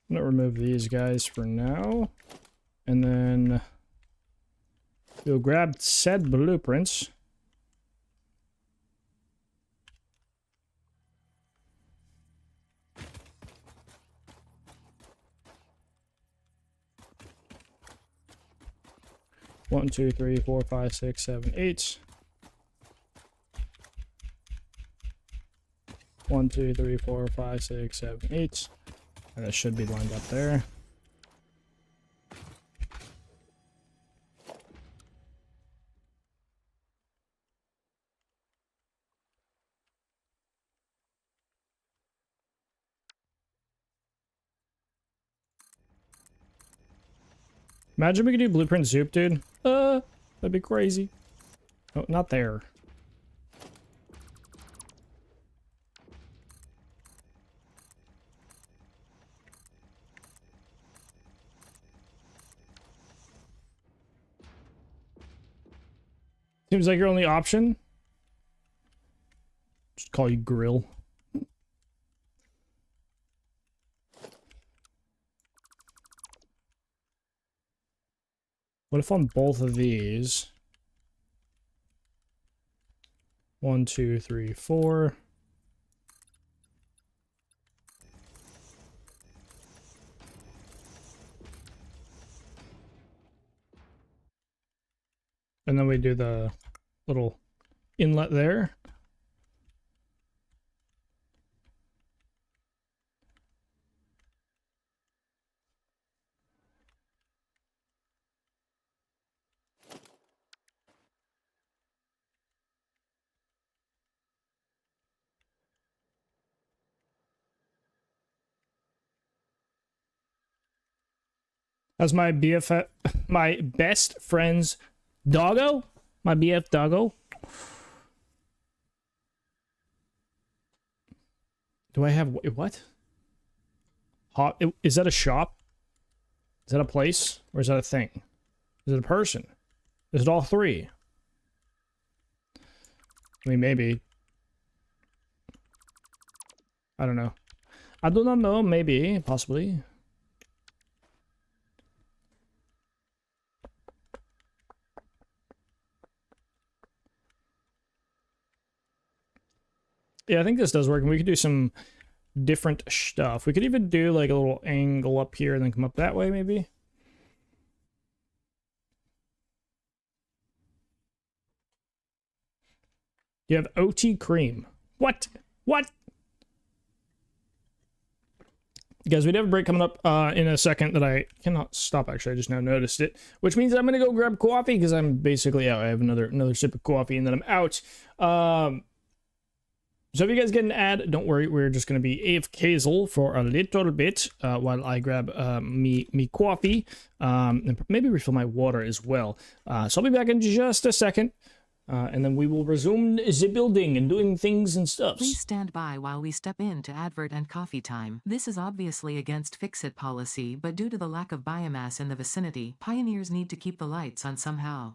I'm gonna remove these guys for now. And then we'll grab said blueprints. One, two, three, four, five, six, 7, 8. 1, 2, 3, 4, 5, 6, 7, 8. And that should be lined up there. Imagine we could do blueprint soup, dude. That'd be crazy. Oh, not there. Seems like your only option. Just call you grill. What if on both of these? 1, 2, 3, 4. And then we do the little inlet there. As my BFF, my best friend's doggo, my BF doggo. Do I have what? Hot? Is that a shop? Is that a place, or is that a thing? Is it a person? Is it all three? I mean, maybe. I don't know. I do not know. Maybe, possibly. Yeah, I think this does work, and we could do some different stuff. We could even do like a little angle up here and then come up that way, maybe. You have OT cream. What? What? Guys, we do have a break coming up in a second that I cannot stop, actually. I just now noticed it. Which means I'm going to go grab coffee because I'm basically out. I have another sip of coffee and then I'm out. So if you guys get an ad, don't worry. We're just going to be AFKzel for a little bit while I grab me coffee and maybe refill my water as well. So I'll be back in just a second. And then we will resume the building and doing things and stuff. Please stand by while we step in to advert and coffee time. This is obviously against fix-it policy, but due to the lack of biomass in the vicinity, pioneers need to keep the lights on somehow.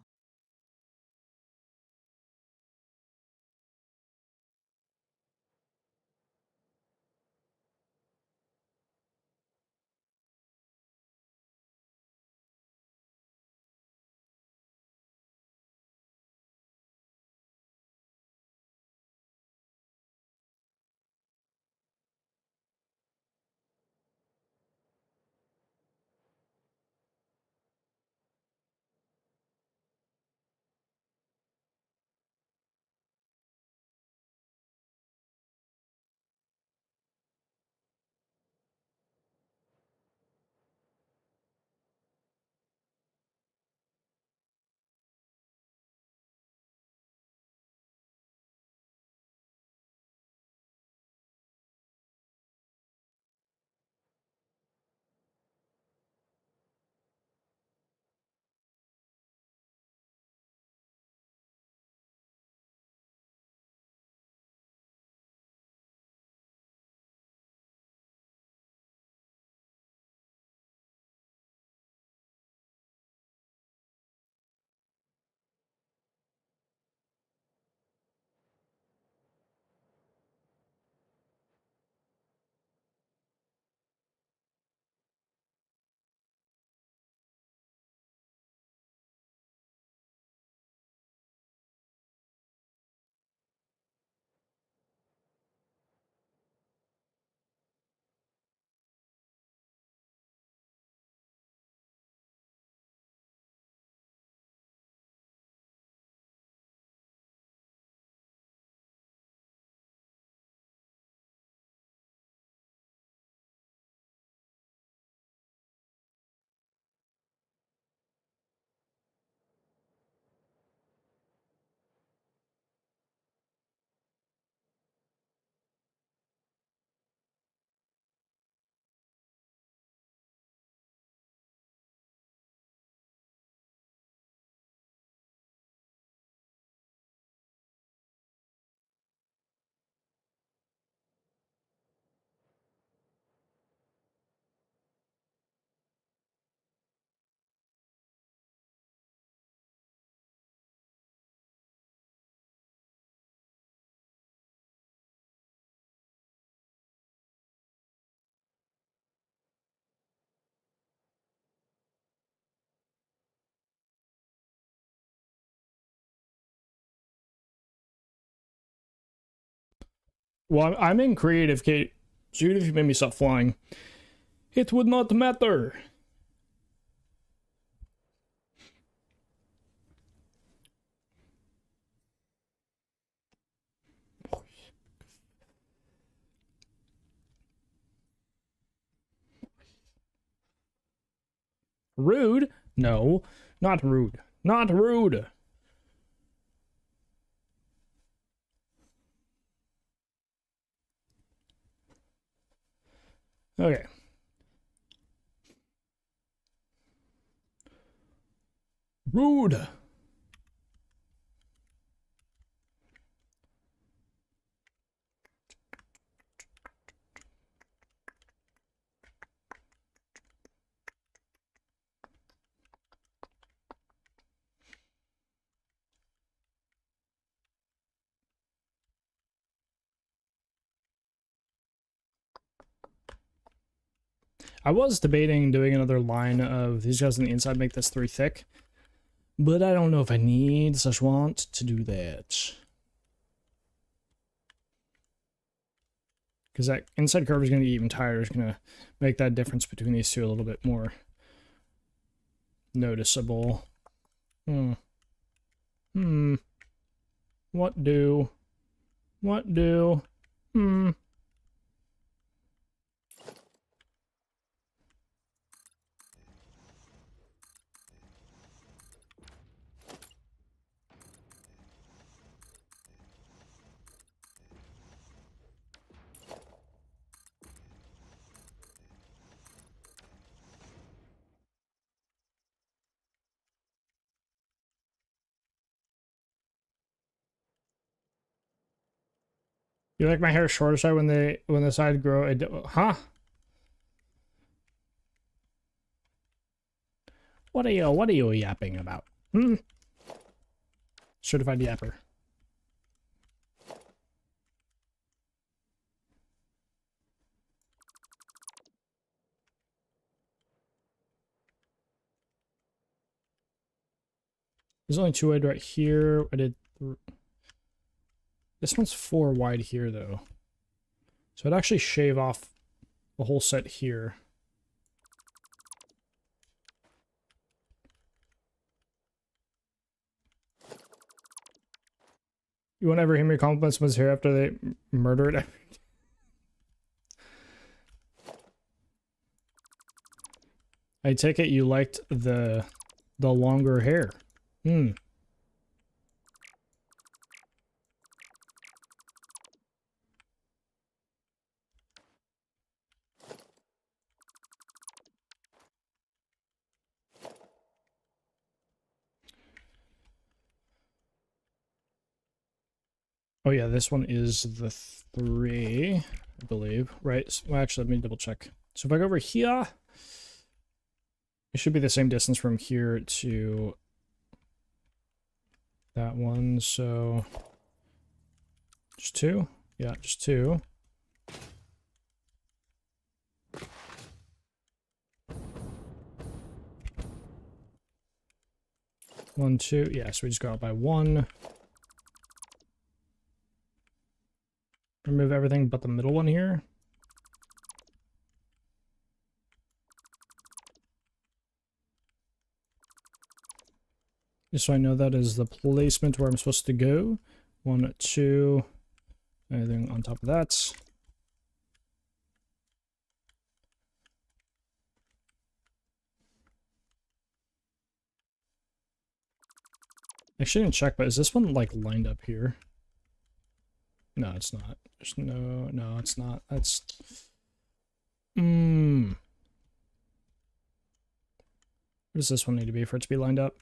Well, I'm in creative, Kate. So even if you made me stop flying, it would not matter. Rude? No, not rude. Not rude. Okay. Rude. I was debating doing another line of these guys on the inside make this 3 thick, but I don't know if I need such want to do that. Because that inside curve is going to get even tighter. It's going to make that difference between these two a little bit more noticeable. What do? What do? You like my hair shorter side when the side grow? Huh? What are you yapping about? Hmm? Certified yapper. There's only 2 wide right here. I did. This one's 4 wide here though, so I'd actually shave off the whole set here. You won't ever hear me compliment someone's hair after they murder it. I take it you liked the longer hair. Hmm. Oh yeah, this one is the 3, I believe. Right? Well, actually, let me double check. So if I go over here, it should be the same distance from here to that one. So just 2? Yeah, just 2. One, 2. Yeah, so we just go out by 1. Remove everything but the middle one here. Just so I know that is the placement where I'm supposed to go. 1, 2. Anything on top of that. I shouldn't check, but is this one like lined up here? No, it's not. There's no, it's not. That's Where does this one need to be for it to be lined up?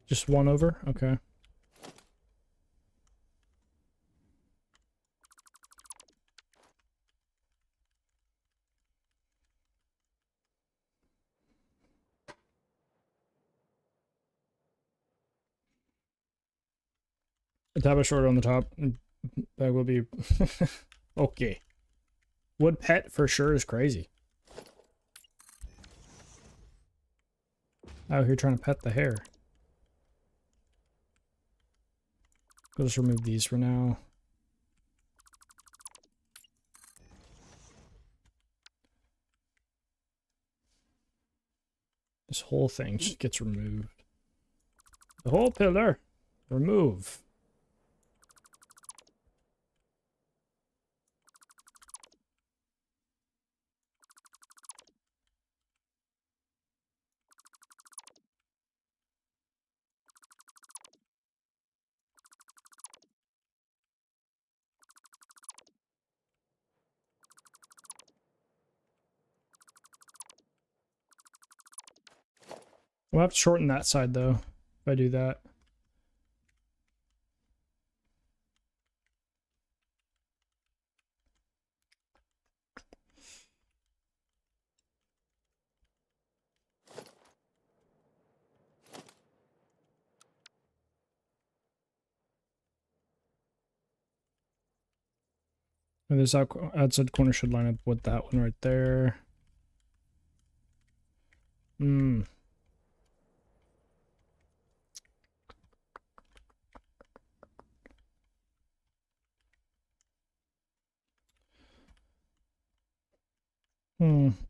Just 1 over? Okay. A tab is shorter on the top. That will be... Okay. Wood pet for sure is crazy. Out here trying to pet the hair. I'll just remove these for now. This whole thing just gets removed. The whole pillar. Remove. We'll have to shorten that side though, if I do that. And this outside corner should line up with that one right there.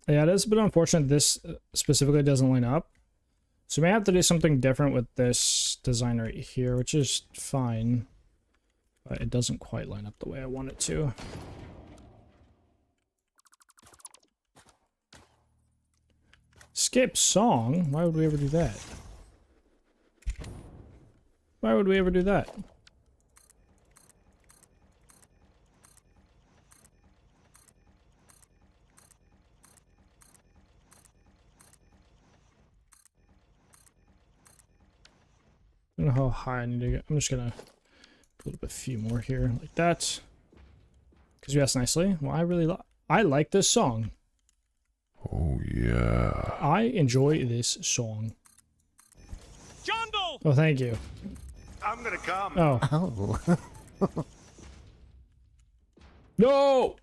Yeah, it is a bit unfortunate this specifically doesn't line up. So we may have to do something different with this design right here, which is fine. But it doesn't quite line up the way I want it to. Skip song? Why would we ever do that? Why would we ever do that? I don't know how high I need to get. I'm just gonna put up a few more here, like that. Because you asked nicely. Well, I like this song. Oh yeah. I enjoy this song. John Doe! Oh, thank you. I'm gonna come. Oh. Oh. No!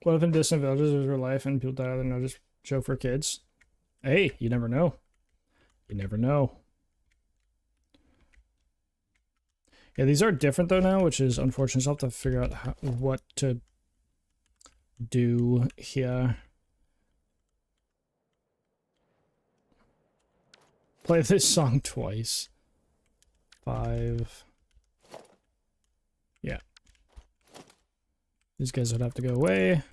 What if in distant villages there's real life and people die out there and just show for kids? Hey, you never know. You never know. Yeah, these are different though now, which is unfortunate. So I'll have to figure out what to do here. Play this song twice. 5. Yeah. These guys would have to go away.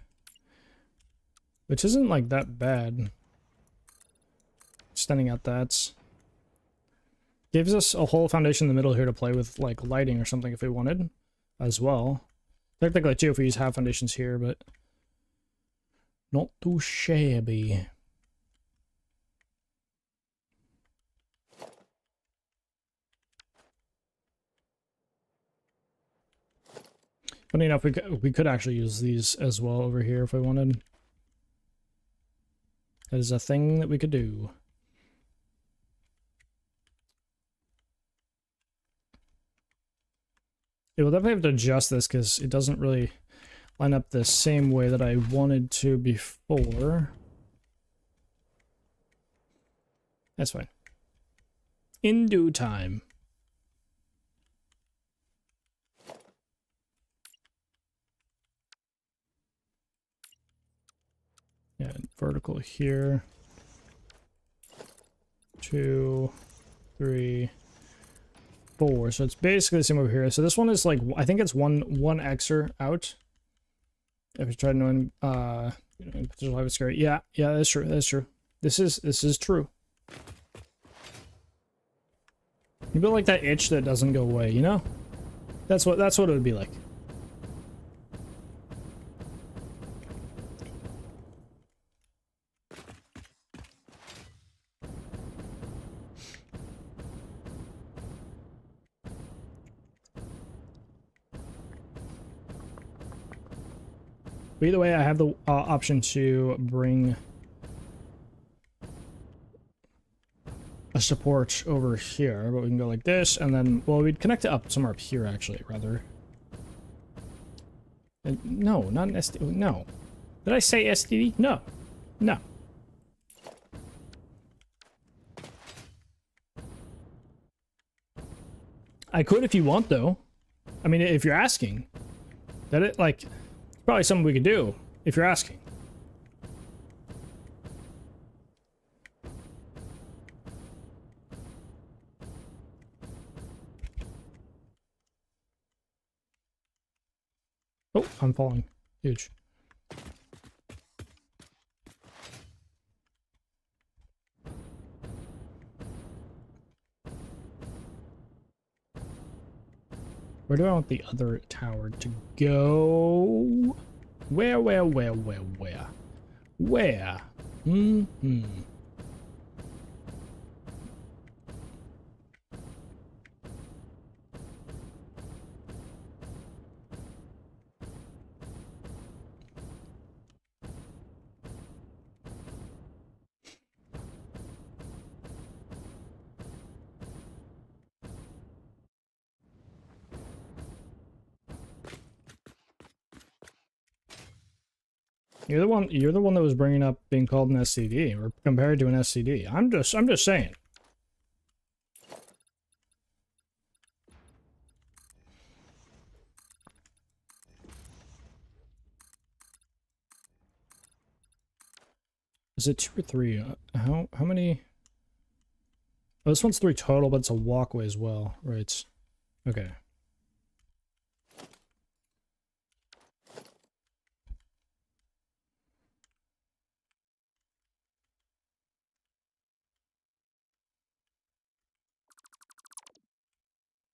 Which isn't like that bad. Extending out that. Gives us a whole foundation in the middle here to play with like lighting or something if we wanted as well. Technically too if we use half foundations here, but not too shabby. Funny enough, we could actually use these as well over here if we wanted. That is a thing that we could do. Yeah, we'll definitely have to adjust this because it doesn't really line up the same way that I wanted to before. That's fine. In due time. Yeah, vertical here. 2, 3, 4. So it's basically the same over here. So this one is like, I think it's one Xer out. If you try to know, potential life is scary. Yeah, that's true. That's true. This is true. You feel like that itch that doesn't go away, you know? That's what it would be like. But either way, I have the option to bring a support over here, but we can go like this, and then, well, we'd connect it up somewhere up here, actually, rather. No, not an STD. No. Did I say STD? No. No. I could if you want, though. I mean, if you're asking. That it, like... Probably something we could do, if you're asking. Oh, I'm falling. Huge. Where do I want the other tower to go? Where? Where? Mm-hmm. You're the one that was bringing up being called an SCD or compared to an SCD. I'm just saying. Is it 2 or 3? How many? Oh, this one's 3 total, but it's a walkway as well, right? Okay.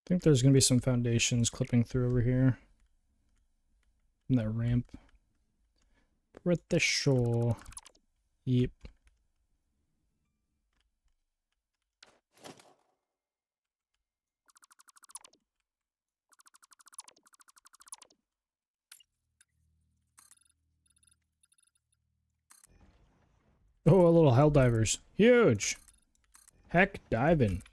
think there's going to be some foundations clipping through over here. And that ramp. Pretty sure. Yep. Oh, a little hell divers. Huge. Heck diving.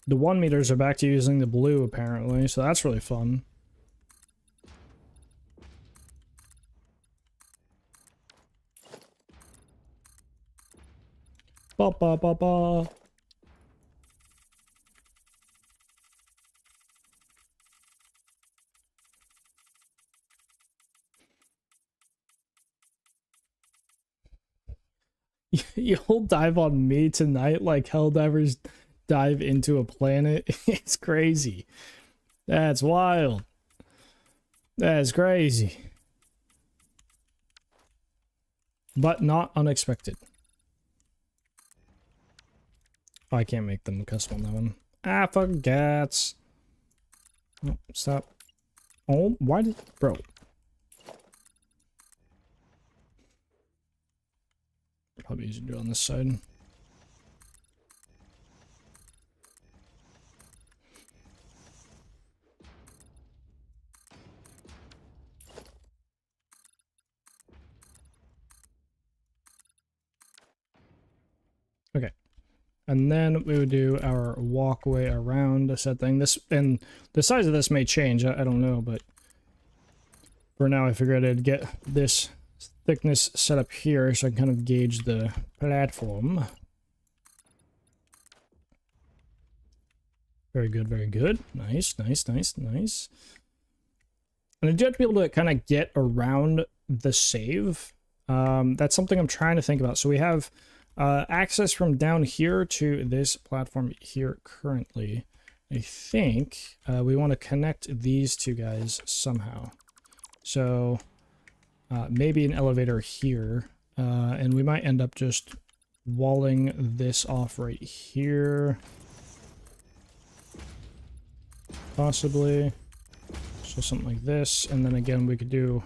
The 1 meters are back to using the blue apparently, so that's really fun. Ba ba ba ba. You'll dive on me tonight like Helldivers dive into a planet. It's crazy. That's wild. That's crazy. But not unexpected. Oh, I can't make them custom on that one. I forgot. Oh, stop. Oh, why did... Bro. Probably easier to do it on this side. Okay. And then we would do our walkway around a set thing. This, and the size of this may change, I don't know, but for now I figured I'd get this thickness set up here so I can kind of gauge the platform. Very good, very good. Nice, nice, nice, nice. And I do have to be able to kind of get around the save. That's something I'm trying to think about. So we have access from down here to this platform here currently. I think we want to connect these two guys somehow. So maybe an elevator here, and we might end up just walling this off right here. Possibly. So something like this, and then again we could do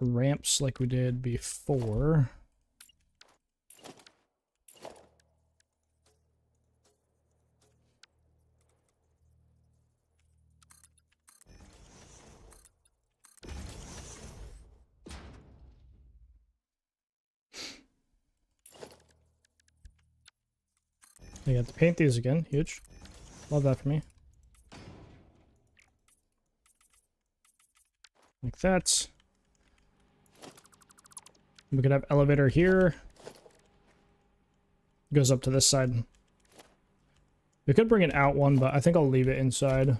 ramps like we did before. I got to paint these again. Huge. Love that for me. Like that. We could have elevator here. Goes up to this side. We could bring an out one, but I think I'll leave it inside.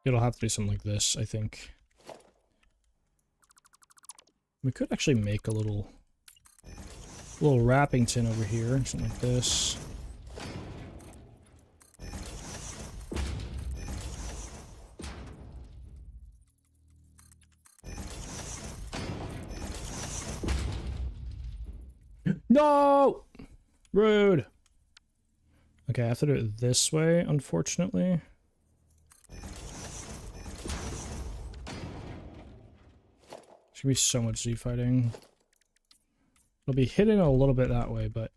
It'll have to be something like this, I think. We could actually make a little wrapping tin over here, something like this. No! Rude. Okay, I have to do it this way, unfortunately. There's gonna be so much Z fighting. It'll be hidden a little bit that way, but...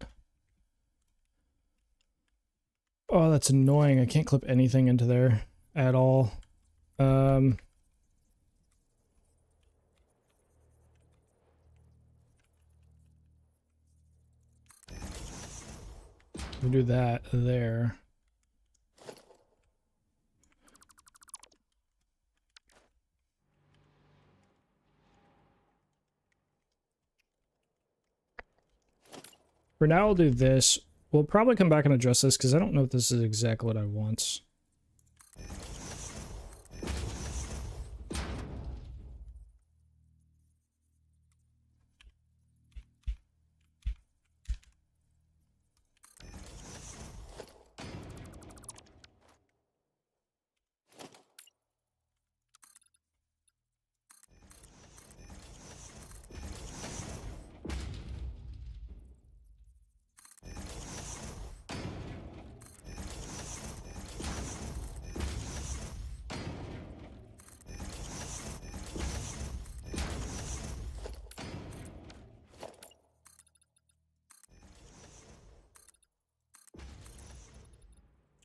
Oh, that's annoying. I can't clip anything into there at all. We'll do that there. For now, I'll do this. We'll probably come back and address this because I don't know if this is exactly what I want.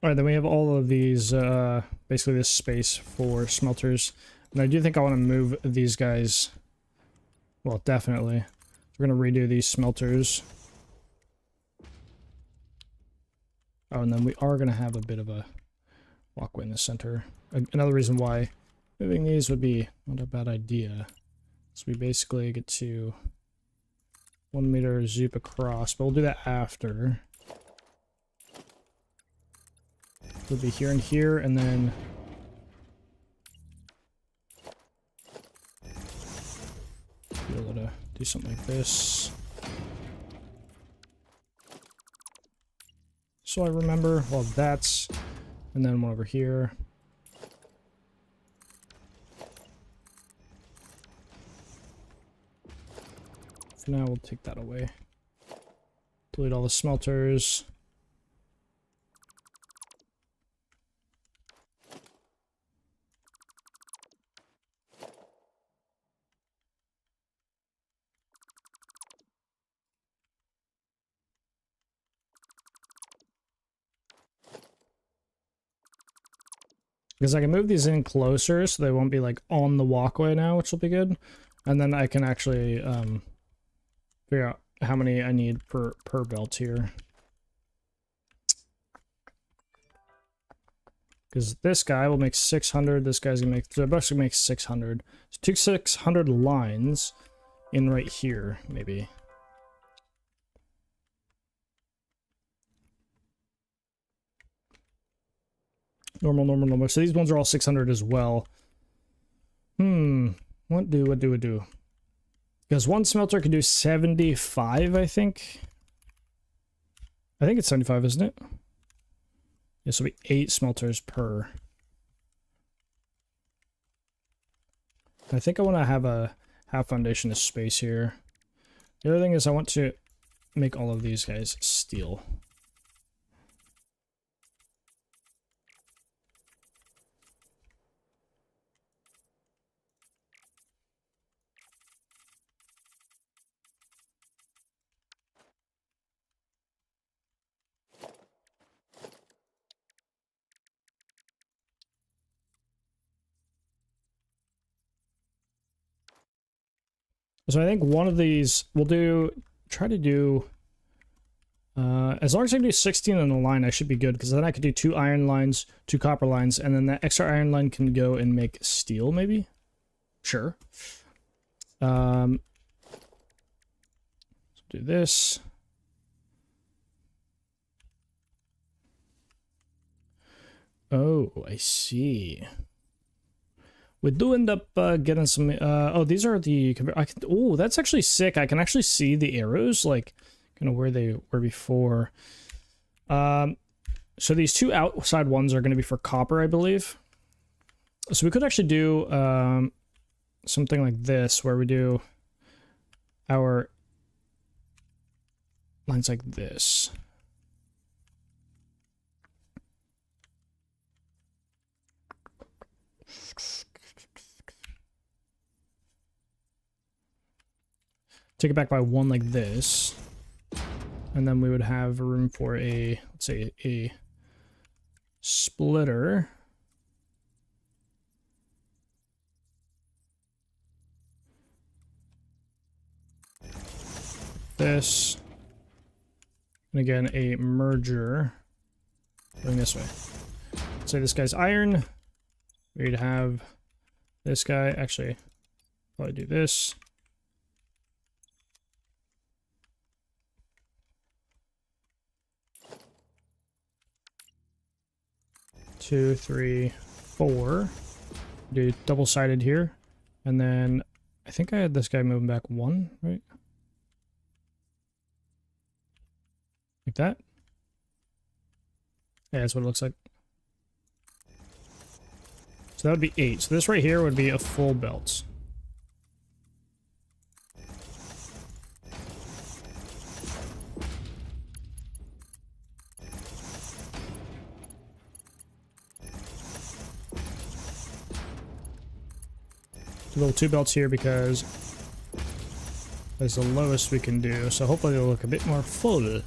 All right, then we have all of these, basically this space for smelters. And I do think I want to move these guys. Well, definitely. We're going to redo these smelters. Oh, and then we are going to have a bit of a walkway in the center. Another reason why moving these would be not a bad idea. So we basically get to 1 meter zoop across, but we'll do that after. It'll be here and here, and then be able to do something like this. So I remember, well, that's, and then one over here. For now, we'll take that away. Delete all the smelters. Because I can move these in closer so they won't be like on the walkway now, which will be good. And then I can actually figure out how many I need per belt here. Because this guy will make 600, this guy's gonna make, so it basically makes 600. So 600 lines in right here, maybe. Normal, normal, normal. So these ones are all 600 as well. What do? Because one smelter can do 75, I think. I think it's 75, isn't it? This will be 8 smelters per. I think I want to have a half foundation of space here. The other thing is I want to make all of these guys steel. So I think one of these we'll try to do, as long as I can do 16 on the line, I should be good, because then I could do 2 iron lines, 2 copper lines, and then that extra iron line can go and make steel, maybe? Sure. Let's do this. Oh, I see. We do end up getting some. Oh, these are the. Oh, that's actually sick. I can actually see the arrows, like kind of where they were before. So these 2 outside ones are going to be for copper, I believe. So we could actually do something like this, where we do our lines like this. Take it back by 1 like this, and then we would have room for a, let's say, a splitter. This, and again a merger going this way. Let's say this guy's iron. We'd have this guy, actually probably do this. 2, 3, 4. Do double-sided here. And then I think I had this guy moving back 1, right? Like that. Yeah, that's what it looks like. So that would be 8. So this right here would be a full belt. Little 2 belts here because that's the lowest we can do, so hopefully they'll look a bit more full.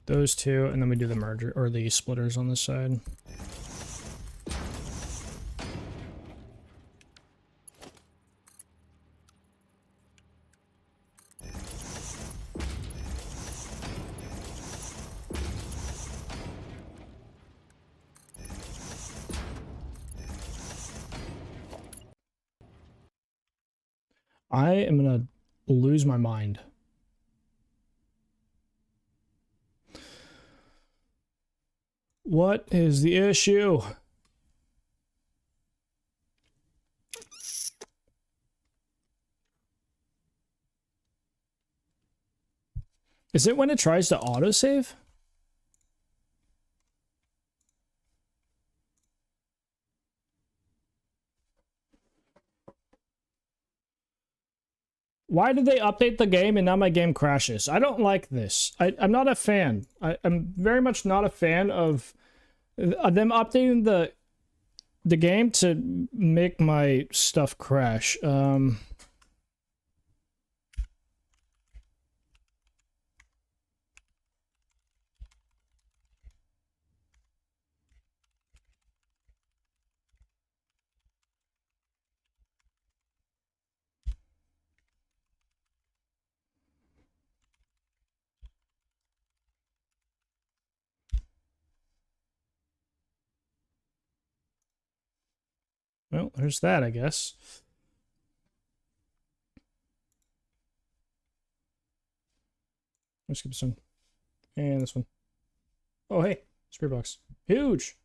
those two, and then we do the merger or the splitters on this side. I am gonna lose my mind. What is the issue? Is it when it tries to autosave? Why did they update the game and now my game crashes? I don't like this. I'm not a fan. I'm very much not a fan of them updating the game to make my stuff crash. Well, there's that, I guess. Let's skip this one. And this one. Oh, hey. Spirit box. Huge.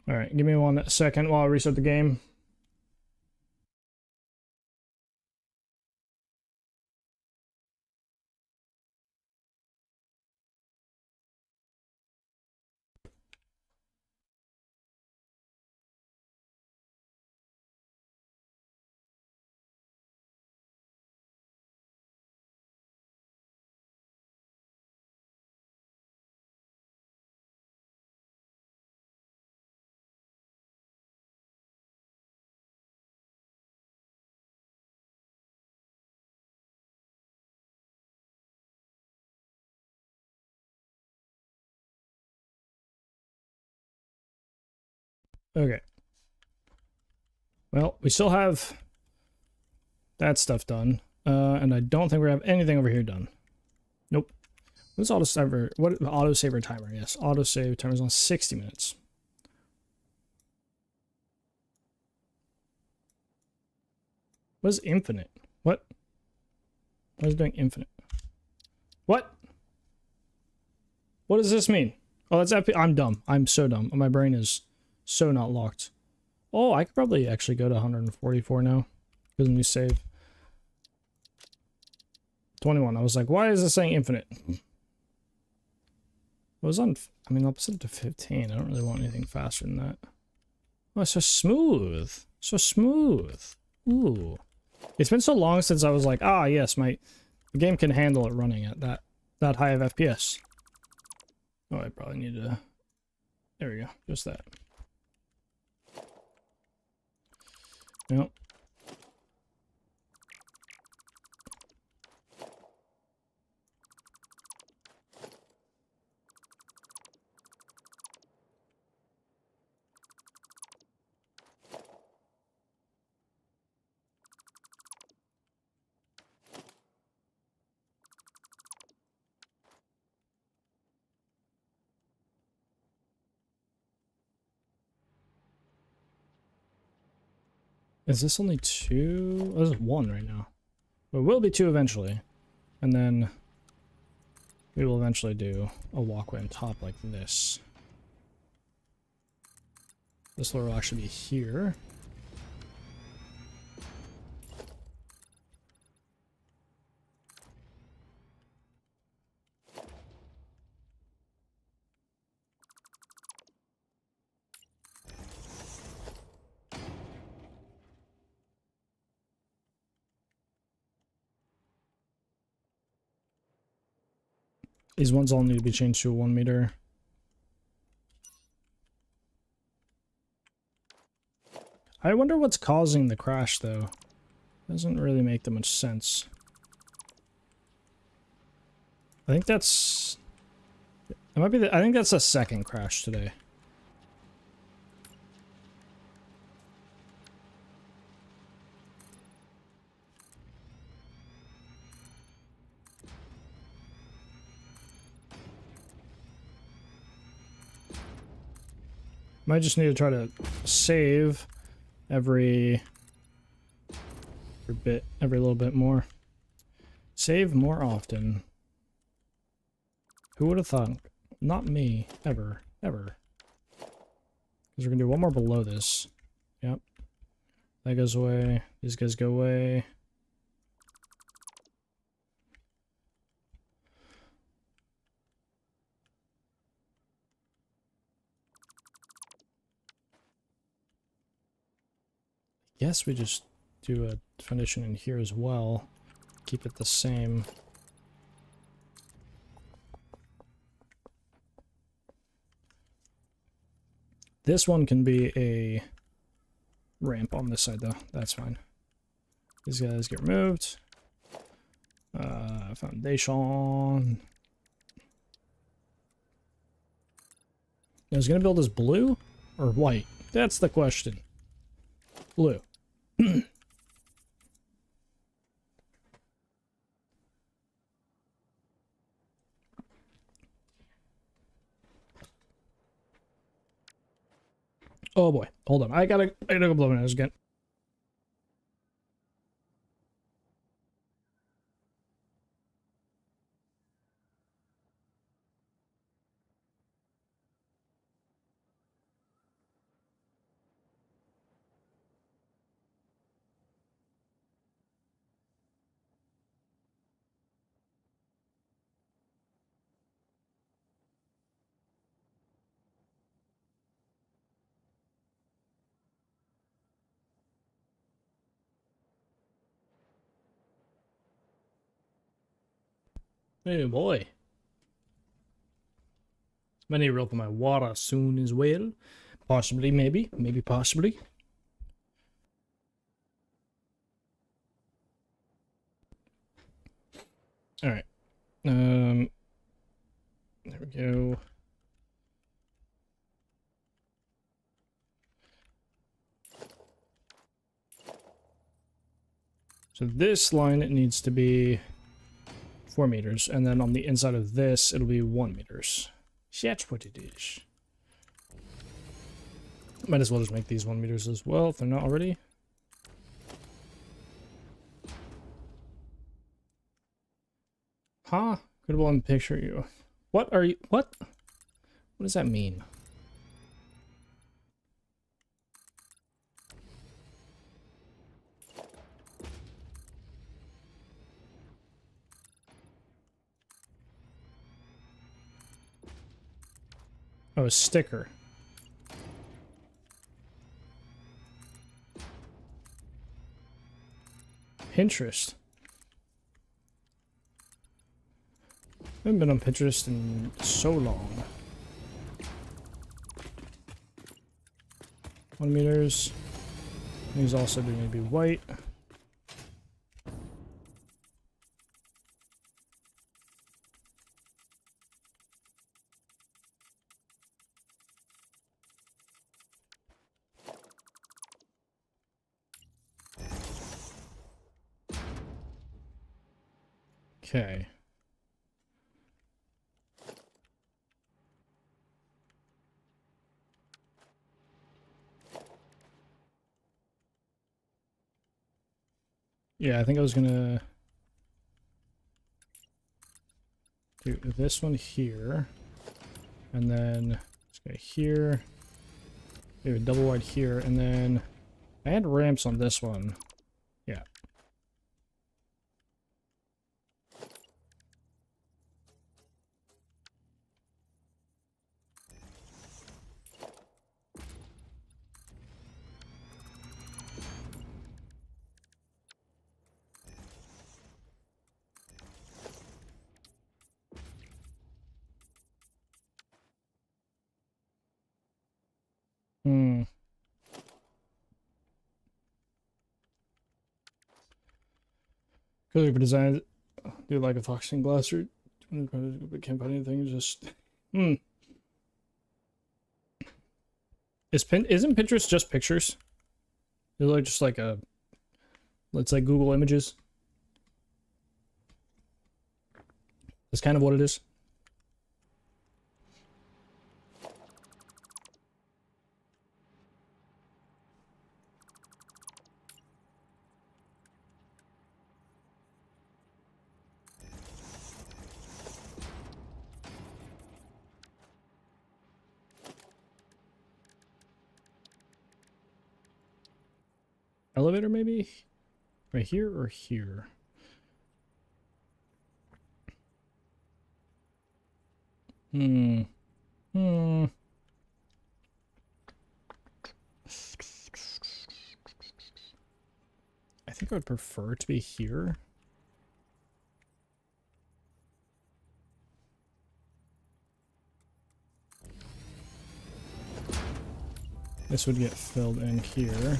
Alright, give me 1 second while I reset the game. Okay. Well, we still have that stuff done. And I don't think we have anything over here done. Nope. What's autosaver? What autosaver timer? Yes, autosave timer is on 60 minutes. What is infinite? What? What is doing infinite? What? What does this mean? Oh, that's FP. I'm dumb. I'm so dumb. My brain is so not locked. Oh, I could probably actually go to 144 now. Because new save. 21. I was like, why is this saying infinite? It was on, I mean, I'll set it to 15. I don't really want anything faster than that. Oh, it's so smooth. So smooth. Ooh. It's been so long since I was like, ah, yes, the game can handle it running at that high of FPS. Oh, I probably need to, there we go. Just that. Nope. Is this only 2? Oh, this is 1 right now. But it will be 2 eventually. And then we will eventually do a walkway on top like this. This floor will actually be here. These ones all need to be changed to a 1 meter. I wonder what's causing the crash though. Doesn't really make that much sense. I think that's... It might be the... I think that's the second crash today. Might just need to try to save every little bit more. Save more often. Who would have thought? Not me. Ever. Ever. Because we're going to do one more below this. Yep. That goes away. These guys go away. Guess we just do a foundation in here as well. Keep it the same. This one can be a ramp on this side though. That's fine. These guys get removed. Foundation. I was gonna build this blue or white. That's the question. Blue. Oh boy, hold on. I gotta go blow my nose again. Hey boy. I need to open my water soon as well. Possibly, maybe. Maybe possibly. Alright. There we go. So this line, it needs to be 4 meters, and then on the inside of this, it'll be 1 meters. That's what it is. Might as well just make these 1 meters as well, if they're not already. Huh? Good one picture you. What are you? What? What does that mean? Oh, a sticker. Pinterest. I haven't been on Pinterest in so long. 1 meters. These also do need to be white. Okay. Yeah, I think I was gonna do this one here, and then this guy here, do a double wide here, and then I had ramps on this one. Yeah. Hmm. Could we design do like a foxing glass or Can't put anything. Just isn't Pinterest just pictures? It's like just like a. It's like Google Images. That's kind of what it is. Elevator maybe? Right here or here? I think I would prefer it to be here. This would get filled in here.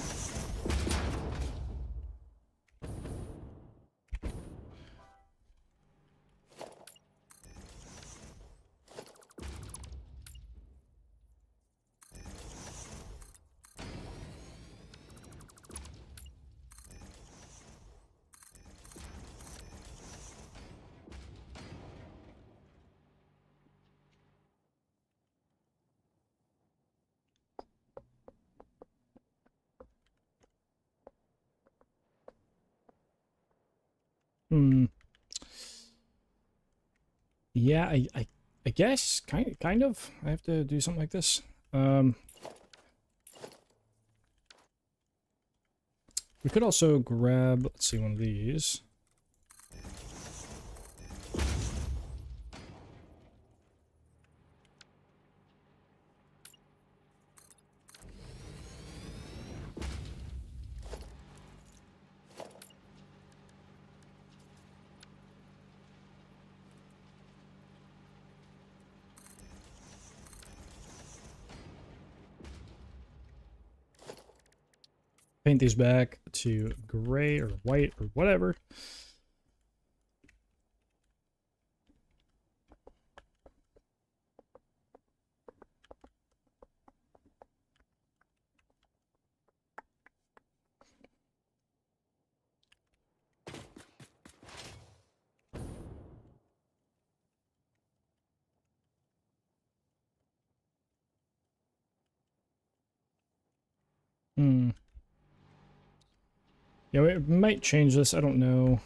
Yeah, I guess kind of. I have to do something like this. We could also grab, let's see, one of these. Paint these back to gray or white or whatever. Yeah, we might change this. I don't know.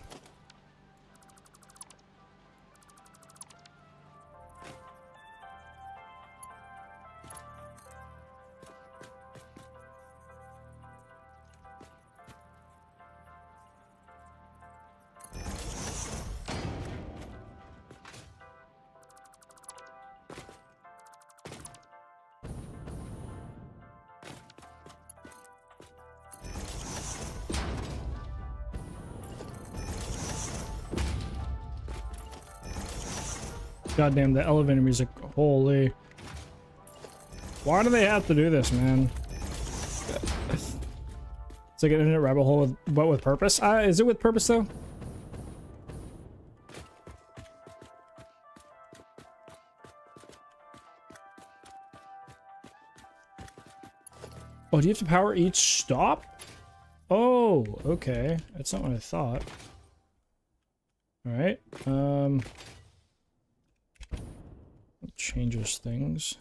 Goddamn, the elevator music. Holy. Why do they have to do this, man? It's like an internet rabbit hole, but with purpose. Is it with purpose, though? Oh, do you have to power each stop? Oh, okay. That's not what I thought. Alright. Changes things.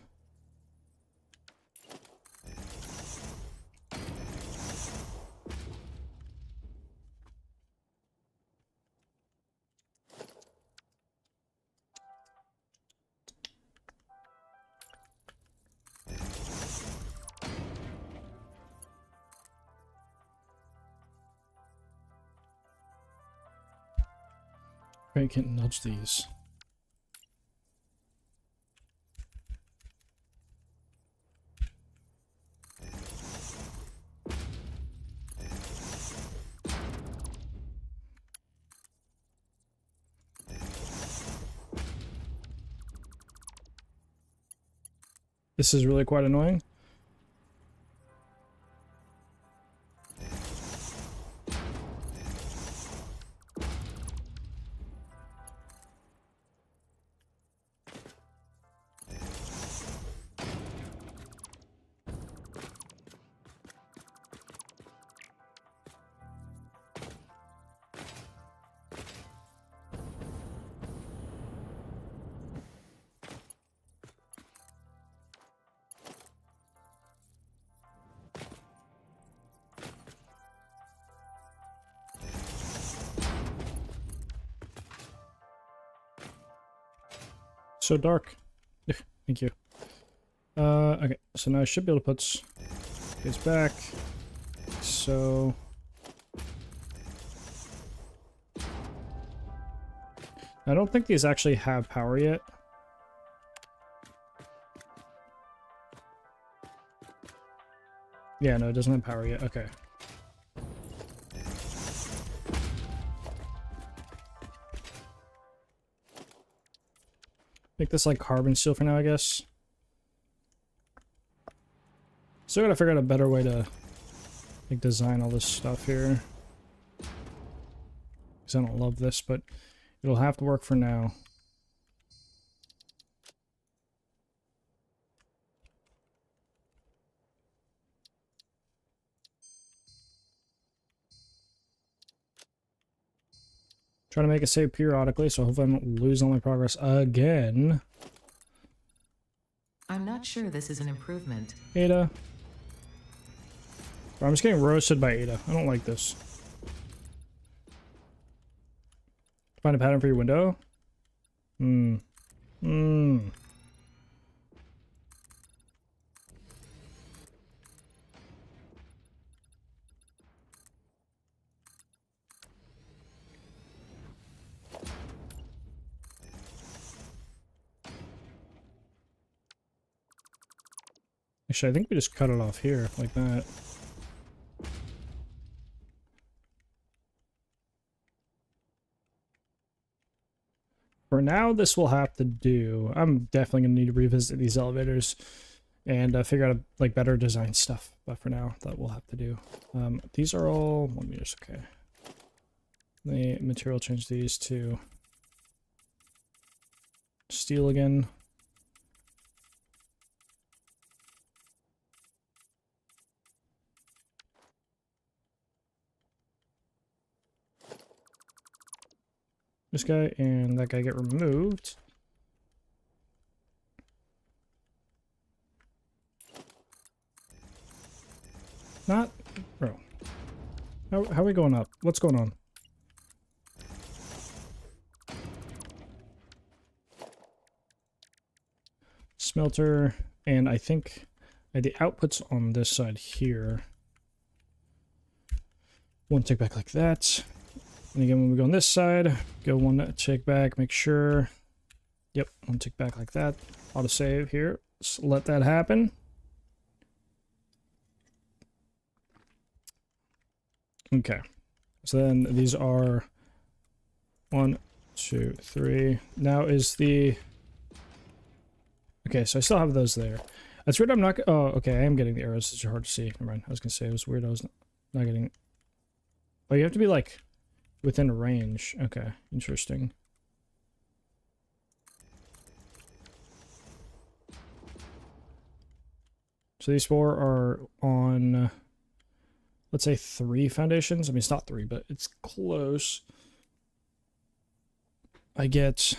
I can't nudge these. This is really quite annoying. so dark. Thank you. Okay, so now I should be able to put these back. So I don't think these actually have power yet. Yeah, no, it doesn't have power yet. Okay. Make this like carbon steel for now, I guess. Still gotta figure out a better way to like design all this stuff here. Because I don't love this, but it'll have to work for now. Trying to make it save periodically, so hopefully I don't lose all my progress again. I'm not sure this is an improvement. Ada. I'm just getting roasted by Ada. I don't like this. Find a pattern for your window? Actually, I think we just cut it off here, like that. For now, this will have to do. I'm definitely going to need to revisit these elevators and figure out like better design stuff. But for now, that will have to do. These are all 1 meters, okay. The material change these to steel again. This guy and that guy get removed. Not, bro. How are we going up? What's going on? Smelter, and I think the outputs on this side here. One tick back like that. And again, when we go on this side, go one tick back, make sure. Yep, one tick back like that. Autosave here. Just let that happen. Okay. So then these are 1, 2, 3. Now is the... Okay, so I still have those there. That's weird I'm not... Oh, okay, I am getting the arrows. It's hard to see. Never mind. I was going to say it was weird I was not getting... Oh, you have to be like... within range. Okay, interesting. So these 4 are on, let's say 3 foundations. I mean, it's not 3, but it's close. I get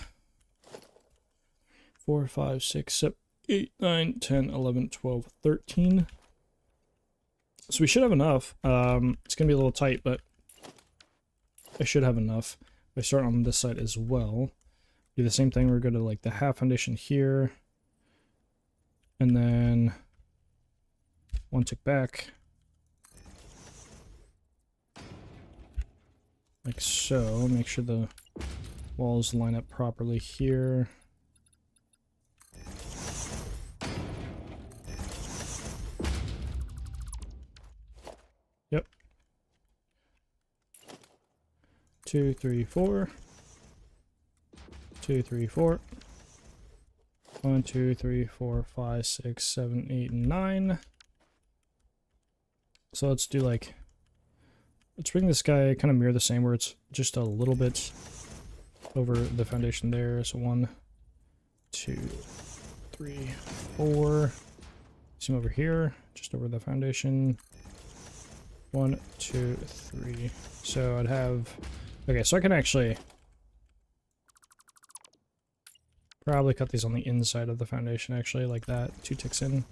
4, 5, 6, 7, 8, 9, 10, 11, 12, 13. So we should have enough. It's going to be a little tight, but I should have enough. If I start on this side as well, do the same thing. We're going to like the half foundation here, and then one tick back, like so. Make sure the walls line up properly here. Yep. 2, 3, 4. 2, 3, 4. 1, 2, 3, 4, 5, 6, 7, 8, and 9. So let's do like, let's bring this guy kind of mirror the same, where it's just a little bit over the foundation there. So 1, 2, 3, 4. See him over here, just over the foundation. 1, 2, 3. So I'd have, okay, so I can actually probably cut these on the inside of the foundation, actually, like that. 2 ticks in.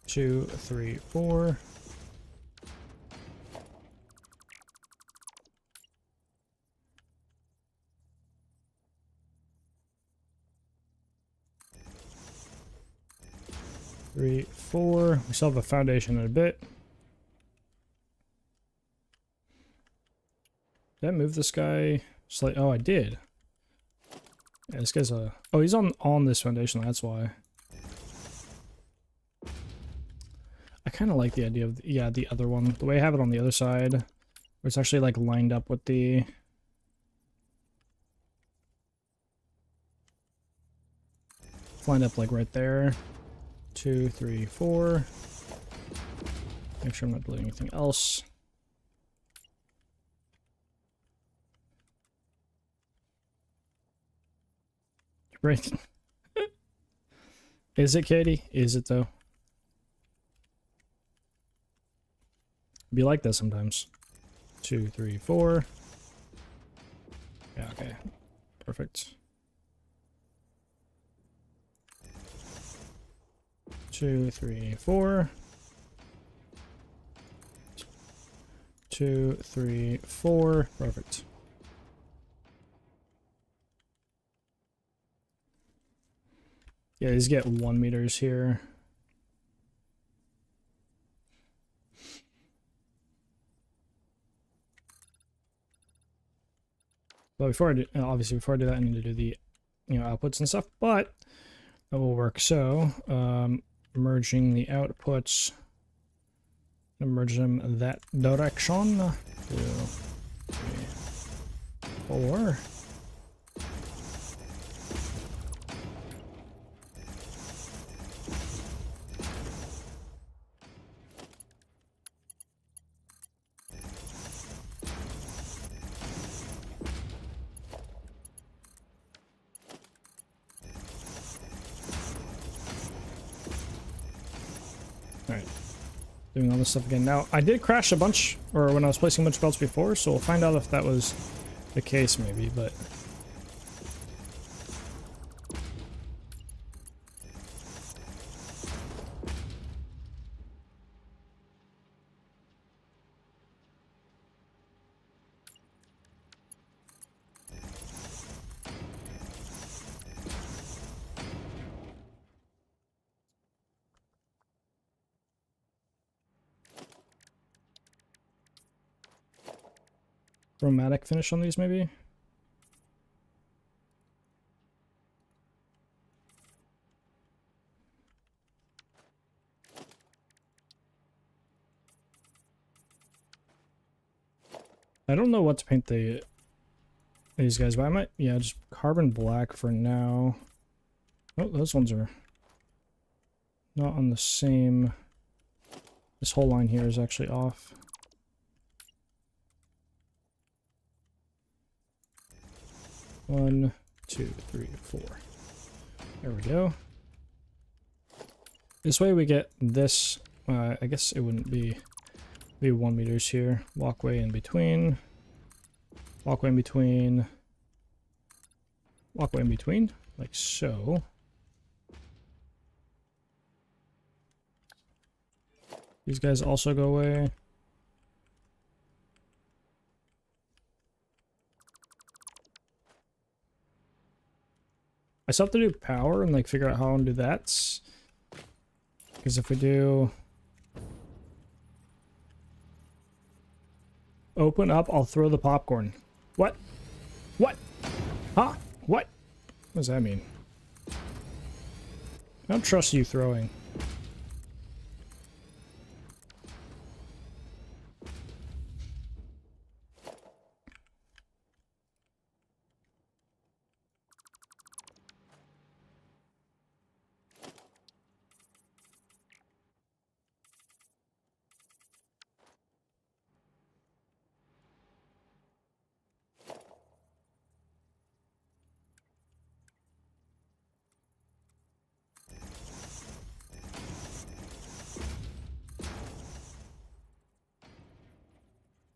2, 3, 4. 3, 4. We still have a foundation in a bit. Did I move this guy slightly? Oh, I did. Yeah, this guy's a... Oh, he's on this foundation, that's why. I kind of like the idea of, yeah, the other one. The way I have it on the other side, where it's actually, like, lined up with the... It's lined up, like, right there. 2, 3, 4. Make sure I'm not deleting anything else. Right. Is it, Katie? Is it, though? Be like that sometimes. 2, 3, 4. Yeah, okay. Perfect. 2, 3, 4. 2, 3, 4. Perfect. Yeah, these get 1 meters here. But before I do, obviously before I do that, I need to do the, outputs and stuff, but that will work. So, merging the outputs, merge them that direction. 2, 3, 4. Alright, doing all this stuff again. Now, I did crash a bunch, or when I was placing a bunch of belts before, so we'll find out if that was the case maybe, but... Chromatic finish on these, maybe? I don't know what to paint these guys, but I might, yeah, just carbon black for now. Oh, those ones are not on the same... This whole line here is actually off. One, 2, 3, 4. There we go. This way we get this. I guess it wouldn't be 1 meters here. Walkway in between. Walkway in between. Walkway in between, like so. These guys also go away. I still have to do power and like figure out how I'm gonna do that. Because if we do open up, I'll throw the popcorn. What? What? Huh? What? What does that mean? I don't trust you throwing.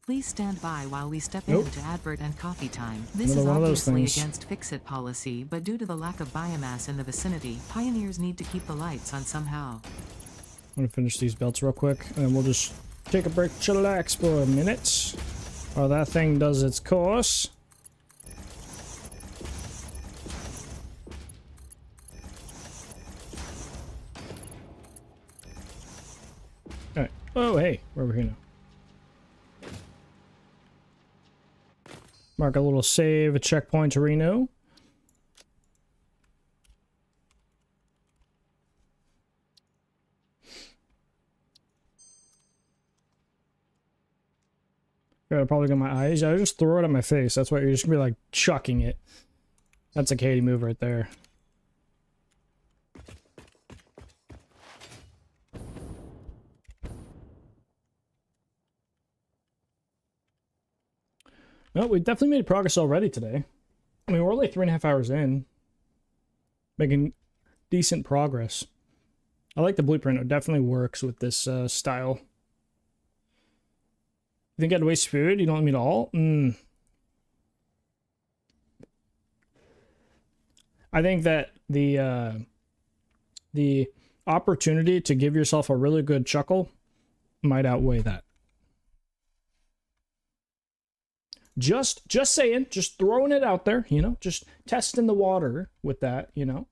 Please stand by while we step Nope. into advert and coffee time. This Another is one of those obviously things. against fix-it policy, but due to the lack of biomass in the vicinity, pioneers need to keep the lights on somehow. I'm gonna finish these belts real quick, and then we'll just take a break, chillax for a minute while that thing does its course. Oh, hey, we're over here now. Mark a little save, a checkpoint to Reno. Gotta probably get my eyes. I just throw it at my face. That's why you're just gonna be like chucking it. That's a Katie move right there. No, we definitely made progress already today. I mean, we're only 3.5 hours in. Making decent progress. I like the blueprint. It definitely works with this style. You think I'd waste food? You don't want me at all? I think that the opportunity to give yourself a really good chuckle might outweigh that. Just saying, just throwing it out there, you know, just testing the water with that, you know.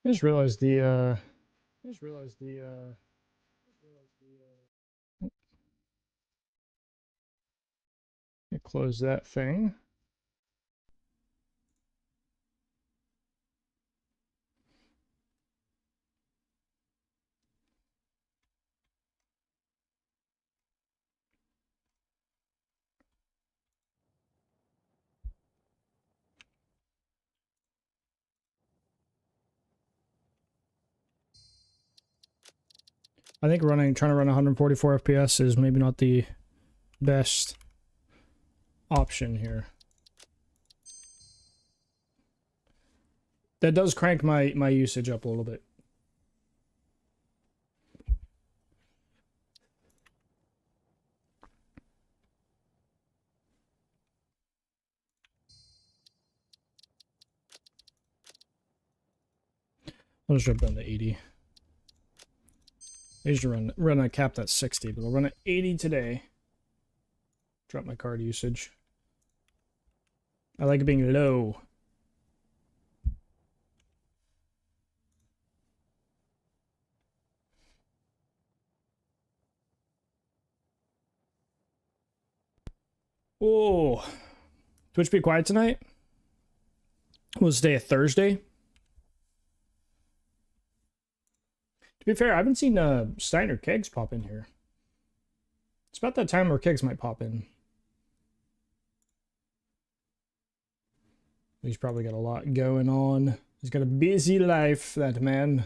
I just realized close that thing. I think trying to run 144 FPS is maybe not the best option here. That does crank my usage up a little bit. I'll just drop down to 80. I usually run a cap at 60, but I'll run at 80 today. Drop my card usage. I like being low. Oh, Twitch be quiet tonight? Was today a Thursday? To be fair, I haven't seen Steiner Kegs pop in here. It's about that time where Kegs might pop in. He's probably got a lot going on. He's got a busy life, that man.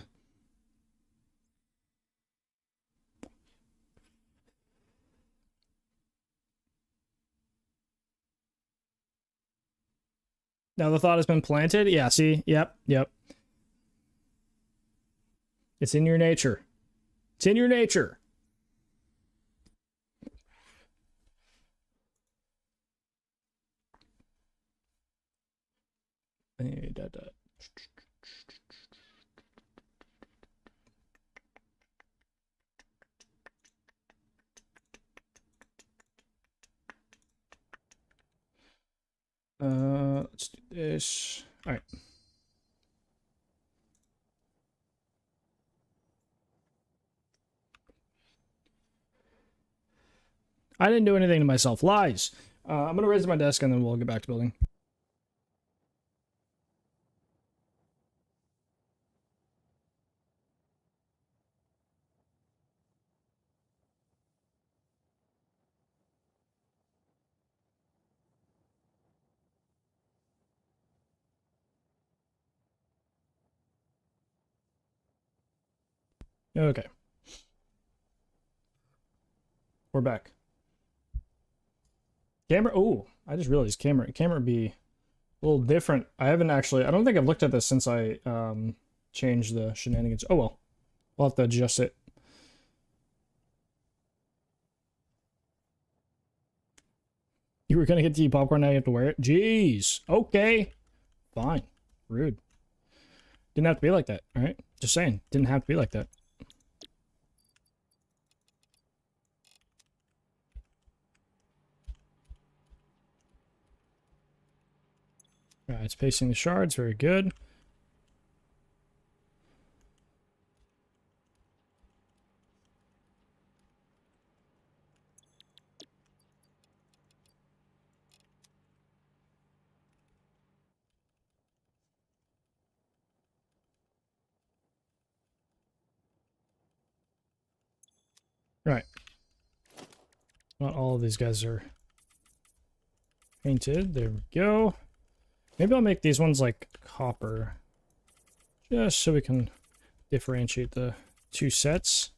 Now the thought has been planted? Yeah, see? Yep. It's in your nature. It's in your nature. Let's do this. All right. I didn't do anything to myself. Lies. I'm going to raise my desk and then we'll get back to building. Okay. We're back. Camera. Oh, I just realized camera would be a little different. I don't think I've looked at this since I changed the shenanigans. Oh well. We'll have to adjust it. were gonna get to eat popcorn, now you have to wear it? Jeez. Okay. Fine. Rude. Didn't have to be like that, alright? Just saying. Didn't have to be like that. Alright, it's pasting the shards. Very good. Right. Not all of these guys are painted. There we go. Maybe I'll make these ones like copper. Just so we can differentiate the two sets.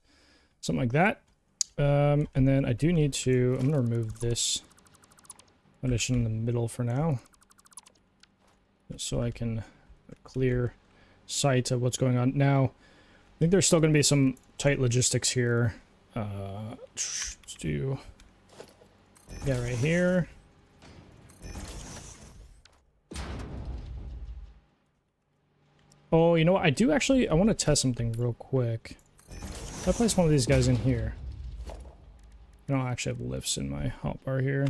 Something like that. And then I do need to... I'm going to remove this foundation in the middle for now. So I can have a clear sight of what's going on. Now, I think there's still going to be some tight logistics here. Let's do... Yeah, right here. Oh, you know what? I do actually... I want to test something real quick. If I place one of these guys in here... I don't actually have lifts in my hotbar here.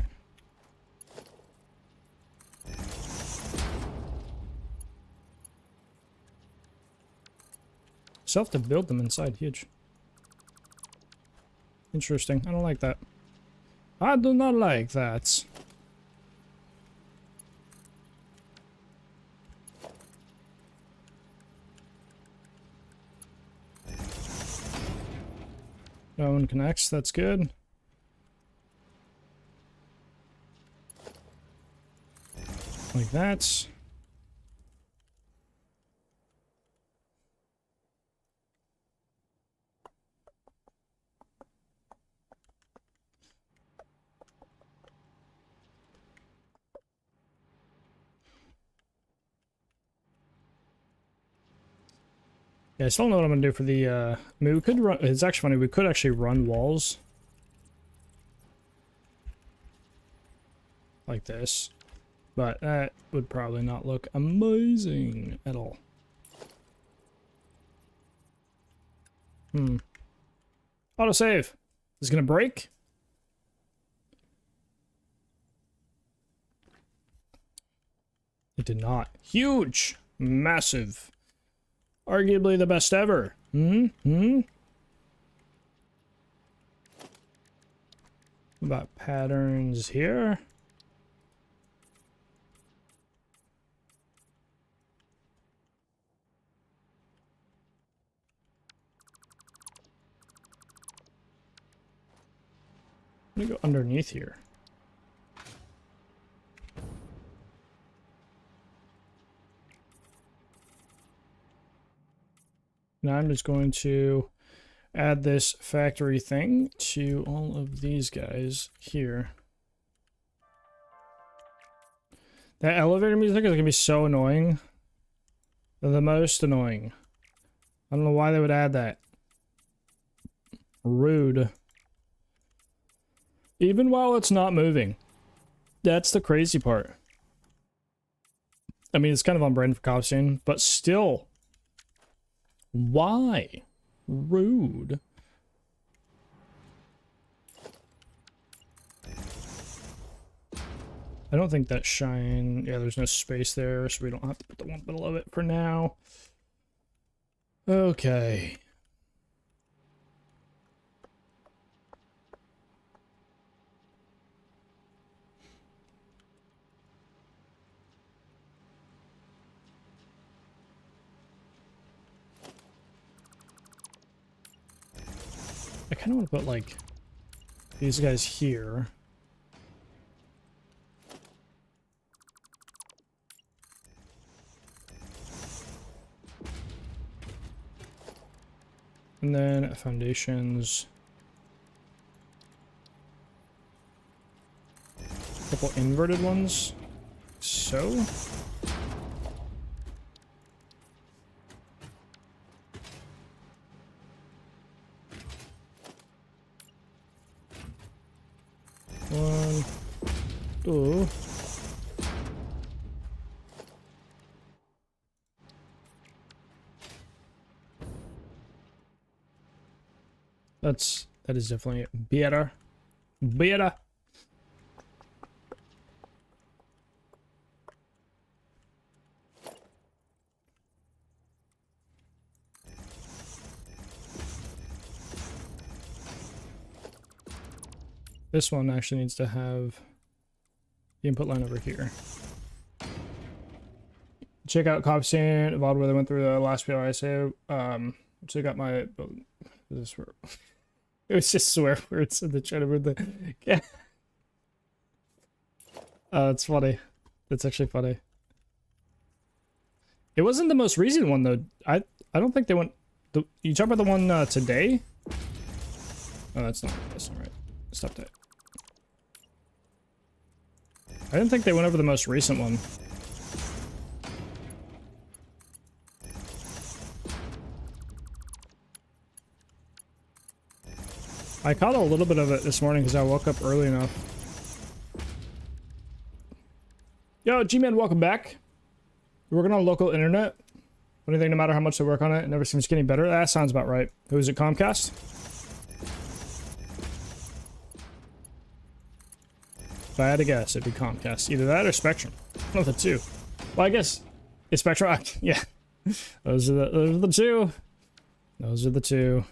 So I have to build them inside. Huge. Interesting. I don't like that. I do not like that. No one connects. That's good. Like that. Yeah, I still don't know what I'm gonna do for the, I mean, we could run, it's actually funny, we could actually run walls. Like this. But that would probably not look amazing at all. Autosave! Is it gonna break? It did not. Huge! Massive! Arguably the best ever. What about patterns here? Let me go underneath here. Now I'm just going to add this factory thing to all of these guys here. That elevator music is going to be so annoying. The most annoying. I don't know why they would add that. Rude. Even while it's not moving. That's the crazy part. I mean, it's kind of on brand for Cobstone, but still. Why? Rude. I don't think that shine... Yeah, there's no space there, so we don't have to put the one below it for now. Okay. I kind of want to put, like, these guys here. And then foundations. A couple inverted ones. So. One. Ooh. That is definitely better. Better. This one actually needs to have the input line over here. Check out Copsand Evolved where they went through the last PLI save. Check out my this word. It was just swear words in the chat with the yeah. It's funny. It's actually funny. It wasn't the most recent one though. I don't think they went. You talk about the one today? Oh, that's not right. Stop that. I didn't think they went over the most recent one. I caught a little bit of it this morning because I woke up early enough. Yo, G-Man, welcome back. We're working on local internet. What do you think? No matter how much they work on it, it never seems getting better. That sounds about right. Who is it, Comcast? If I had to guess, it'd be Comcast. Either that or Spectrum. One of the two. Well, I guess it's Spectrum. Yeah, those are the two. Those are the two.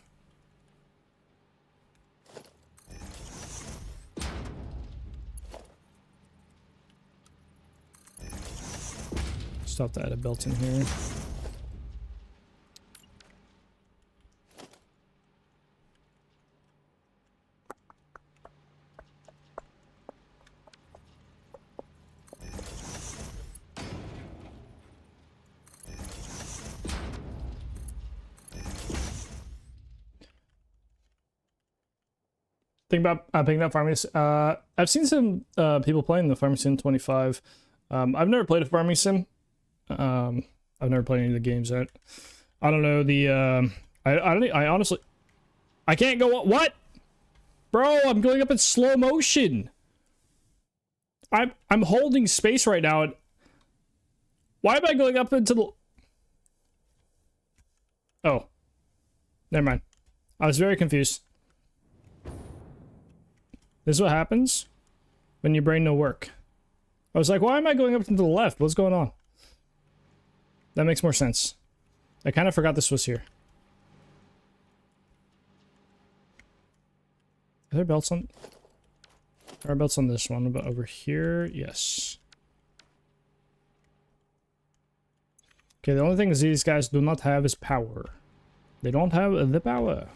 Stop that. I built in here. Think about picking up Farming Sim. I've seen some people playing the Farming Sim 25. I've never played a Farming Sim. I've never played any of the games. I don't know the. I honestly, I can't go. What, bro? I'm going up in slow motion. I'm holding space right now. Why am I going up into the? Oh, never mind. I was very confused. This is what happens when your brain no work. I was like, why am I going up to the left? What's going on? That makes more sense. I kind of forgot this was here. Are there belts on? There are belts on this one, but over here, yes. Okay, the only thing is these guys do not have is power. They don't have the power.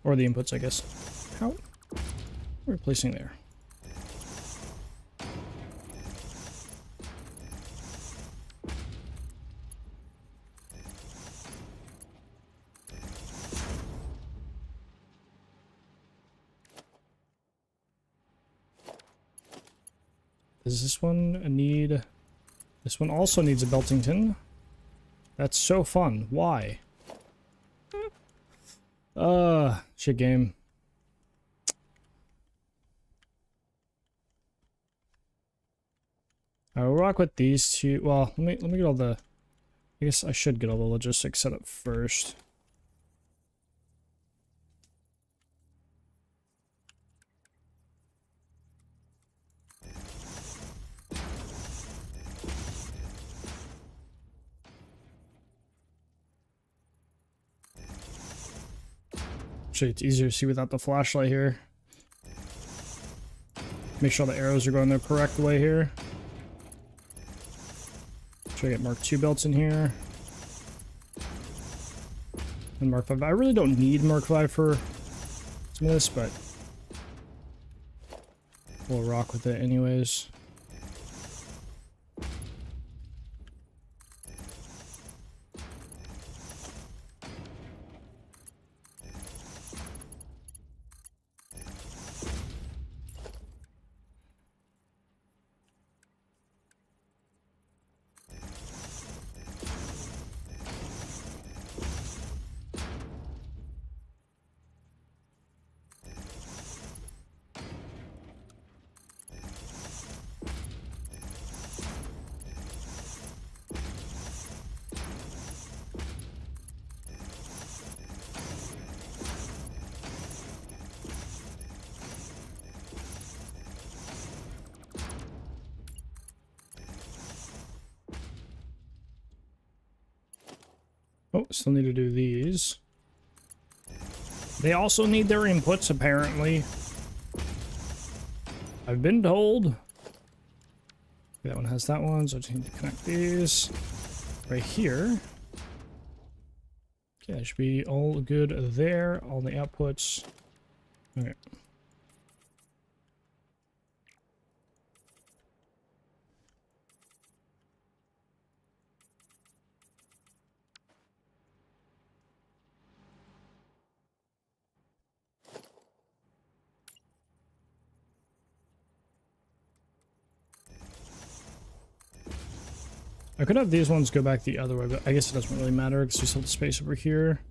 Or the inputs, I guess. How? We're placing there. Does this one need... This one also needs a Beltington. That's so fun. Why? Shit game. I'll rock with these two. Well, let me get all the... I guess I should get all the logistics set up first. Actually, it's easier to see without the flashlight here. Make sure the arrows are going the correct way here. Try to get Mark II belts in here. And Mark V. I really don't need Mark V for some of this, but we'll rock with it anyways. Oh, still need to do these. They also need their inputs, apparently. I've been told. That one has that one, so I just need to connect these right here. Okay, that should be all good there. All the outputs. Okay. I could have these ones go back the other way, but I guess it doesn't really matter because we still have the space over here.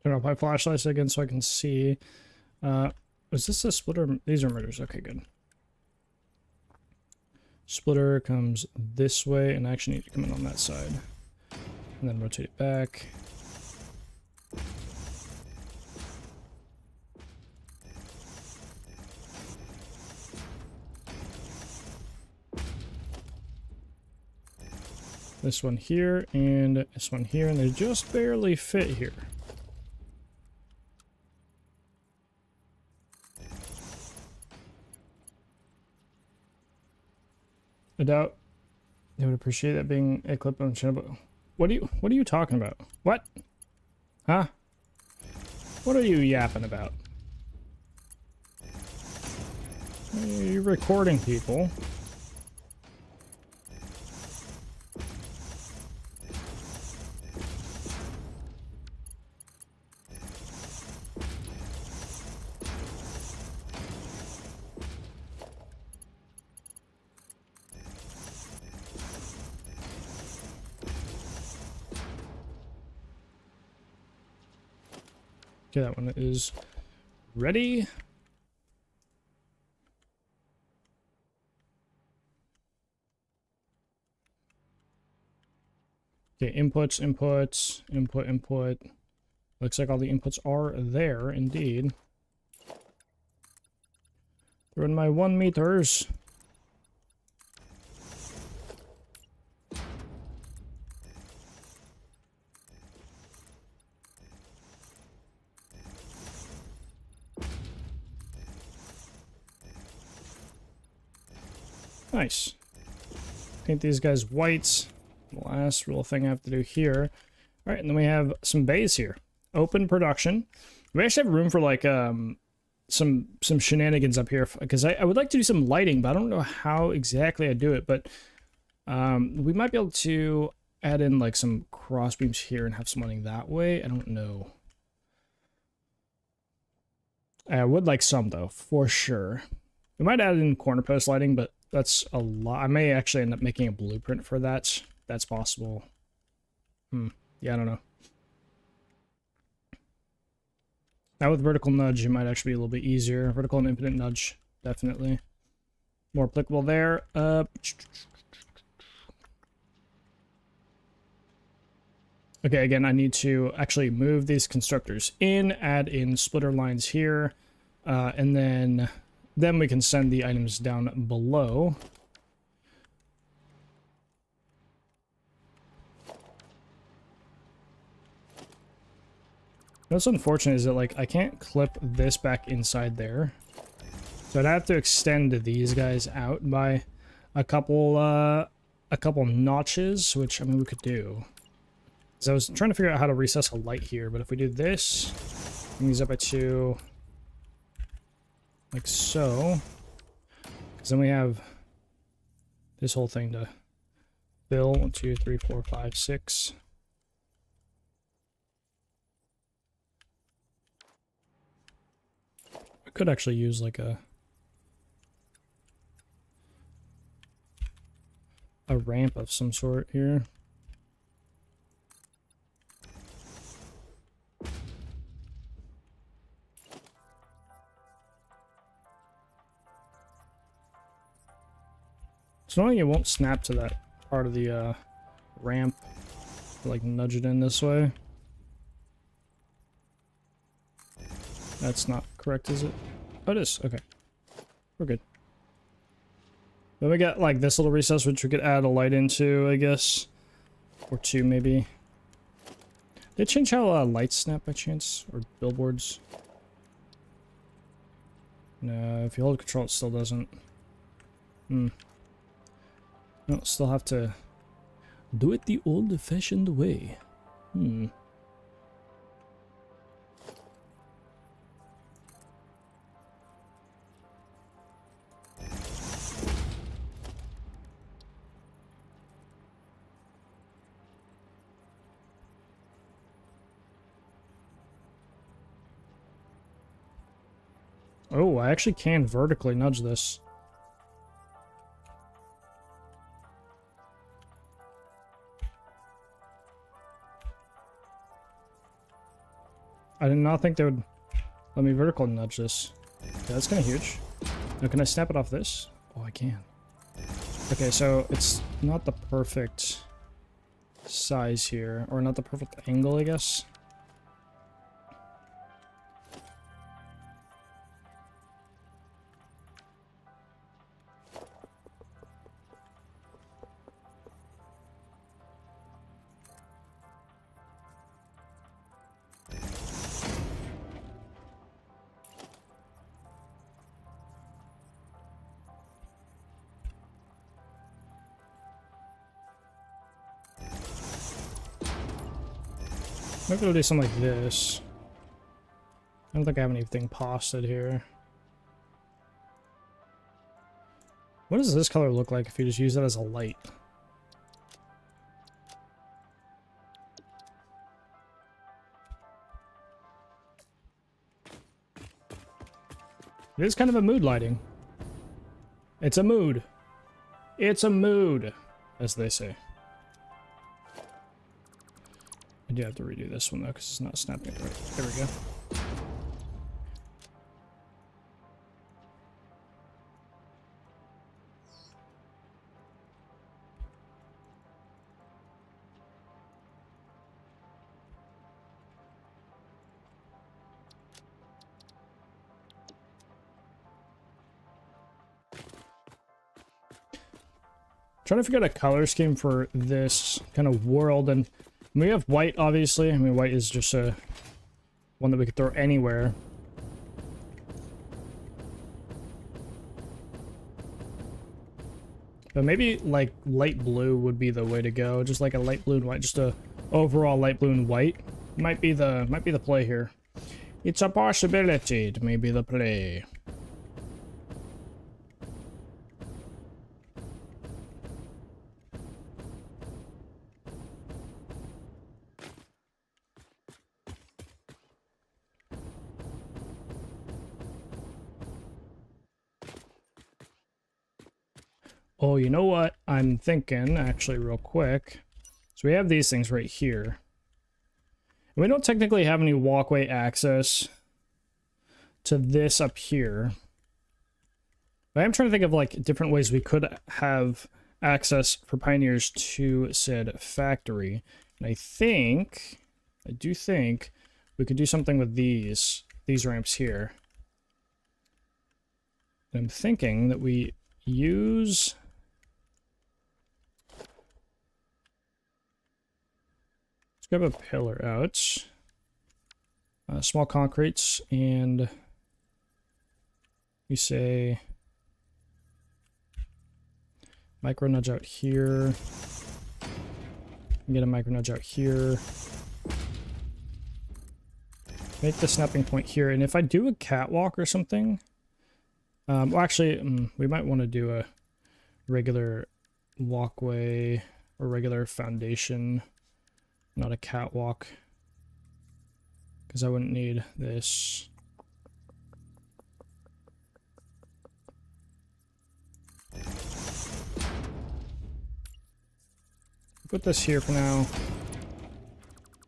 Turn off my flashlights again so I can see. Is this a splitter? These are murders. Okay, good. Splitter comes this way, and I actually need to come in on that side. And then rotate it back. This one here, and this one here, and they just barely fit here. I doubt they would appreciate that being a clip on the channel, but what are you talking about? What? Huh? What are you yapping about? You're recording people. Okay, that one is ready. Okay, inputs, input. Looks like all the inputs are there, indeed. They're in my 1 meters. Nice. Paint these guys white. The last real thing I have to do here. All right, and then we have some bays here. Open production. We actually have room for like some shenanigans up here because I would like to do some lighting, but I don't know how exactly I do it. But we might be able to add in like some cross beams here and have some lighting that way. I don't know. I would like some though, for sure. We might add in corner post lighting, but that's a lot. I may actually end up making a blueprint for that. That's possible. Yeah, I don't know. Now with vertical nudge, it might actually be a little bit easier. Vertical and infinite nudge, definitely. More applicable there. Okay, again, I need to actually move these constructors in, add in splitter lines here, and then we can send the items down below. What's unfortunate is that like I can't clip this back inside there, so I'd have to extend these guys out by a couple notches, which I mean we could do. So I was trying to figure out how to recess a light here, but if we do this, bring these up by 2, like so, because then we have this whole thing to fill. 1, 2, 3, 4, 5, 6. I could actually use like a ramp of some sort here. So knowing it won't snap to that part of the ramp, like nudge it in this way. That's not correct, is it? Oh, it is. Okay. We're good. Then we got like this little recess which we could add a light into, I guess. Or two, maybe. Did it change how lights snap by chance? Or billboards? No, if you hold control, it still doesn't. No, still have to do it the old-fashioned way. Oh, I actually can vertically nudge this. I did not think they would let me vertical nudge this. Okay, that's kind of huge. Now, can I snap it off this? Oh, I can. Okay, so it's not the perfect size here, or not the perfect angle, I guess. Maybe we'll do something like this. I don't think I have anything posted here. What does this color look like if you just use that as a light? It is kind of a mood lighting. It's a mood. It's a mood, as they say. I do have to redo this one though, because it's not snapping it right. There we go. Trying to figure out a color scheme for this kind of world, and we have white, obviously. I mean, white is just a one that we could throw anywhere. But maybe like light blue would be the way to go. Just like a light blue and white, just a overall light blue and white might be the play here. It's a possibility. It may be the play. Oh, you know what I'm thinking, actually, real quick. So we have these things right here. We don't technically have any walkway access to this up here. But I'm trying to think of, like, different ways we could have access for pioneers to said factory. And I do think we could do something with these ramps here. And I'm thinking that we use... grab a pillar out, small concretes, and we say micro nudge out here, get a micro nudge out here, make the snapping point here, and if I do a catwalk or something, well actually we might want to do a regular walkway or regular foundation. Not a catwalk, because I wouldn't need this. Put this here for now.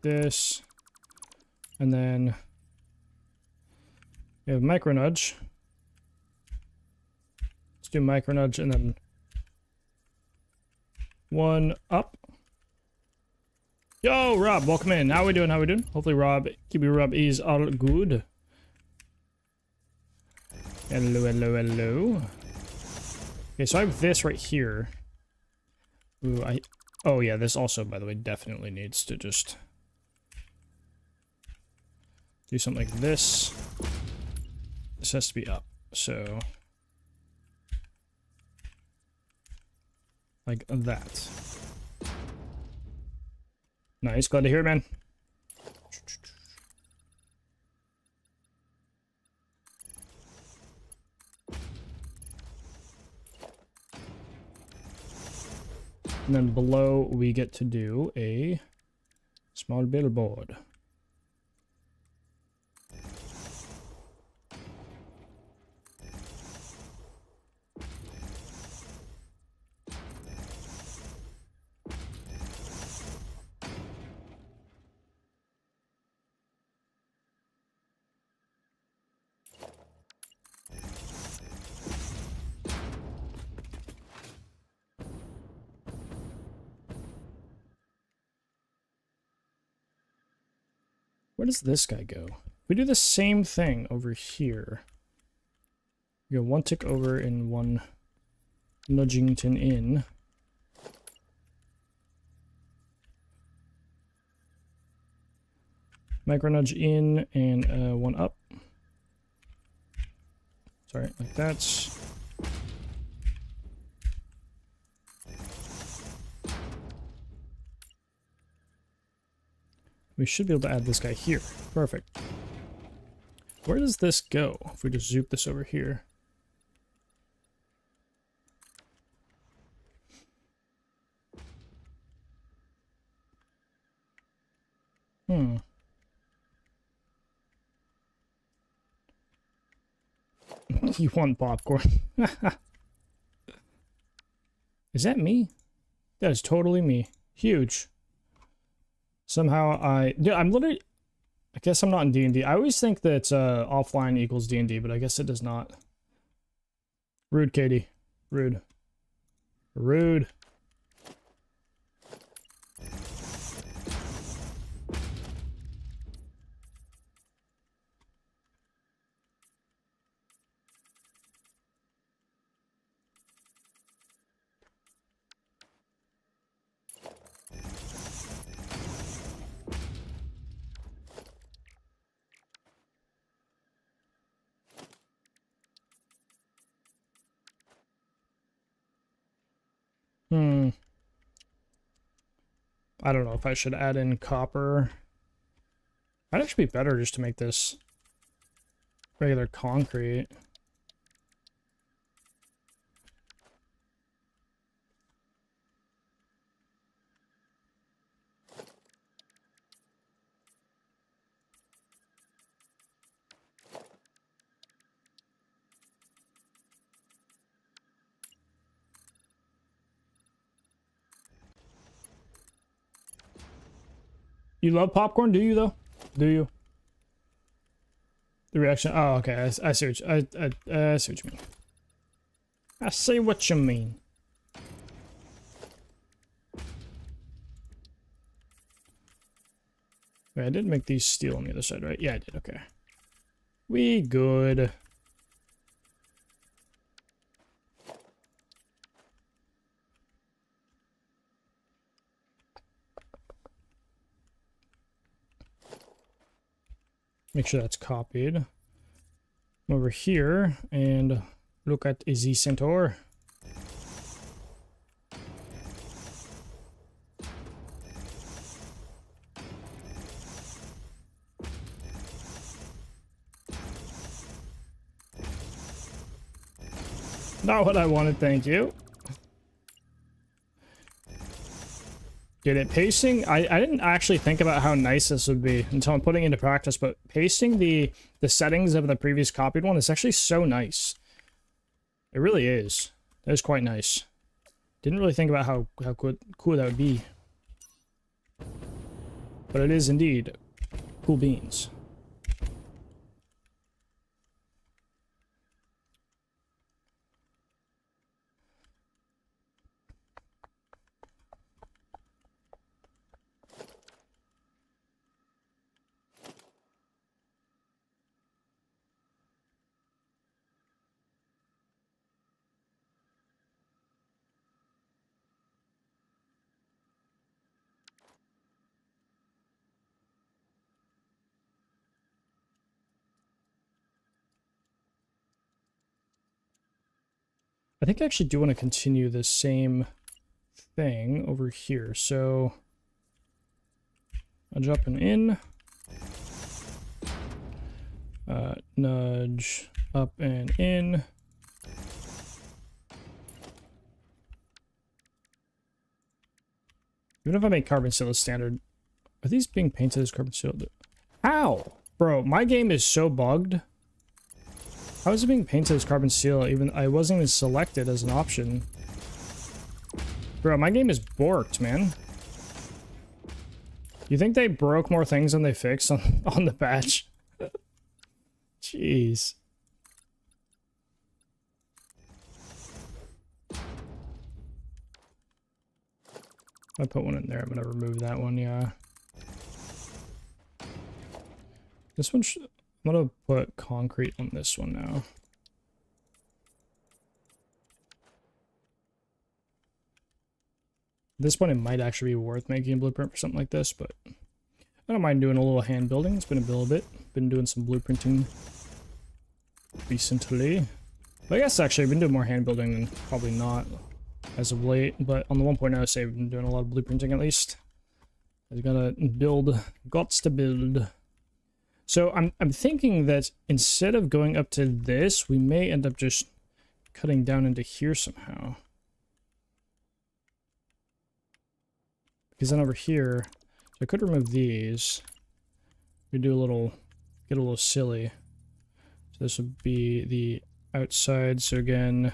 This. And then we have micro nudge. Let's do micro nudge and then one up. Yo, Rob, welcome in. How we doing? How we doing? Hopefully, Rob, Rob is all good. Hello, hello, hello. Okay, so I have this right here. Ooh, oh yeah, this also, by the way, definitely needs to just do something like this. This has to be up, so like that. Nice, glad to hear it, man. And then below we get to do a small billboard. Where does this guy go? We do the same thing over here. We go one tick over and one nudgington in. Micro nudge in and one up. Sorry, like that. We should be able to add this guy here. Perfect. Where does this go? If we just zoop this over here. Hmm. You want popcorn. Is that me? That is totally me. Huge. Somehow I'm literally, I guess I'm not in D&D. I always think that offline equals D&D, but I guess it does not. Rude, Katie. Rude. Rude. I don't know if I should add in copper. I'd actually be better just to make this regular concrete. You love popcorn, do you though? Do you? The reaction. Oh, okay. I see what I see what you mean. I see what you mean. Wait, I did make these steel on the other side, right? Yeah, I did. Okay. We good. Make sure that's copied. Over here and look at the centaur. Not what I wanted, thank you. Get it? Pacing, I didn't actually think about how nice this would be until I'm putting it into practice, but pasting the settings of the previous copied one is actually so nice. It really is. That is quite nice. Didn't really think about how cool that would be. But it is indeed cool beans. I think I actually do want to continue the same thing over here. So I'll drop an in. Nudge up and in. Even if I make carbon steel as standard, are these being painted as carbon steel? How? Bro, my game is so bugged. How is it being painted as carbon steel? Even I wasn't even selected as an option. Bro, my game is borked, man. You think they broke more things than they fixed on the patch? Jeez. If I put one in there, I'm gonna remove that one, yeah. This one I'm gonna put concrete on this one now. At this point, it might actually be worth making a blueprint for something like this, but I don't mind doing a little hand building. It's been a little bit. Been doing some blueprinting recently. But I guess actually I've been doing more hand building than probably not as of late. But on the 1.0 save, I've been doing a lot of blueprinting at least. I gotta build, gots to build. So I'm thinking that instead of going up to this, we may end up just cutting down into here somehow. Because then over here, so I could remove these. We do a little, get a little silly. So this would be the outside. So again,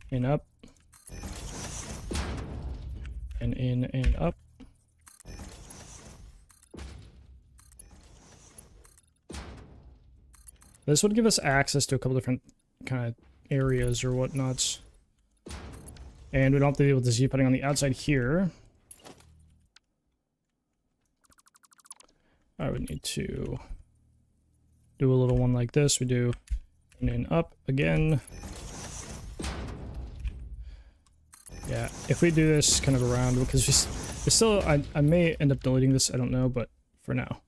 in up, and in and up. This would give us access to a couple different kind of areas or whatnots. And we don't have to deal with the Z putting on the outside here. I would need to do a little one like this. We do in and up again. Yeah, if we do this kind of around, because we still, I may end up deleting this, I don't know, but for now.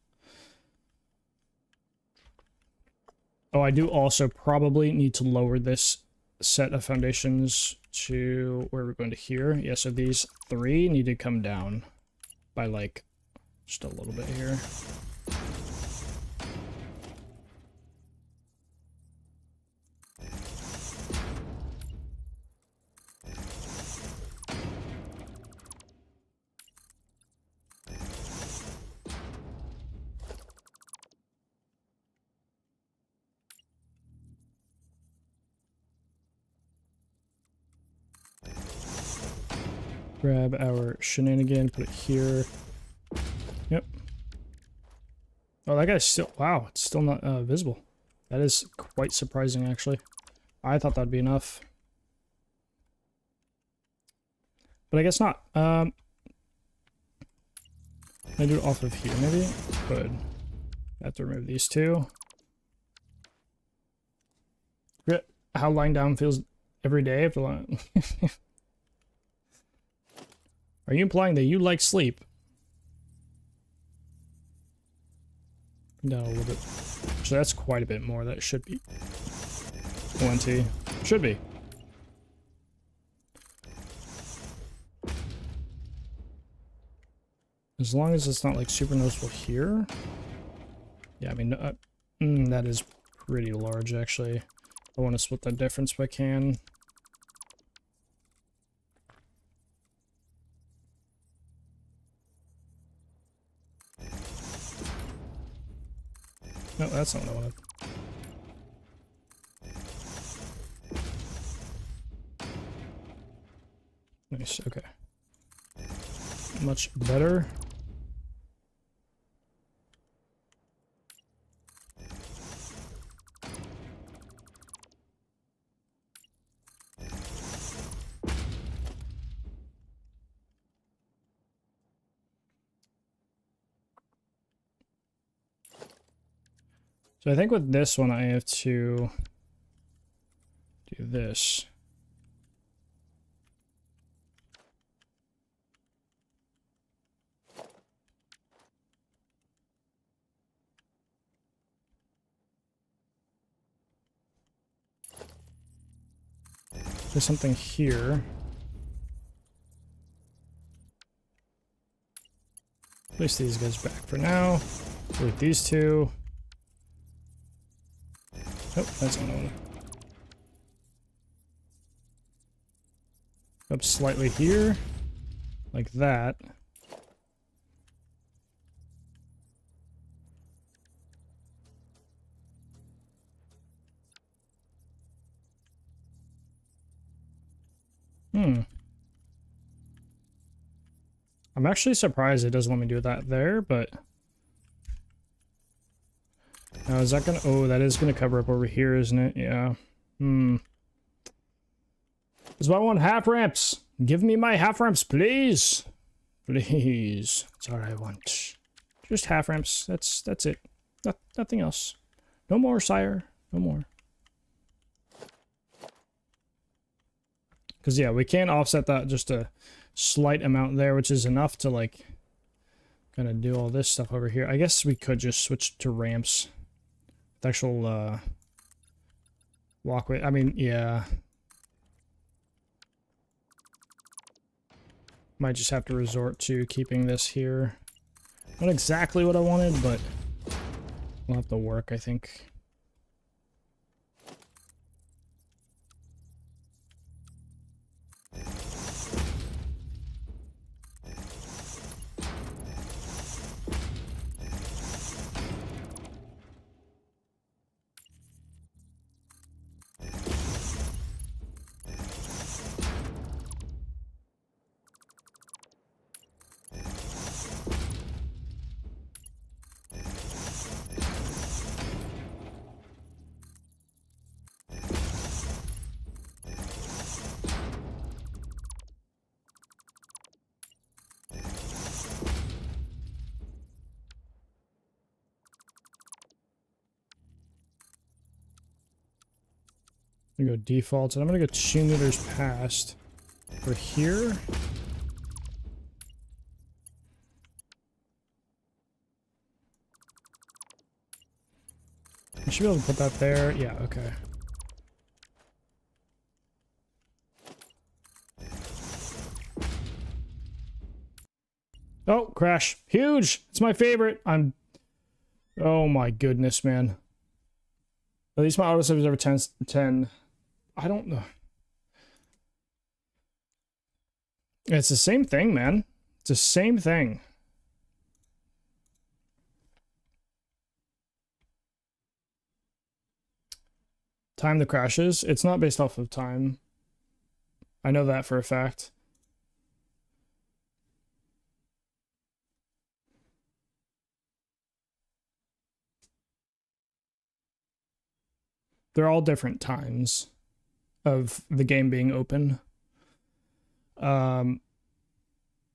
Oh, I do also probably need to lower this set of foundations to where we're going to here. Yeah, so these three need to come down by like just a little bit here. Grab our shenanigan, put it here. Yep. Oh, that guy's still... Wow, it's still not visible. That is quite surprising, actually. I thought that'd be enough. But I guess not. Can I do it off of here, maybe? Good. I have to remove these two. How lying down feels every day after lying... Are you implying that you like sleep? No, a little bit. So that's quite a bit more. That should be 20. Should be. As long as it's not like super noticeable here. Yeah, I mean, that is pretty large actually. I want to split that difference if I can. No, that's not what I wanted. Nice, okay. Much better. So I think with this one I have to do this. There's something here. Place these guys back for now. Delete these two. Oh, that's another one. Up slightly here. Like that. I'm actually surprised it doesn't let me do that there, but... Now, is that gonna... Oh, that is gonna cover up over here, isn't it? Yeah. That's why I want half ramps. Give me my half ramps, please. Please. That's all I want. Just half ramps. That's it. Nothing else. No more, sire. No more. Because, yeah, we can offset that just a slight amount there, which is enough to, like, kind of do all this stuff over here. I guess we could just switch to ramps. The actual, walkway. I mean, yeah. Might just have to resort to keeping this here. Not exactly what I wanted, but we'll have to work, I think. I'm gonna go defaults, and I'm gonna go 2 meters past. For here. I should be able to put that there. Yeah, okay. Oh, crash. Huge! It's my favorite. Oh my goodness, man. At least my autosave is over 10. I don't know. It's the same thing, man. It's the same thing. Time the crashes. It's not based off of time. I know that for a fact. They're all different times of the game being open. But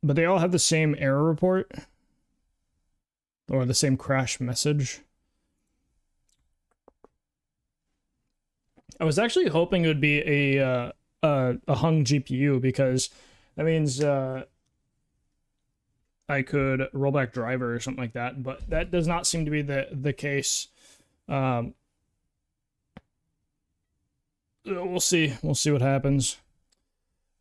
they all have the same error report. Or the same crash message. I was actually hoping it would be a hung GPU, because that means I could roll back driver or something like that, but that does not seem to be the case. We'll see. We'll see what happens.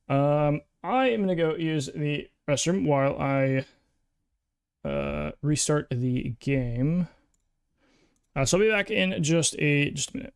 I am gonna go use the restroom while I restart the game. So I'll be back in just a minute.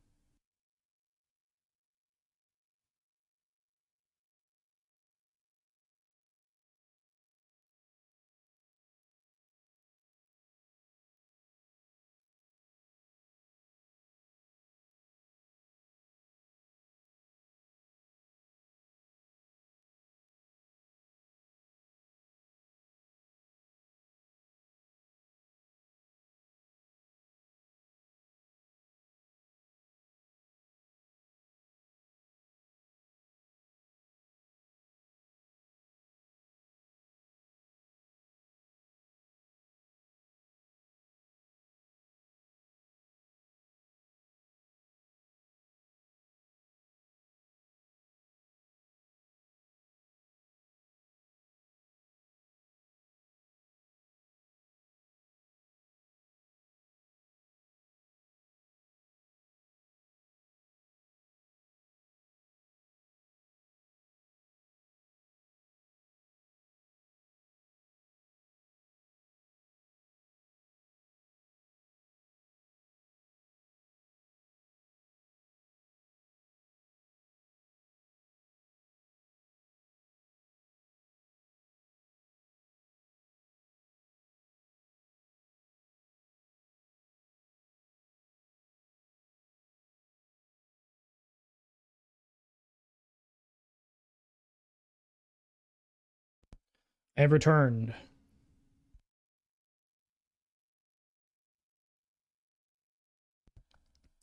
I have returned.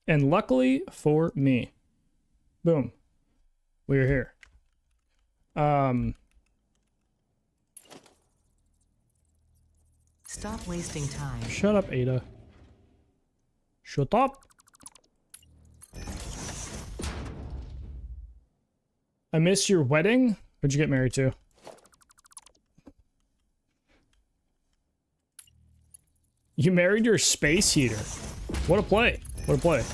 And luckily for me, boom, we are here. Stop wasting time. Shut up, Ada. Shut up. I miss your wedding. Who'd you get married to? You married your space heater. What a play. What a play.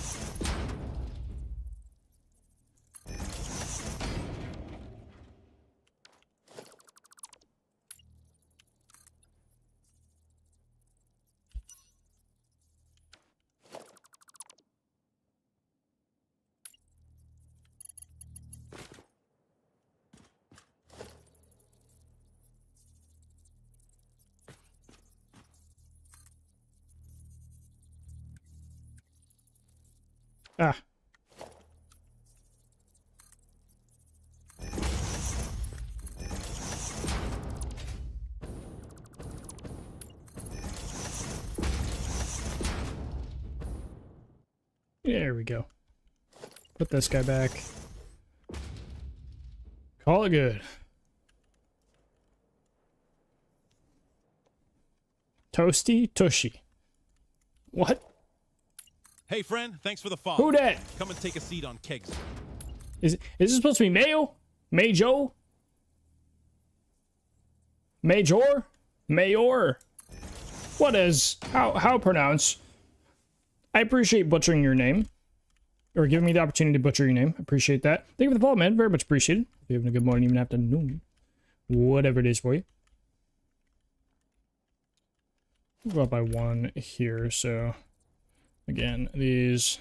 Ah. There we go. Put this guy back. Call it good. Toasty Tushy. What? Hey, friend, thanks for the follow. Who dat? Come and take a seat on kegs. Is this supposed to be Mayo? Majo? Major? Mayor? What is? How pronounce? I appreciate butchering your name. Or giving me the opportunity to butcher your name. Appreciate that. Thank you for the follow, man. Very much appreciated. If you're having a good morning, even afternoon. Whatever it is for you. We'll go up by one here, so... Again, these...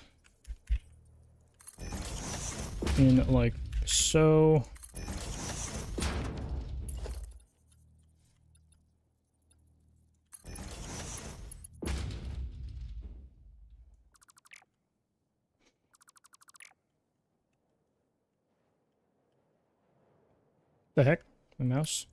in like so... The heck? My mouse?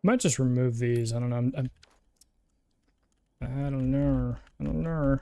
Might just remove these. I don't know. I don't know. I don't know.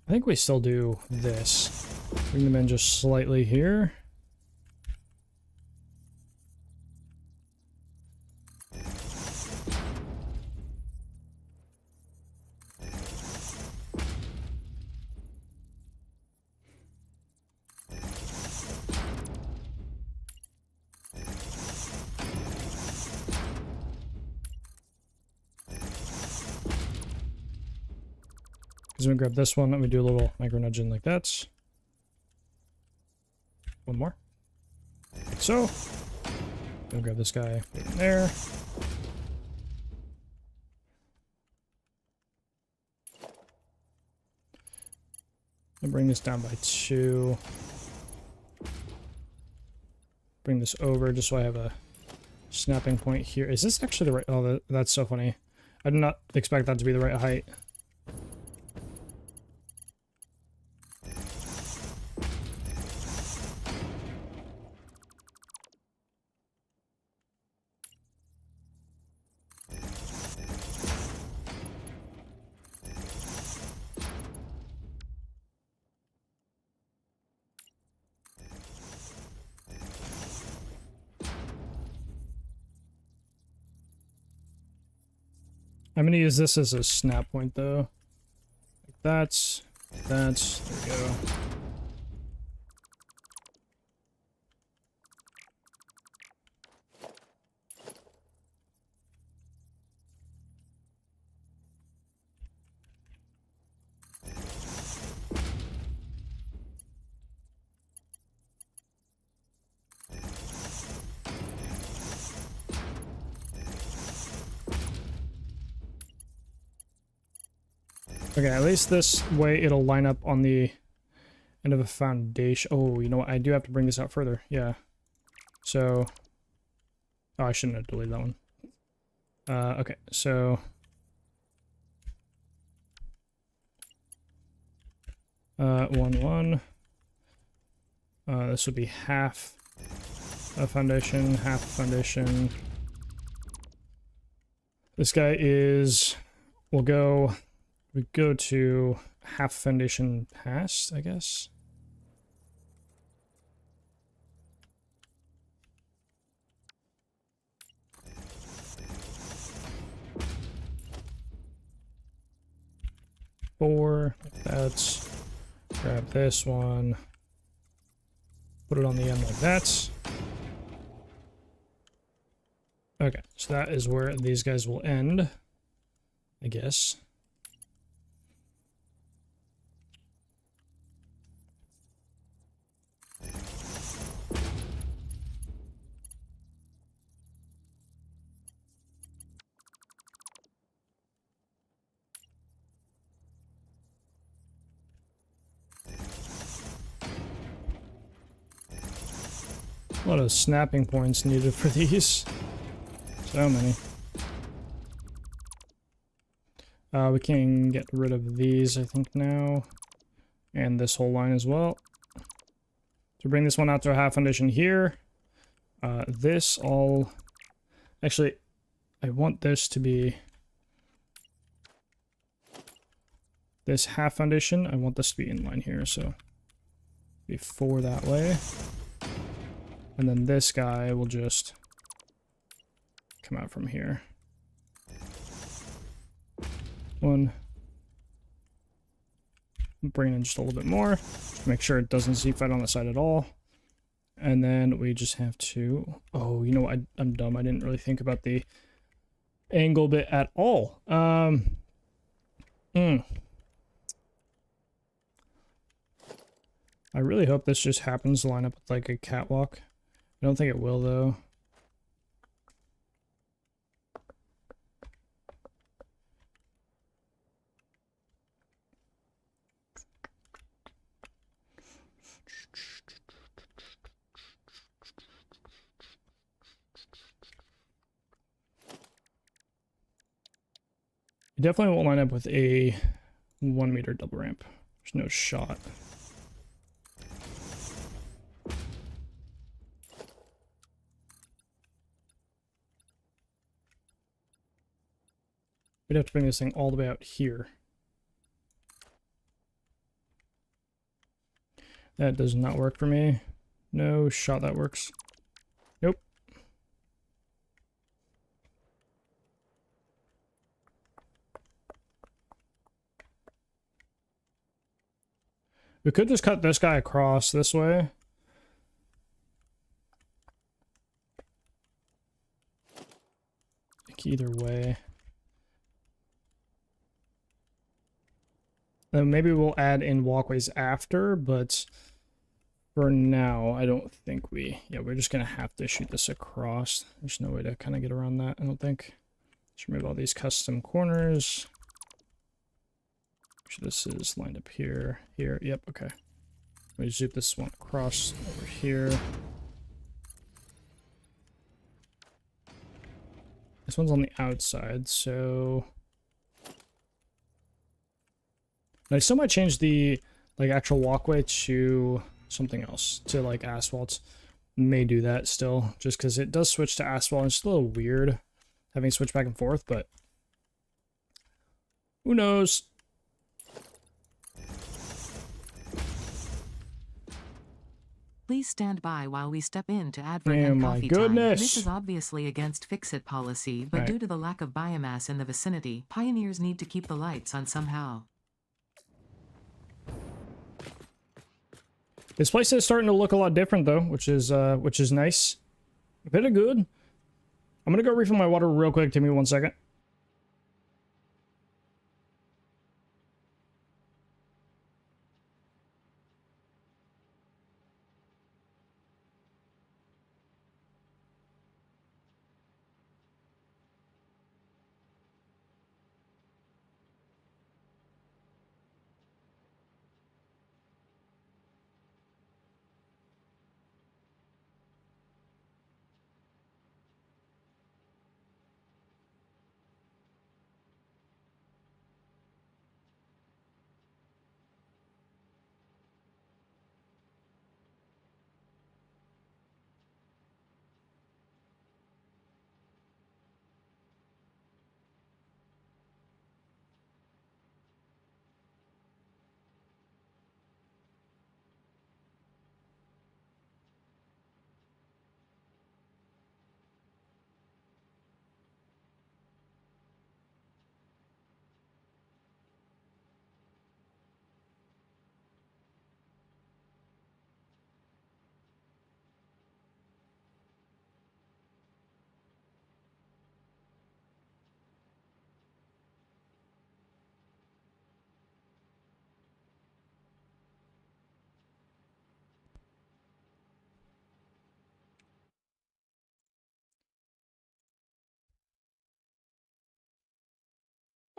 I think we still do this. Bring them in just slightly here. I'm gonna grab this one. Let me do a little micro nudging like that. One more. Like so. Gonna grab this guy, put it in there. And bring this down by 2. Bring this over just so I have a snapping point here. Is this actually the right? Oh, that's so funny. I did not expect that to be the right height. I'm gonna use this as a snap point though. Like that's, there we go. Okay, at least this way it'll line up on the end of a foundation. Oh, you know what? I do have to bring this out further. Yeah. So, oh, I shouldn't have deleted that one. Okay, so one. This would be half a foundation, half a foundation. This guy is, we go to half foundation past, I guess. Four, like that. Grab this one. Put it on the end like that. Okay, so that is where these guys will end, I guess. A lot of snapping points needed for these. So many. We can get rid of these, I think, now. And this whole line as well. To bring this one out to a half foundation here. This all... Actually, I want this to be... This half foundation, I want this to be in line here, so... Be 4 that way. And then this guy will just come out from here. 1. Bring in just a little bit more. Just make sure it doesn't Z-fight on the side at all. And then we just have to... Oh, you know what? I'm dumb. I didn't really think about the angle bit at all. I really hope this just happens to line up with like a catwalk. I don't think it will, though. It definitely won't line up with a 1 meter double ramp. There's no shot. We'd have to bring this thing all the way out here. That does not work for me. No shot that works. Nope. We could just cut this guy across this way. Like either way. Then maybe we'll add in walkways after, but for now, I don't think we... Yeah, we're just going to have to shoot this across. There's no way to kind of get around that, I don't think. Let's remove all these custom corners. Make sure this is lined up here. Here, yep, okay. Let me zoop this one across over here. This one's on the outside, so... I still might change the like actual walkway to something else, to like asphalt. May do that still, just because it does switch to asphalt. It's a little weird having to switch back and forth, but who knows? Please stand by while we step in to advert Oh and my coffee goodness. time. This is obviously against fix-it policy, but Right. due to the lack of biomass in the vicinity, pioneers need to keep the lights on somehow. This place is starting to look a lot different though, which is nice. Very good. I'm gonna go refill my water real quick. Give me 1 second.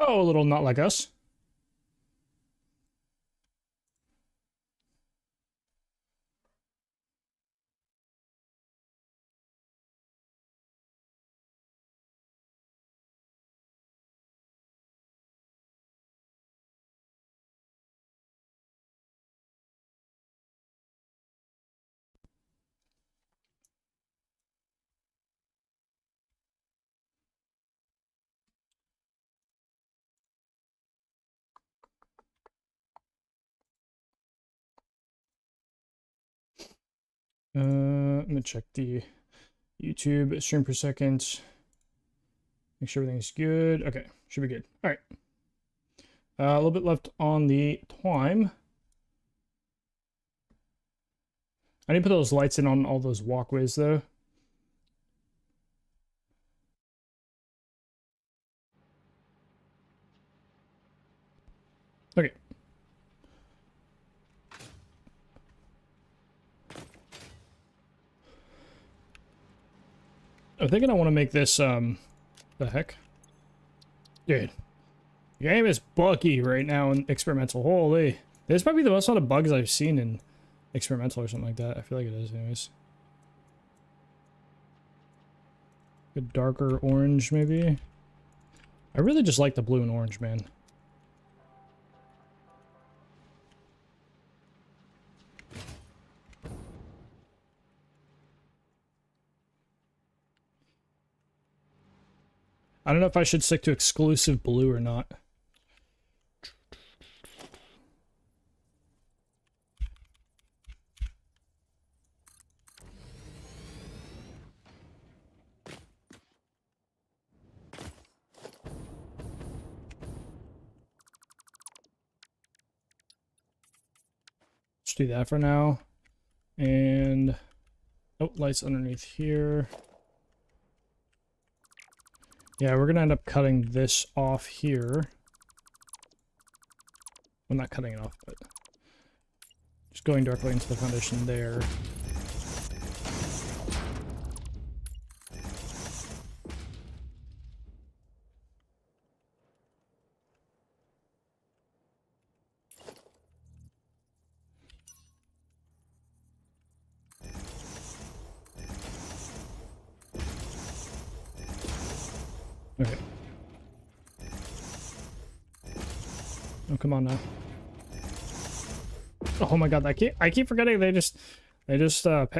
Oh, a little not like us. I'm gonna check the YouTube stream per second. Make sure everything's good. Okay, should be good. All right. A little bit left on the time. I need to put those lights in on all those walkways though. Okay. I'm thinking I want to make this, the heck? Dude. The game is buggy right now in experimental. Holy. This might be the most amount of bugs I've seen in experimental or something like that. I feel like it is anyways. A darker orange maybe. I really just like the blue and orange, man. I don't know if I should stick to exclusive blue or not. Let's do that for now. And oh, lights underneath here. Yeah, we're gonna end up cutting this off here. Well, not cutting it off, but just going directly into the foundation there. Okay. Oh, come on now. Oh my god, I keep forgetting they just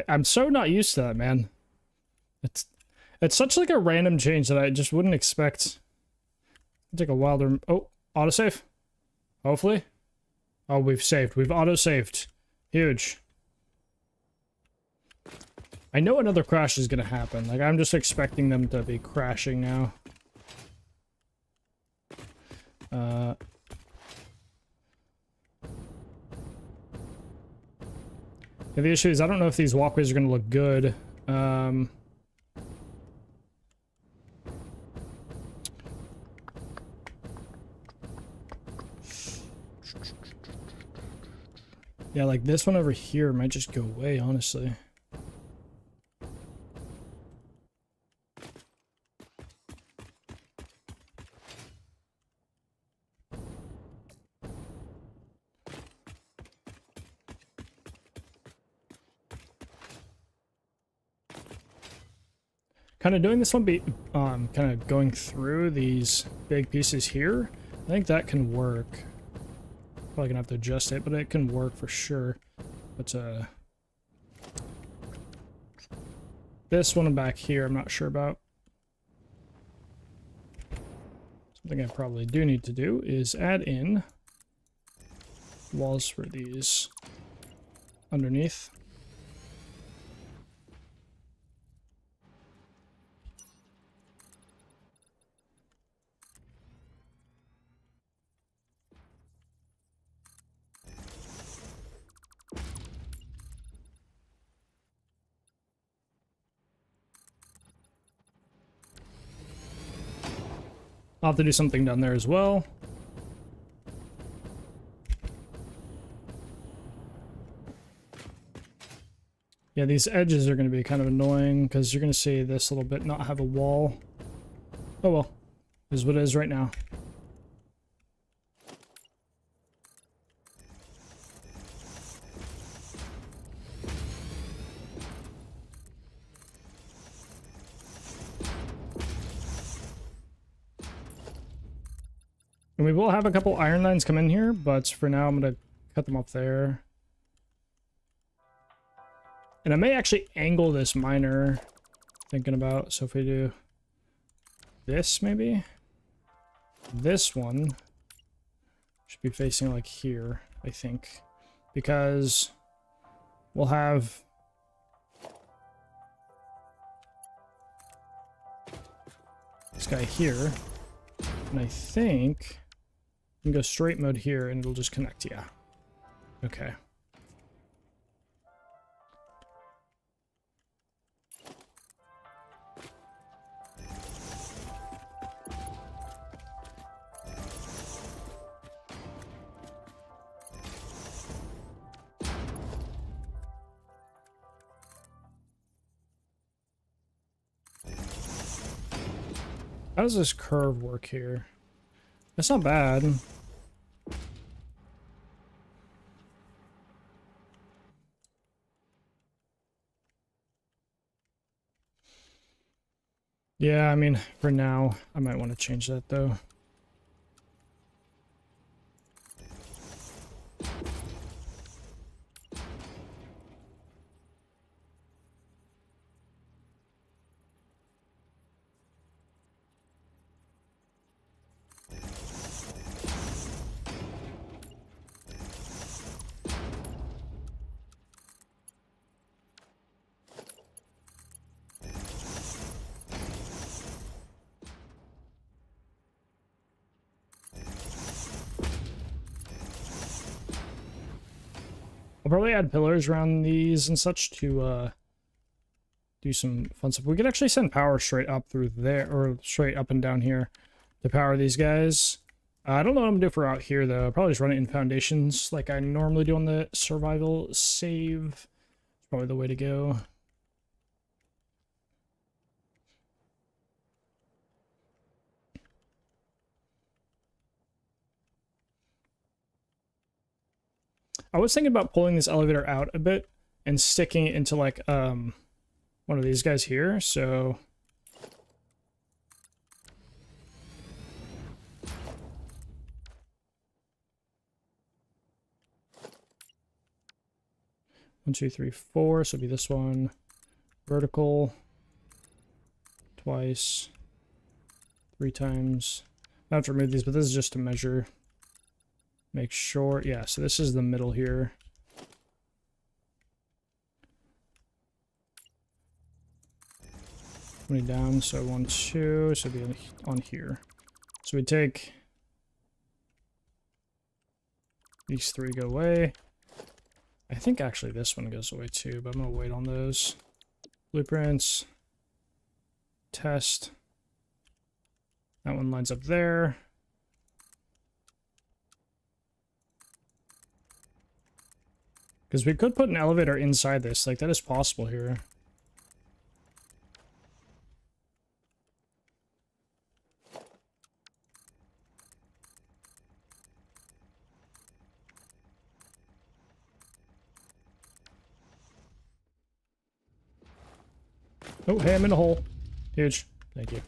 I'm so not used to that, man. It's such like a random change that I just wouldn't expect. It'll take a while to autosave. Hopefully. Oh, we've saved. We've auto-saved. Huge. I know another crash is gonna happen. Like, I'm just expecting them to be crashing now. Yeah, the issue is I don't know if these walkways are gonna look good. Yeah, like this one over here might just go away, honestly. Kind of doing this one, kind of going through these big pieces here. I think that can work. Probably gonna have to adjust it, but it can work for sure. But this one back here, I'm not sure about. Something I probably do need to do is add in walls for these underneath. I'll have to do something down there as well. Yeah, these edges are going to be kind of annoying because you're going to see this little bit not have a wall. Oh well, is what it is right now. And we will have a couple iron lines come in here, but for now I'm going to cut them off there. And I may actually angle this miner, thinking about, so if we do this maybe, this one should be facing like here, I think, because we'll have this guy here, and I think we can go straight mode here and it'll just connect. Yeah. Okay. How does this curve work here? That's not bad. Yeah, I mean, for now, I might want to change that though. I'll probably add pillars around these and such to do some fun stuff. We could actually send power straight up through there, or straight up and down here to power these guys. I don't know what I'm gonna do for out here though. I'll probably just run it in foundations like I normally do on the survival save. It's probably the way to go. I was thinking about pulling this elevator out a bit and sticking it into like one of these guys here. So one, two, three, four. So it'll be this one. Vertical. Twice. 3 times. I have to remove these, but this is just to measure. Make sure, yeah, so this is the middle here. 20 down, so 1, 2, so it'd be on here. So we take these 3 go away. I think actually this one goes away too, but I'm gonna wait on those. Blueprints. Test. That one lines up there. Because we could put an elevator inside this, like that is possible here. Oh, hey, I'm in a hole. Huge. Thank you.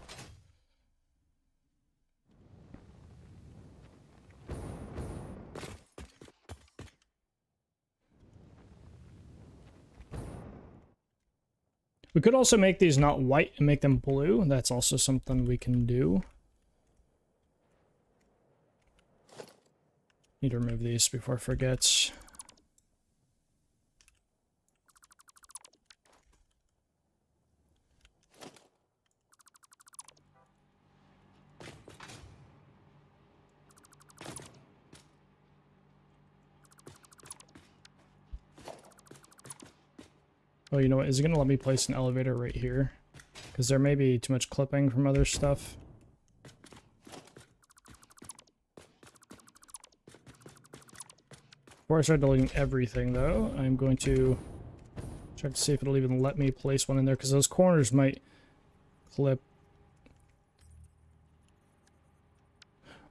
We could also make these not white and make them blue. That's also something we can do. Need to remove these before I forget. Oh, you know what? Is it going to let me place an elevator right here? Because there may be too much clipping from other stuff. Before I start deleting everything, though, I'm going to check to see if it'll even let me place one in there, because those corners might clip.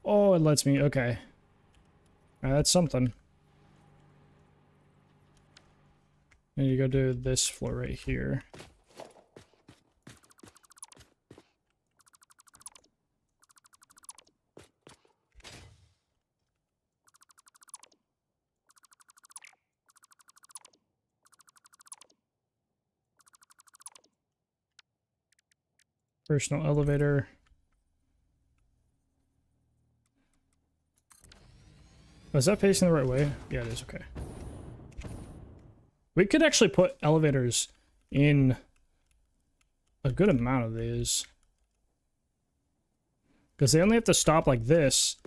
Oh, it lets me. Okay. Alright, that's something. And you go to this floor right here. Personal elevator. Oh, is that facing the right way? Yeah, it is. Okay. We could actually put elevators in a good amount of these. Because they only have to stop like this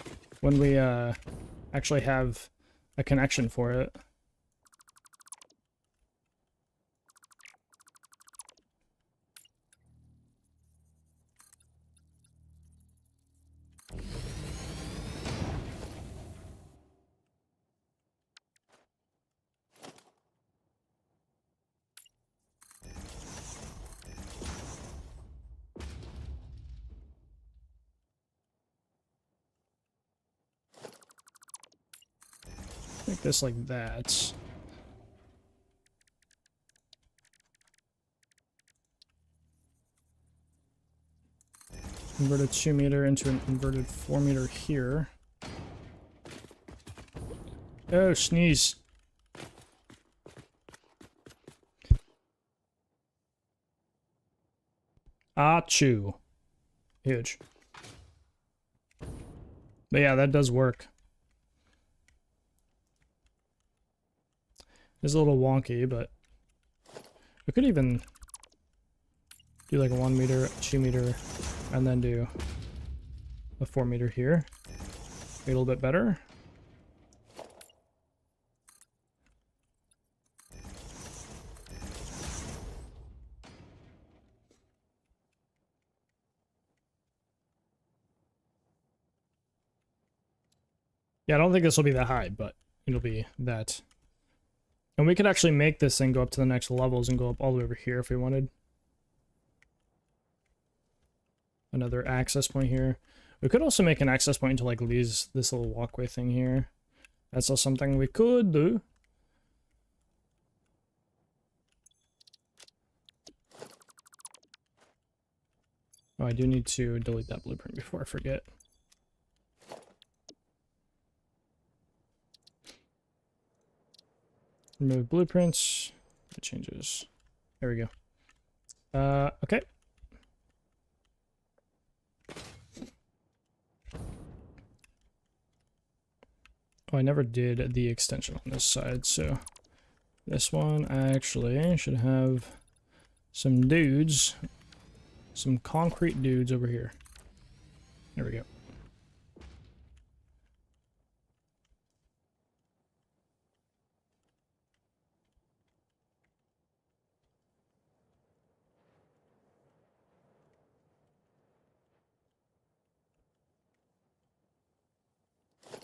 when we actually have a connection for it. Make this like that. Inverted 2 meter into an inverted 4 meter here. Oh, sneeze. Achoo. Huge. But yeah, that does work. It's a little wonky, but we could even do like a 1 meter, 2 meter, and then do a 4 meter here. Make it a little bit better. Yeah, I don't think this will be that high, but it'll be that. And we could actually make this thing go up to the next levels and go up all the way over here if we wanted. Another access point here. We could also make an access point into like this little walkway thing here. That's also something we could do. Oh, I do need to delete that blueprint before I forget. Remove blueprints. It changes. There we go. Okay. Oh, I never did the extension on this side, so this one actually should have some dudes some concrete dudes over here. There we go.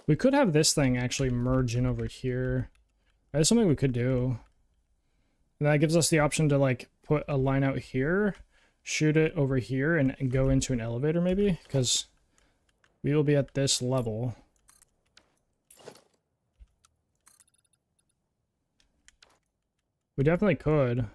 We could have this thing actually merge in over here. That's something we could do. And that gives us the option to like put a line out here, shoot it over here, and go into an elevator maybe, because we will be at this level. We definitely could.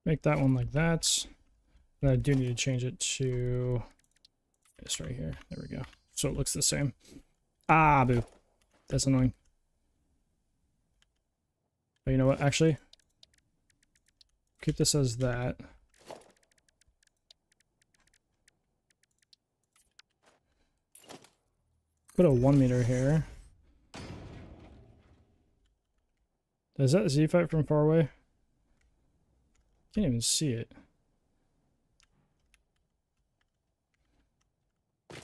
Make that one like that. And I do need to change it to this right here. There we go. So it looks the same. Ah, boo. That's annoying. But you know what? Actually, keep this as that. Put a 1 meter here. Does that Z fight from far away? Can't even see it.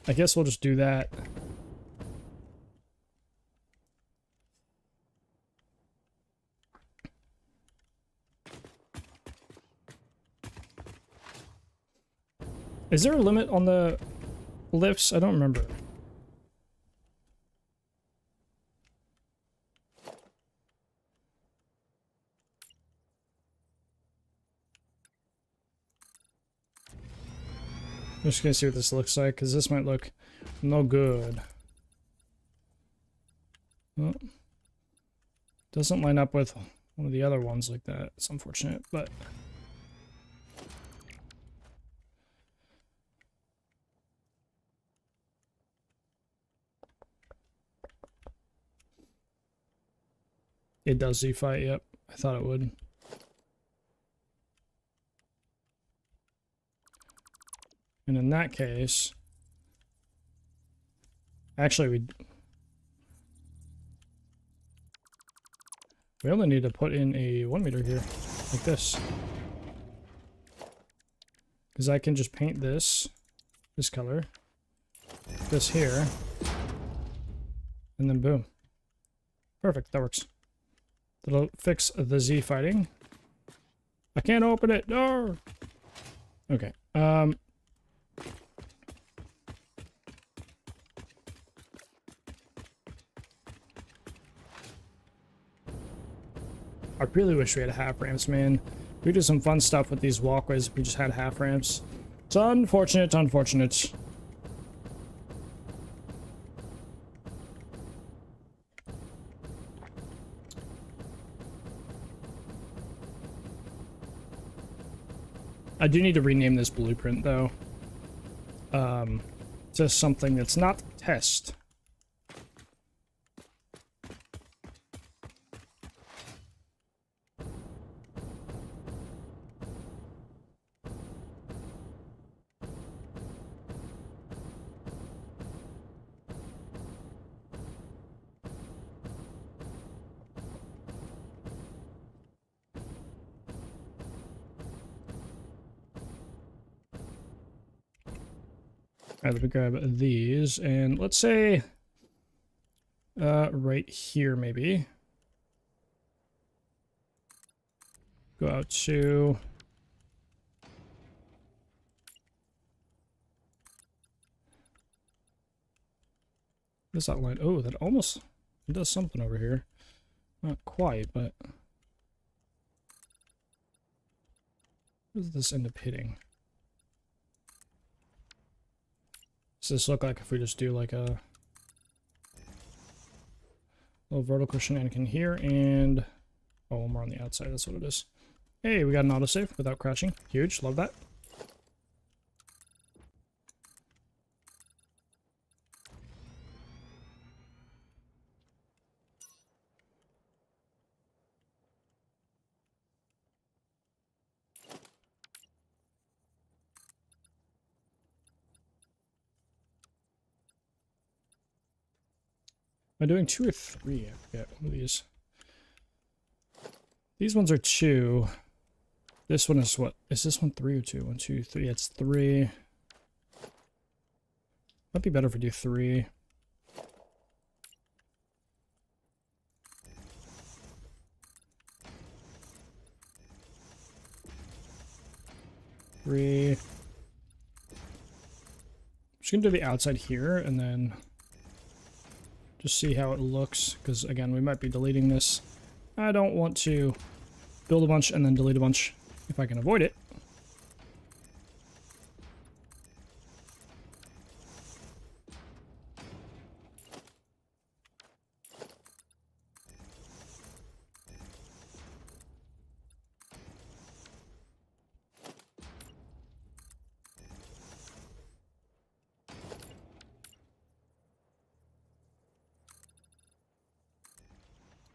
I guess we'll just do that. Is there a limit on the lifts? I don't remember. I'm just gonna see what this looks like, because this might look no good. Well, doesn't line up with one of the other ones like that. It's unfortunate, but it does Z-fight, yep. I thought it would. And in that case, actually we only need to put in a 1 meter here, like this. Because I can just paint this color, this here, and then boom. Perfect, that works. That'll fix the Z fighting. I can't open it, no! Okay, I really wish we had half ramps, man. We do some fun stuff with these walkways if we just had half ramps. It's unfortunate, unfortunate. I do need to rename this blueprint, though. To something that's not test. Alright, let me grab these, and let's say, right here, maybe. Go out to... this outline. Oh, that almost does something over here. Not quite, but... what does this end up hitting? Does this look like if we just do like a little vertical shenanigan here and oh, one more on the outside, that's what it is. Hey, we got an autosave without crashing. Huge, love that. I doing 2 or 3? I forget. One of these. These ones are 2. This one is what? Is this one 3 or 2? 1, 2, 3. It's 3. Might be better if we do 3. I'm just gonna do the outside here and then just see how it looks, because again, we might be deleting this. I don't want to build a bunch and then delete a bunch if I can avoid it.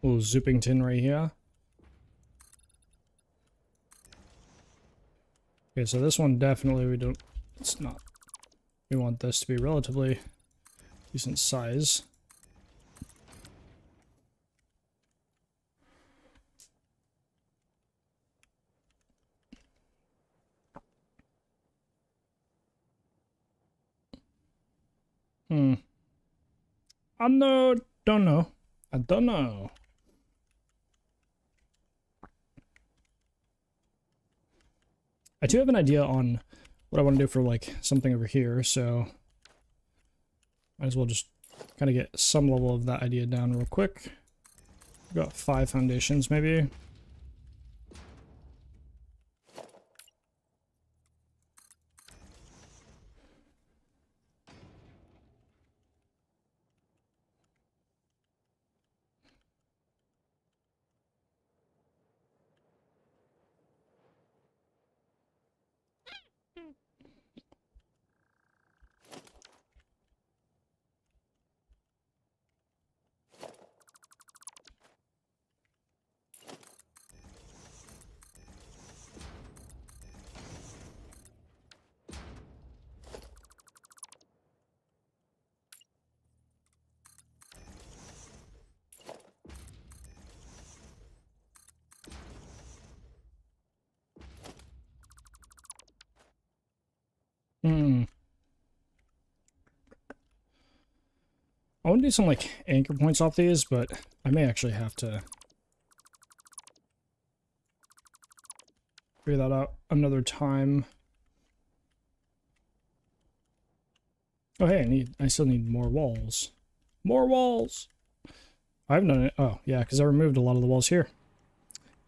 Little zooping tin right here. Okay, so this one definitely we don't, it's not, we want this to be relatively decent size. I don't know. I don't know. I do have an idea on what I want to do for like something over here, so might as well just kind of get some level of that idea down real quick. We've got 5 foundations maybe. I want to do some like anchor points off these, but I may actually have to figure that out another time. Oh hey, I still need more walls. More walls! I haven't done it. Oh yeah, because I removed a lot of the walls here.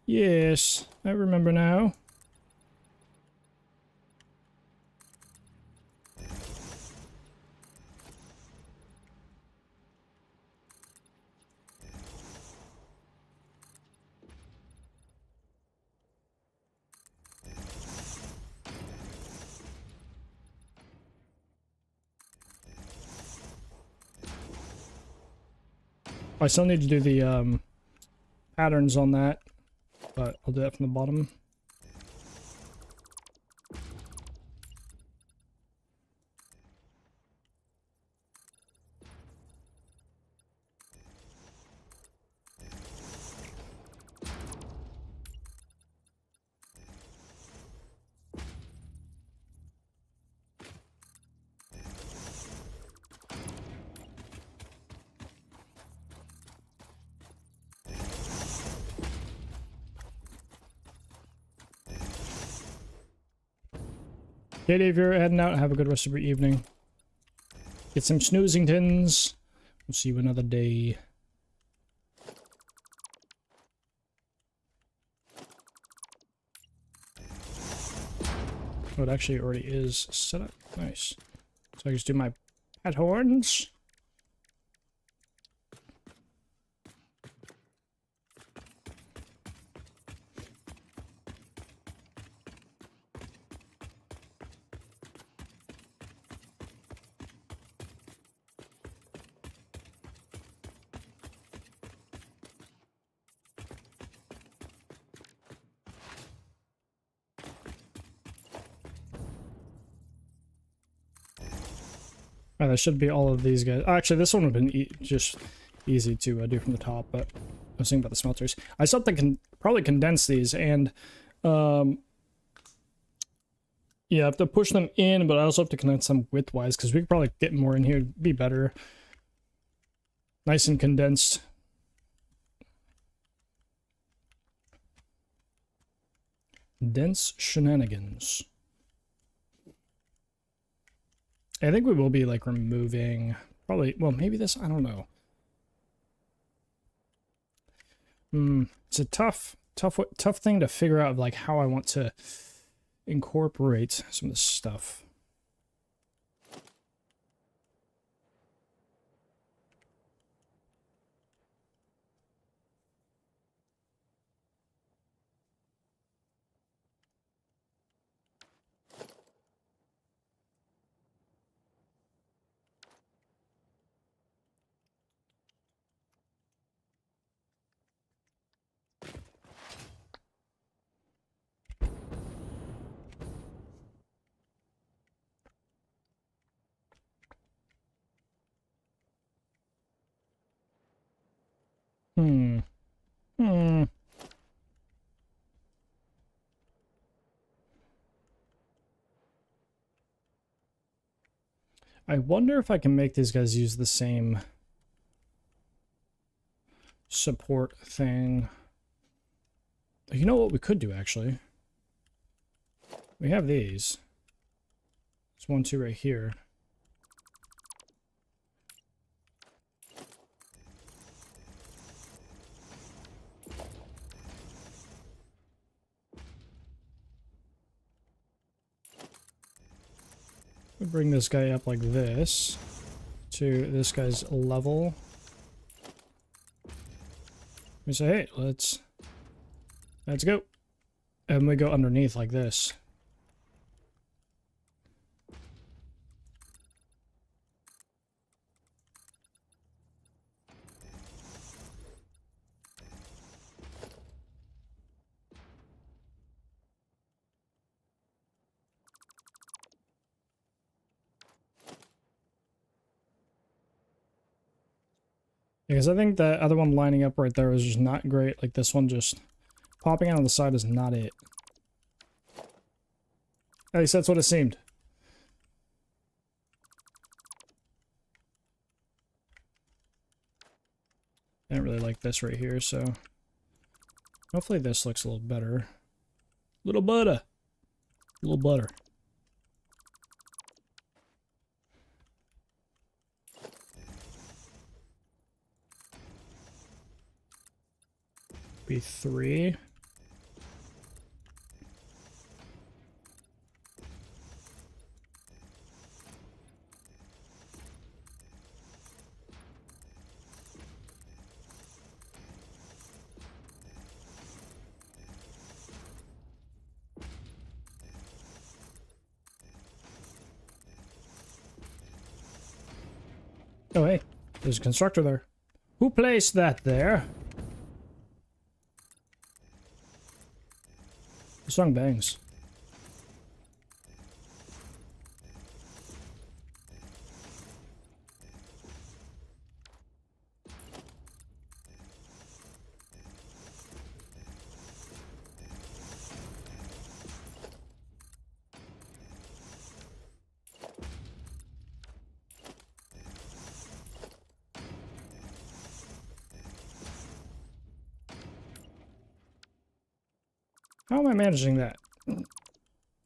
Yes, I remember now. I still need to do the patterns on that, but I'll do that from the bottom. Katie, if you're heading out, have a good rest of your evening. Get some snoozingtons. We'll see you another day. Oh, it actually already is set up. Nice. So I just do my pet horns. That should be all of these guys. Actually, this one would have been just easy to do from the top, but I was thinking about the smelters. I still think can probably condense these and yeah, I have to push them in, but I also have to condense them widthwise because we could probably get more in here. It'd be better. Nice and condensed. Dense shenanigans. I think we will be like removing probably, well, maybe this, I don't know. It's a tough thing to figure out like how I want to incorporate some of this stuff. I wonder if I can make these guys use the same support thing. You know what we could do, actually? We have these. There's 1, 2 right here. We bring this guy up like this to this guy's level. We say, hey, let's go. And we go underneath like this. Because I think the other one lining up right there is just not great. Like this one just popping out on the side is not it. At least that's what it seemed. I don't really like this right here, so hopefully this looks a little better. Little butter. Little butter. Be 3. Oh, hey, there's a constructor there. Who placed that there? The song bangs. How am I managing that?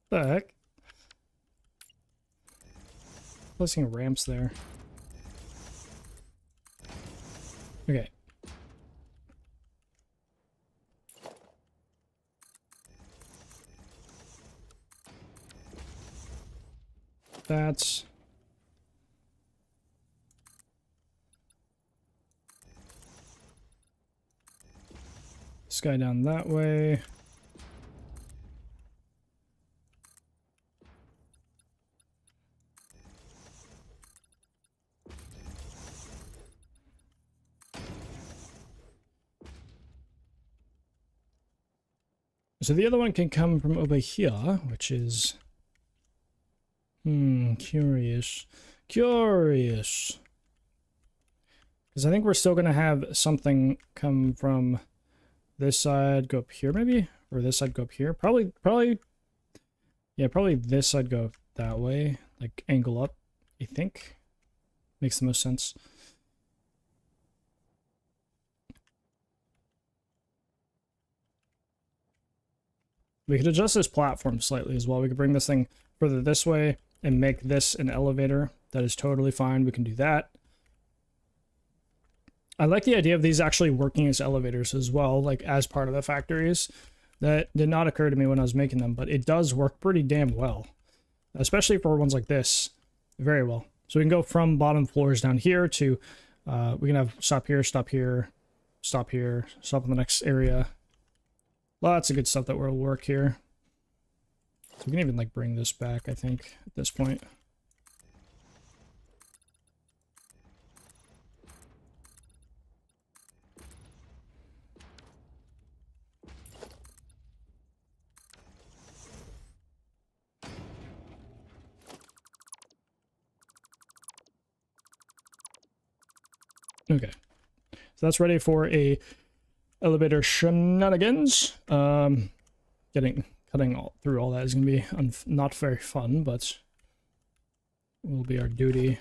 The heck? Placing ramps there. Okay. That's... this guy down that way. So the other one can come from over here, which is... curious. Curious. Because I think we're still going to have something come from this side, go up here maybe? Or this side go up here? Probably, yeah, probably this side go that way. Like, angle up, I think. Makes the most sense. We could adjust this platform slightly as well. We could bring this thing further this way and make this an elevator. That is totally fine. We can do that. I like the idea of these actually working as elevators as well, like as part of the factories. That did not occur to me when I was making them, but it does work pretty damn well. Especially for ones like this. Very well. So we can go from bottom floors down here to, we can have stop here, stop here, stop here, stop in the next area. Lots of good stuff that will work here. So we can even like bring this back, I think, at this point. Okay, so that's ready for a elevator shenanigans. Cutting through all that is going to be not very fun, but will be our duty.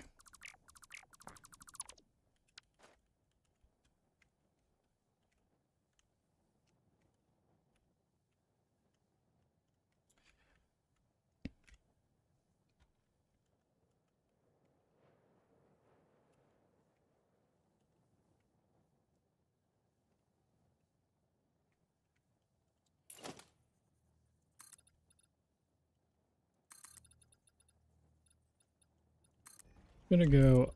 I'm gonna go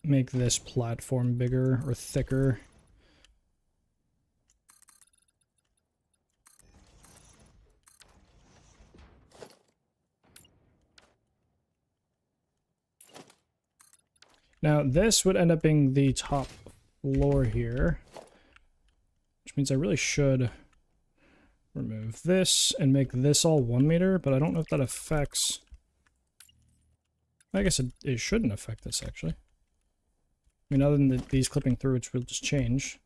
make this platform bigger or thicker. Now this would end up being the top floor here, which means I really should remove this and make this all 1 meter, but I don't know if that affects... I guess it shouldn't affect this, actually. I mean, other than these clipping through, which will just change.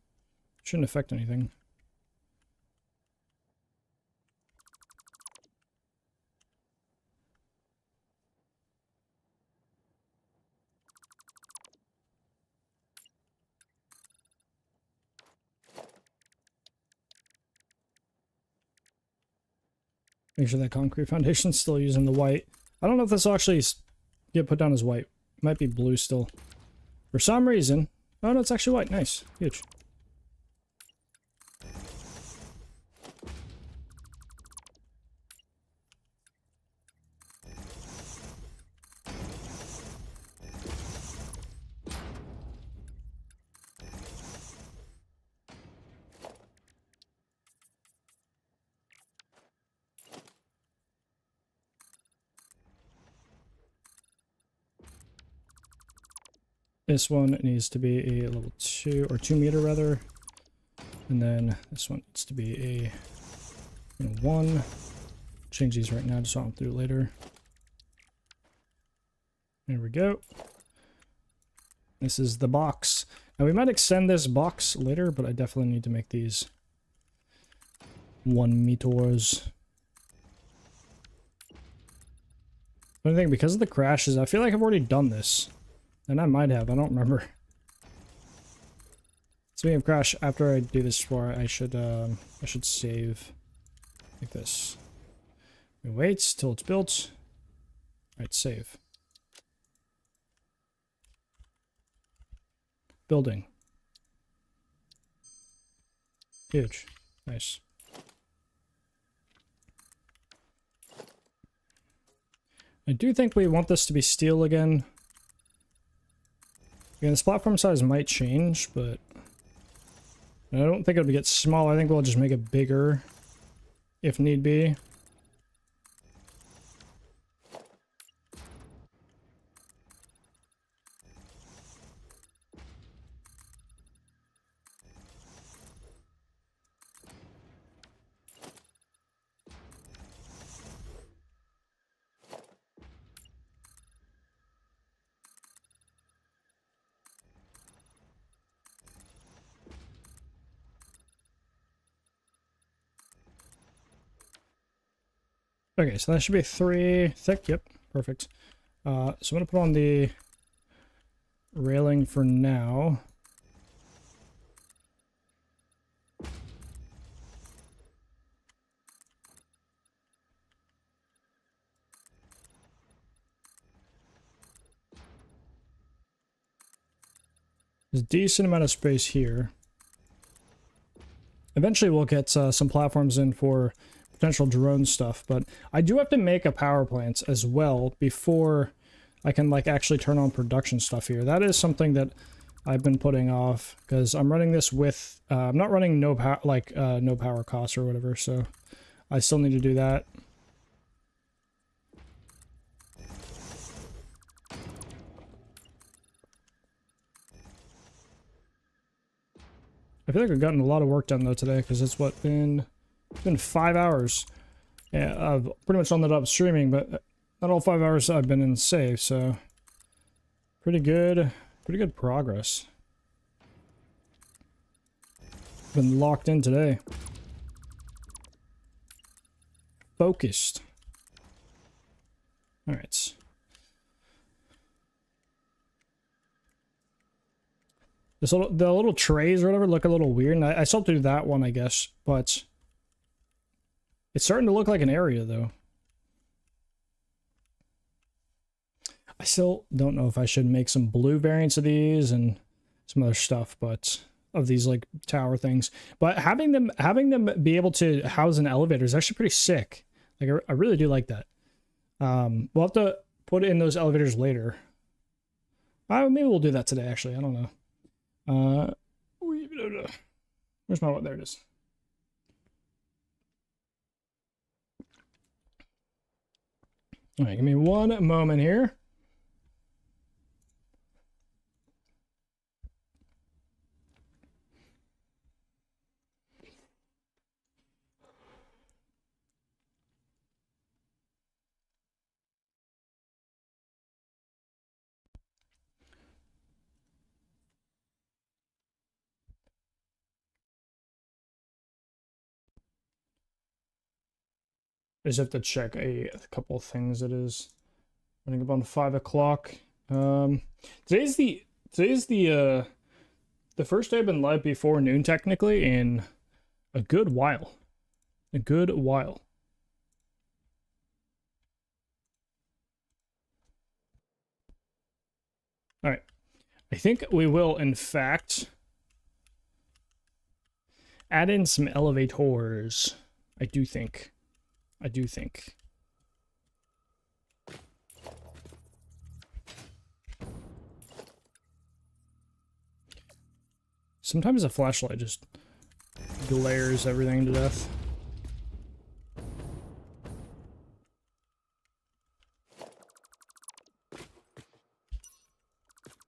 It shouldn't affect anything. Make sure that concrete foundation's still using the white. I don't know if this will actually get put down as white. It might be blue still. For some reason. Oh, no, it's actually white. Nice. Huge. This one needs to be a level 2, or 2 meter rather. And then this one needs to be a 1. Change these right now just so I'm through later. There we go. This is the box. Now we might extend this box later, but I definitely need to make these 1 meters. But I think because of the crashes, I feel like I've already done this. And I might have, I don't remember. Speaking of crash, after I do this floor, I should save like this. We wait till it's built. Alright, save. Building. Huge. Nice. I do think we want this to be steel again. Again, this platform size might change, but I don't think it'll get smaller. I think we'll just make it bigger if need be. Okay, so that should be 3 thick. Yep, perfect. So I'm gonna put on the railing for now. There's a decent amount of space here. Eventually we'll get some platforms in for potential drone stuff, but I do have to make a power plant as well before I can like actually turn on production stuff here. That is something that I've been putting off because I'm running this with I'm not running no power no power costs or whatever, so I still need to do that. I feel like I've gotten a lot of work done though today because it's been 5 hours. Yeah, I've pretty much ended up streaming, but not all 5 hours I've been in save, so pretty good progress. Been locked in today. Focused. All right. The little trays or whatever look a little weird, and I still have to do that one, I guess, but it's starting to look like an area, though. I still don't know if I should make some blue variants of these and some other stuff, but of these like tower things. But having them be able to house an elevator is actually pretty sick. Like I really do like that. We'll have to put in those elevators later. Maybe we'll do that today. Actually, I don't know. Where's my what? There it is. All right, give me one moment here. I just have to check a couple of things. It is running up on 5 o'clock. Today's the first day I've been live before noon technically in a good while. A good while. All right. I think we will, in fact, add in some elevators. I do think. Sometimes a flashlight just glares everything to death.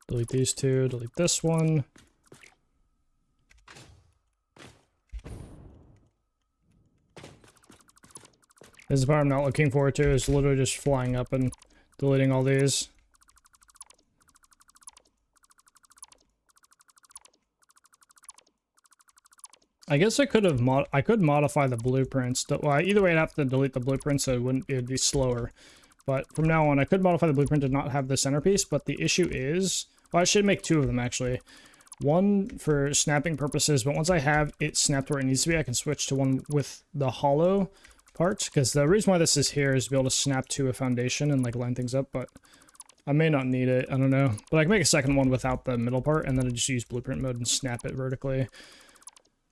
Delete these two, delete this one. This is the part I'm not looking forward to, is literally just flying up and deleting all these. I guess I could modify the blueprints. Well, either way I'd have to delete the blueprints, so it would be slower. But from now on, I could modify the blueprint to not have the centerpiece, but the issue is... Well, I should make 2 of them, actually. One for snapping purposes, but once I have it snapped where it needs to be, I can switch to one with the hollow part, because the reason why this is here is to be able to snap to a foundation and like line things up, but I may not need it, I don't know. But I can make a second one without the middle part, and then I just use blueprint mode and snap it vertically.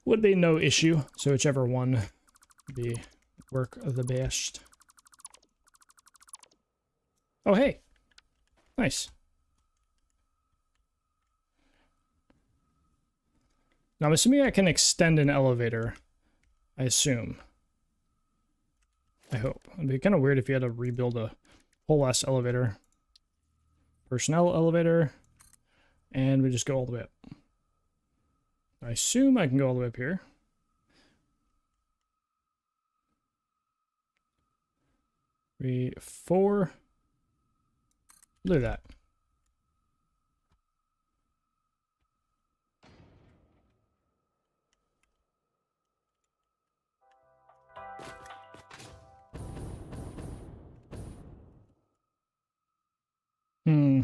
Would be no issue, so whichever one would be work the best. Oh, hey. Nice. Now, I'm assuming I can extend an elevator. I assume. I hope. It'd be kind of weird if you had to rebuild a whole ass elevator. Personnel elevator. And we just go all the way up. I assume I can go all the way up here. 3, 4. Look at that. Hmm.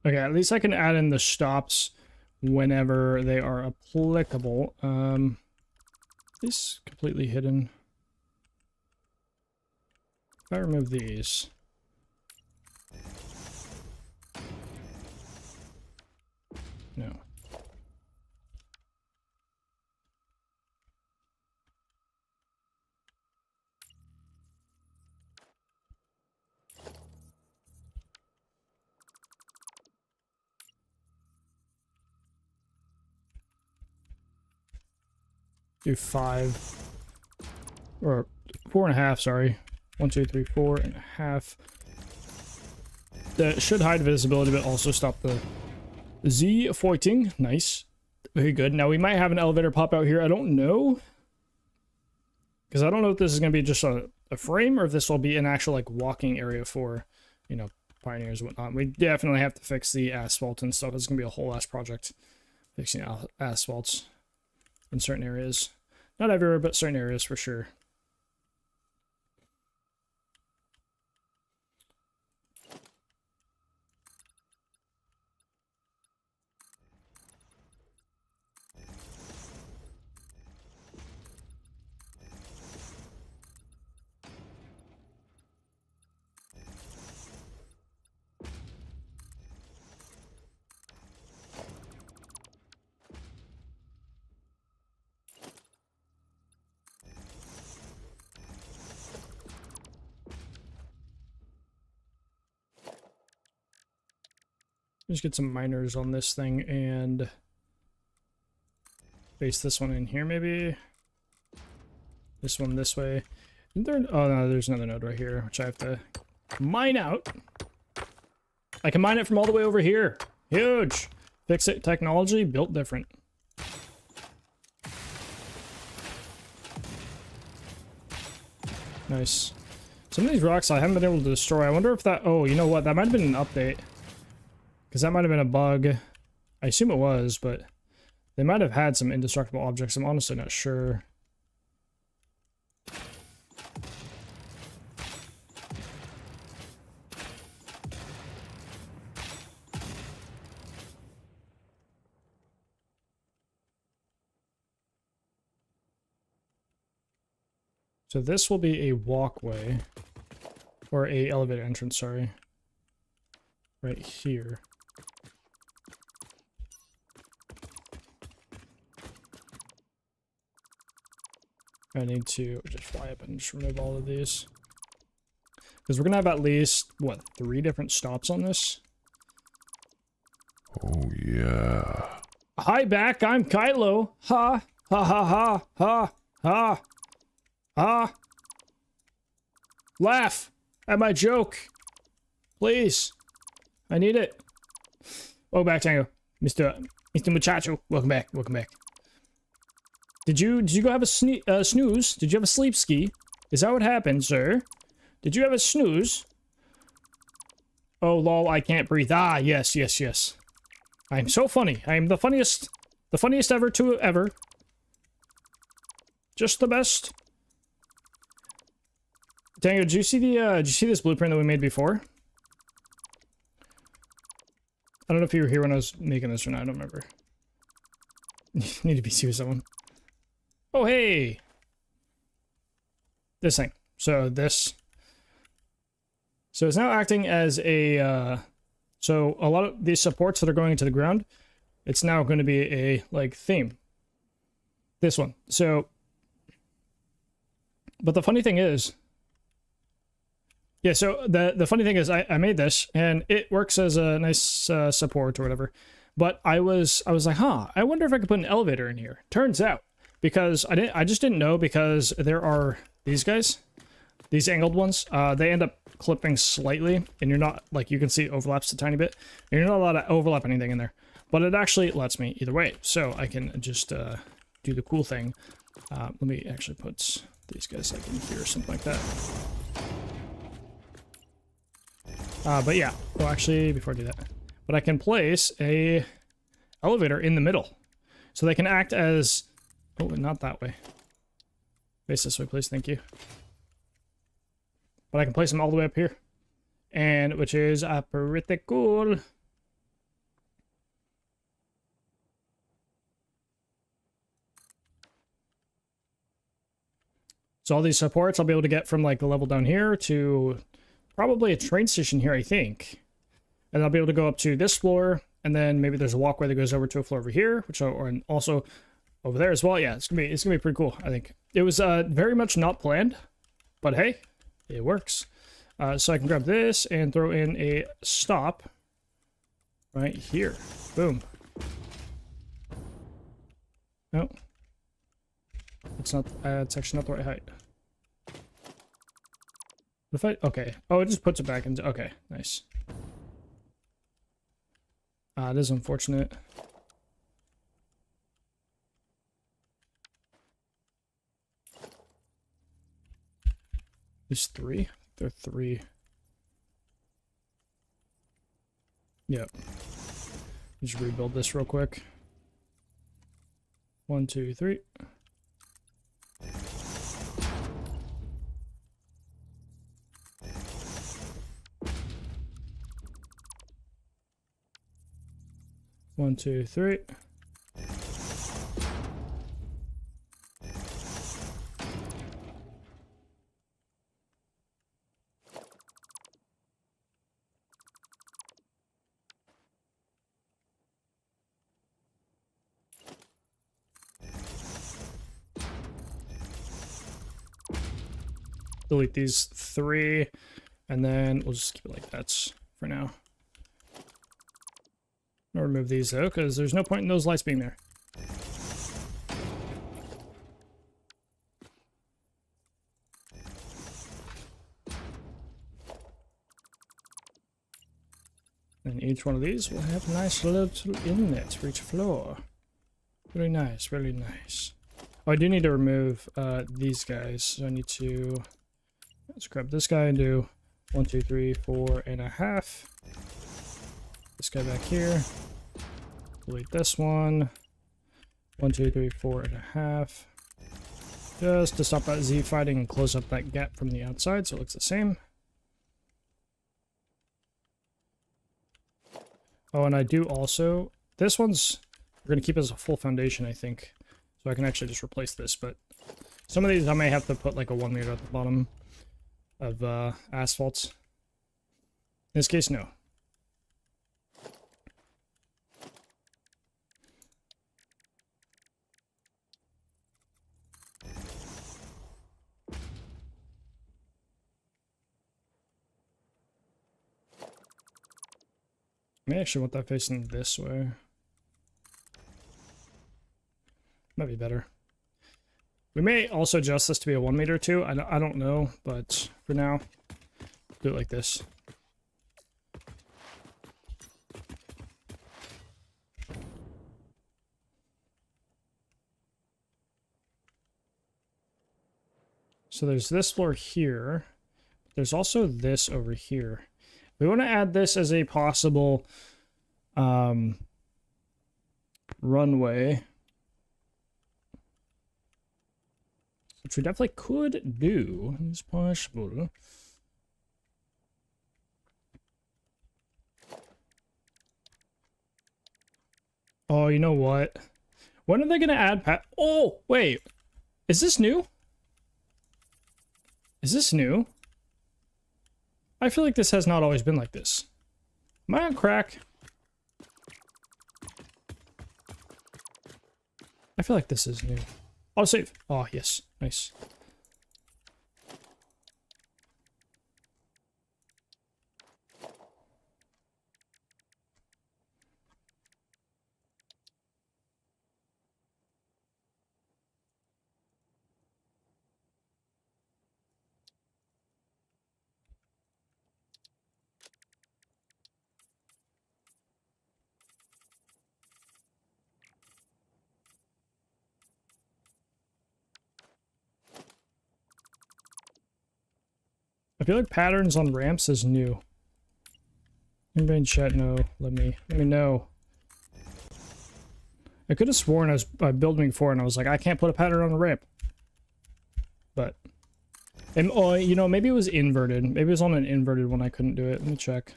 Okay, at least I can add in the stops whenever they are applicable. This completely hidden. If I remove these. No. Do 5 or 4.5, sorry. 1, 2, 3, 4.5. That should hide visibility, but also stop the Z fighting. Nice. Very good. Now we might have an elevator pop out here. I don't know. Because I don't know if this is going to be just a frame or if this will be an actual like walking area for, you know, pioneers and whatnot. We definitely have to fix the asphalt and stuff. It's going to be a whole ass project. Fixing asphalts in certain areas. Not everywhere, but certain areas for sure. Just get some miners on this thing and base this one in here maybe. This one this way. Isn't there, oh no, there's another node right here, which I have to mine out. I can mine it from all the way over here. Huge. Fix it technology, built different. Nice. Some of these rocks I haven't been able to destroy. I wonder if that, oh, you know what? That might have been an update. Because that might have been a bug. I assume it was, but they might have had some indestructible objects. I'm honestly not sure. So this will be a walkway. Or a elevator entrance, sorry. Right here. I need to just fly up and just remove all of these. Because we're going to have at least, what, 3 different stops on this? Oh, yeah. Hi, back. I'm Kylo. Ha. Ha ha ha. Ha. Ha. Ha. Laugh at my joke. Please. I need it. Oh, back, Tango. Mr. Muchacho. Welcome back. Welcome back. Did you go have a snooze? Did you have a sleep ski? Is that what happened, sir? Did you have a snooze? Oh, lol, I can't breathe. Ah, yes, yes, yes. I'm so funny. I am the funniest ever to ever. Just the best. Tango, did you see this blueprint that we made before? I don't know if you were here when I was making this or not. I don't remember. Need to be serious with someone. Oh, hey! This thing. So this. So it's now acting as a, so a lot of these supports that are going into the ground, it's now going to be a, like, theme. This one. So, but the funny thing is, yeah, so the funny thing is I made this, and it works as a nice support or whatever, but I was like, huh, I wonder if I could put an elevator in here. Turns out, because I just didn't know, because there are these guys, these angled ones, they end up clipping slightly, and you're not, like, you can see it overlaps a tiny bit, and you're not allowed to overlap anything in there, but it actually lets me either way, so I can just do the cool thing. Let me actually put these guys like in here or something like that. But yeah, well, actually, before I do that, but I can place a elevator in the middle, so they can act as. Oh, not that way. Face this way, please. Thank you. But I can place them all the way up here, and which is pretty cool. So all these supports I'll be able to get from like the level down here to probably a train station here, I think. And I'll be able to go up to this floor, and then maybe there's a walkway that goes over to a floor over here, which and also over there as well. Yeah, it's gonna be pretty cool. I think it was very much not planned, but hey, it works. So I can grab this and throw in a stop right here. Boom. No, it's not. It's actually not the right height. If I okay, oh, it just puts it back into. Okay, nice. It is unfortunate. There's 3? There are 3. Yep. Just rebuild this real quick. 1, 2, 3. One, two, three. Delete these 3, and then we'll just keep it like that for now. I'll remove these though, because there's no point in those lights being there. And each one of these will have a nice little inlet for each floor. Really nice, really nice. Oh, I do need to remove these guys. So I need to let's grab this guy and do 1, 2, 3, 4.5. This guy back here. Delete this one. 1, 2, 3, 4.5. Just to stop that Z fighting and close up that gap from the outside so it looks the same. Oh, and I do also, this one's, we're going to keep as a full foundation, I think. So I can actually just replace this, but some of these I may have to put like a 1 meter at the bottom of asphalts. In this case, no. I may actually want that facing this way. Might be better. We may also adjust this to be a 1 meter too. I don't know, but for now, do it like this. So there's this floor here. There's also this over here. We want to add this as a possible runway, which we definitely could do. It's possible. Oh, you know what? When are they going to add oh, wait. Is this new? Is this new? I feel like this has not always been like this. Am I on crack? I feel like this is new. Oh, save. Oh, yes. Nice. I feel like patterns on ramps is new. Anybody in chat know? Let me know. I could have sworn I was building before and I was like, I can't put a pattern on the ramp. But, and, oh, you know, maybe it was inverted. Maybe it was on an inverted one I couldn't do it. Let me check.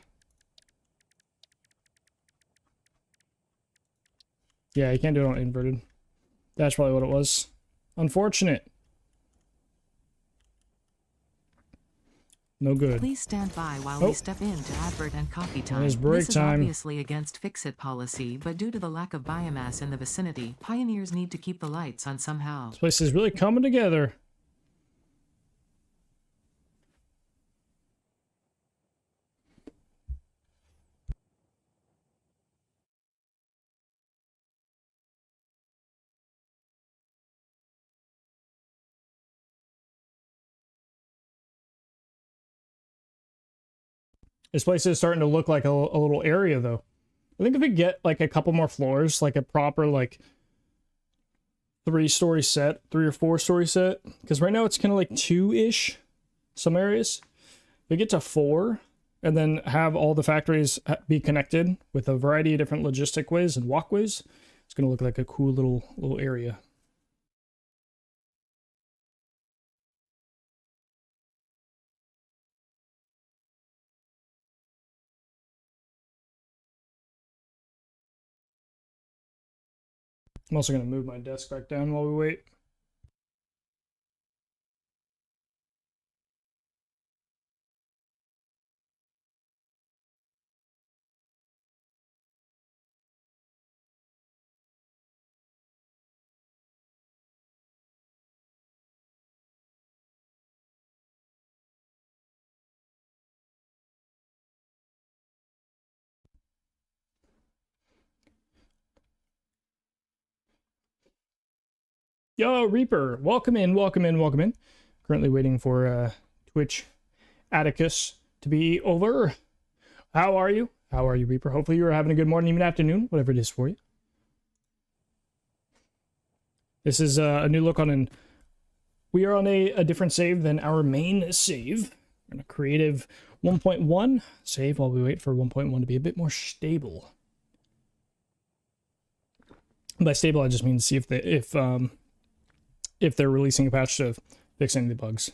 Yeah, you can't do it on inverted. That's probably what it was. Unfortunate. No good. Please stand by while we step into advert and coffee time. It's break This is time. obviously against fix-it policy, but due to the lack of biomass in the vicinity, pioneers need to keep the lights on somehow. This place is really coming together. This place is starting to look like a little area, though. I think if we get, like, a couple more floors, like a proper, like, 3-story set, 3 or 4-story set, because right now it's kind of like 2-ish, some areas. We get to 4, and then have all the factories be connected with a variety of different logistic ways and walkways. It's going to look like a cool little area. I'm also going to move my desk back down while we wait. Yo, Reaper, welcome in, welcome in, welcome in. Currently waiting for Twitch Atticus to be over. How are you? How are you, Reaper? Hopefully you're having a good morning, even afternoon, whatever it is for you. This is a new look on we are on a different save than our main save. We're on a creative 1.1 save while we wait for 1.1 to be a bit more stable. By stable, I just mean to see if they're releasing a patch to fix any of the bugs.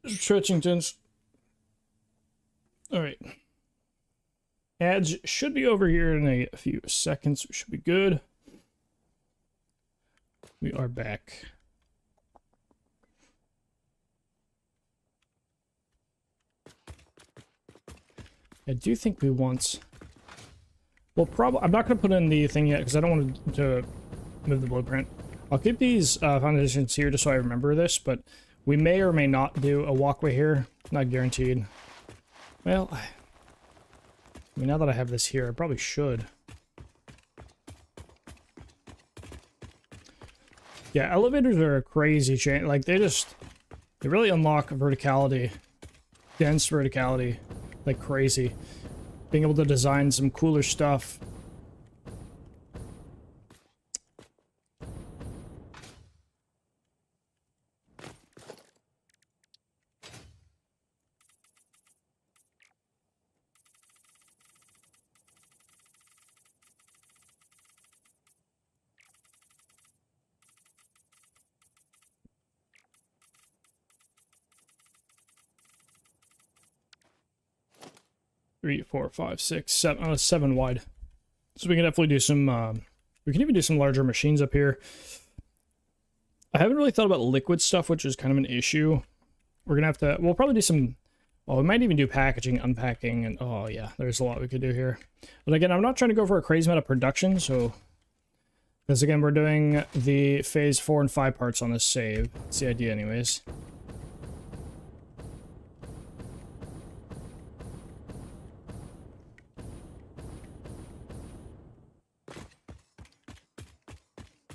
Stretchingtons. Alright. Ads should be over here in a few seconds. We should be good. We are back. I do think we want... Well, probably... I'm not going to put in the thing yet because I don't want to move the blueprint. I'll keep these foundations here just so I remember this, but we may or may not do a walkway here. Not guaranteed. Well, I mean, now that I have this here, I probably should. Yeah, elevators are a crazy chain. Like, they really unlock verticality. Dense verticality. Like crazy. Being able to design some cooler stuff. Three, 4, 5, 6, 7, 7 wide. So we can definitely do some, we can even do some larger machines up here. I haven't really thought about liquid stuff, which is kind of an issue. We're gonna have to, we'll probably do some, well, we might even do packaging, unpacking, and oh yeah, there's a lot we could do here. But again, I'm not trying to go for a crazy amount of production, so, because again, we're doing the phase 4 and 5 parts on this save. That's the idea anyways.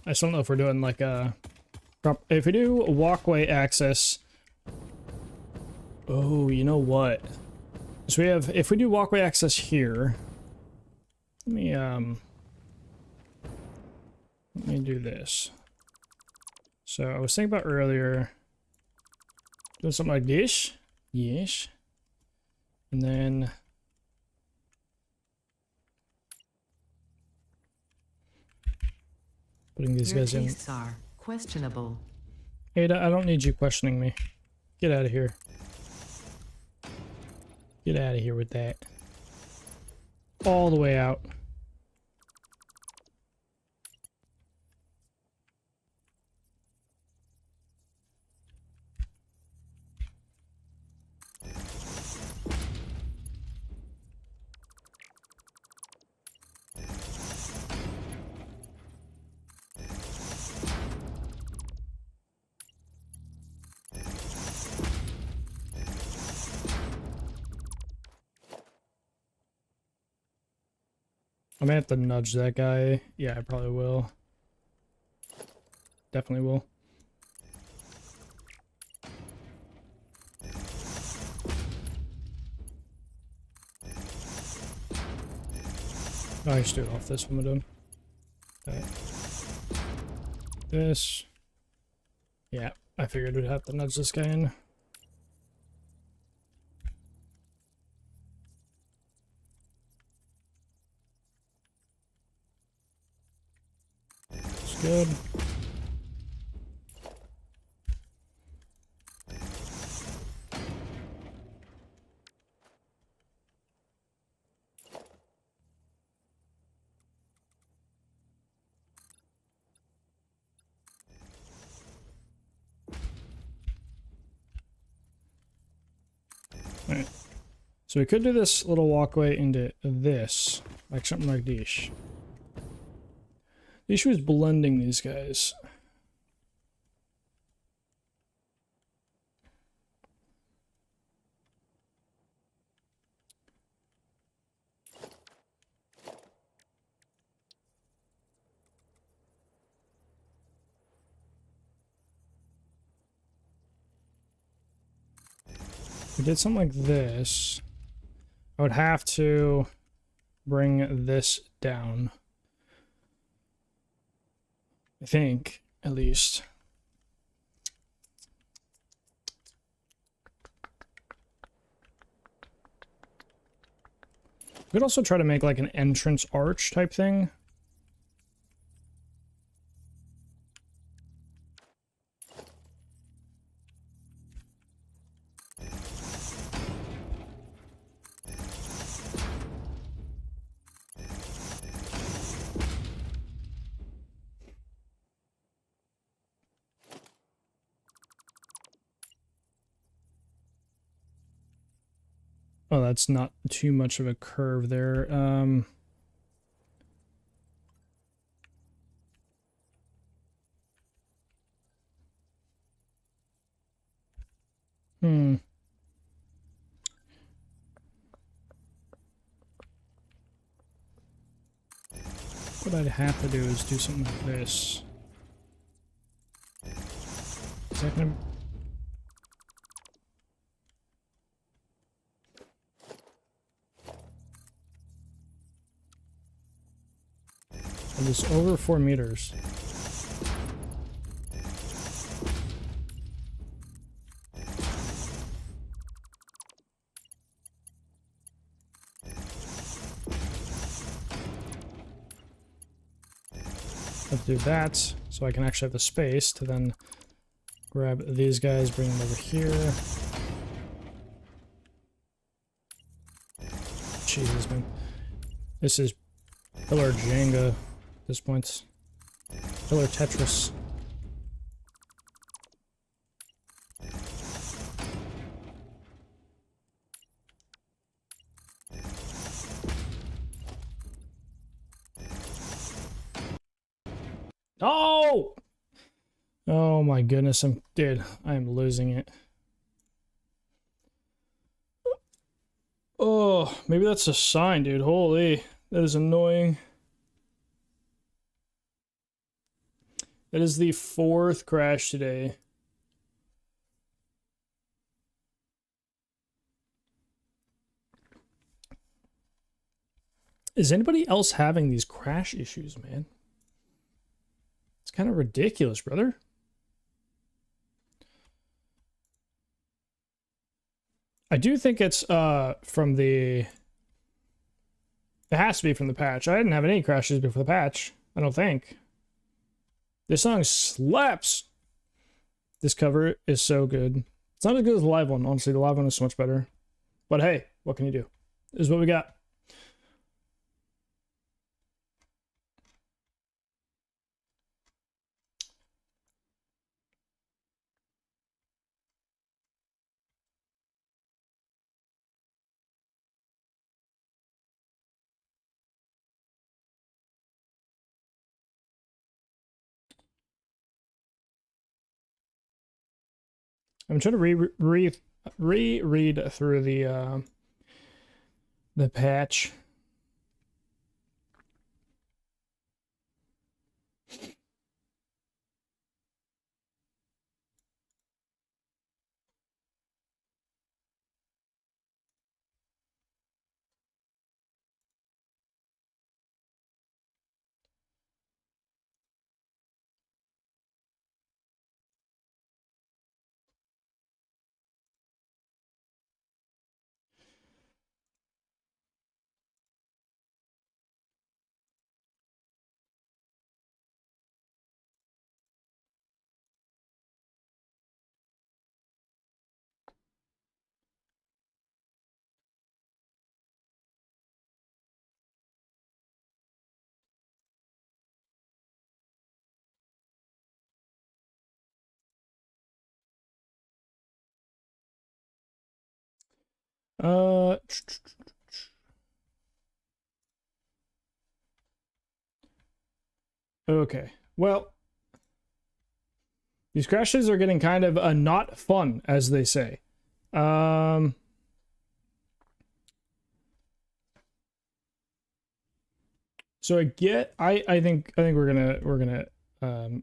I just don't know if we're doing like a... If we do walkway access... Oh, you know what? So we have... If we do walkway access here... Let me do this. So I was thinking about earlier... Doing something like this. Yes. And then... Putting these Your guys in. tastes are questionable. Ada, I don't need you questioning me. Get out of here. Get out of here with that. All the way out. I may have to nudge that guy. Yeah, I probably will. Definitely will. Oh, I should do it off this one, done. That. This. Yeah, I figured we'd have to nudge this guy in. Good. All right. So we could do this little walkway into this, like something like this. The issue is blending these guys. If we did something like this, I would have to bring this down. I think, at least. We could also try to make like an entrance arch type thing. Oh, that's not too much of a curve there. What I'd have to do is do something like this. Is that gonna... It is over 4 meters. Let's do that so I can actually have the space to then grab these guys, bring them over here. Jesus, man. This is pillar Jenga at this point. Pillar Tetris. Oh! Oh my goodness, dude, I am losing it. Oh, maybe that's a sign, dude. Holy, that is annoying. That is the 4th crash today. Is anybody else having these crash issues, man? It's kind of ridiculous, brother. I do think it's from the... It has to be from the patch. I didn't have any crashes before the patch. I don't think. This song slaps. This cover is so good. It's not as good as the live one. Honestly, the live one is so much better. But hey, what can you do? This is what we got. I'm trying to reread through the patch. Okay. Well, these crashes are getting kind of not fun, as they say. So I think we're gonna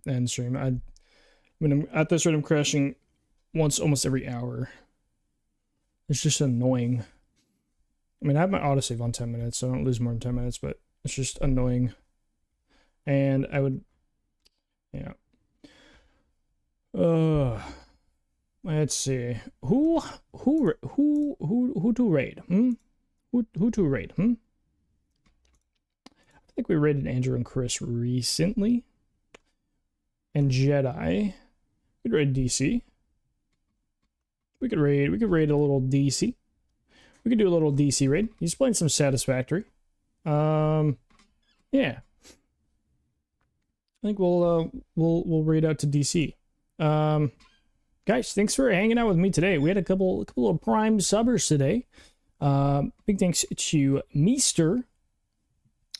end stream. When I'm at this rate, I'm crashing once almost every hour. It's just annoying. I mean, I have my autosave on 10 minutes, so I don't lose more than 10 minutes, but it's just annoying. And I would, yeah. Let's see. Who to raid? Who to raid? I think we raided Andrew and Chris recently. And Jedi. We'd raid DC. We could raid a little DC. We could do a little DC raid. He's playing some Satisfactory. Yeah. I think we'll raid out to DC. Guys, thanks for hanging out with me today. We had a couple of Prime subbers today. Big thanks to Meester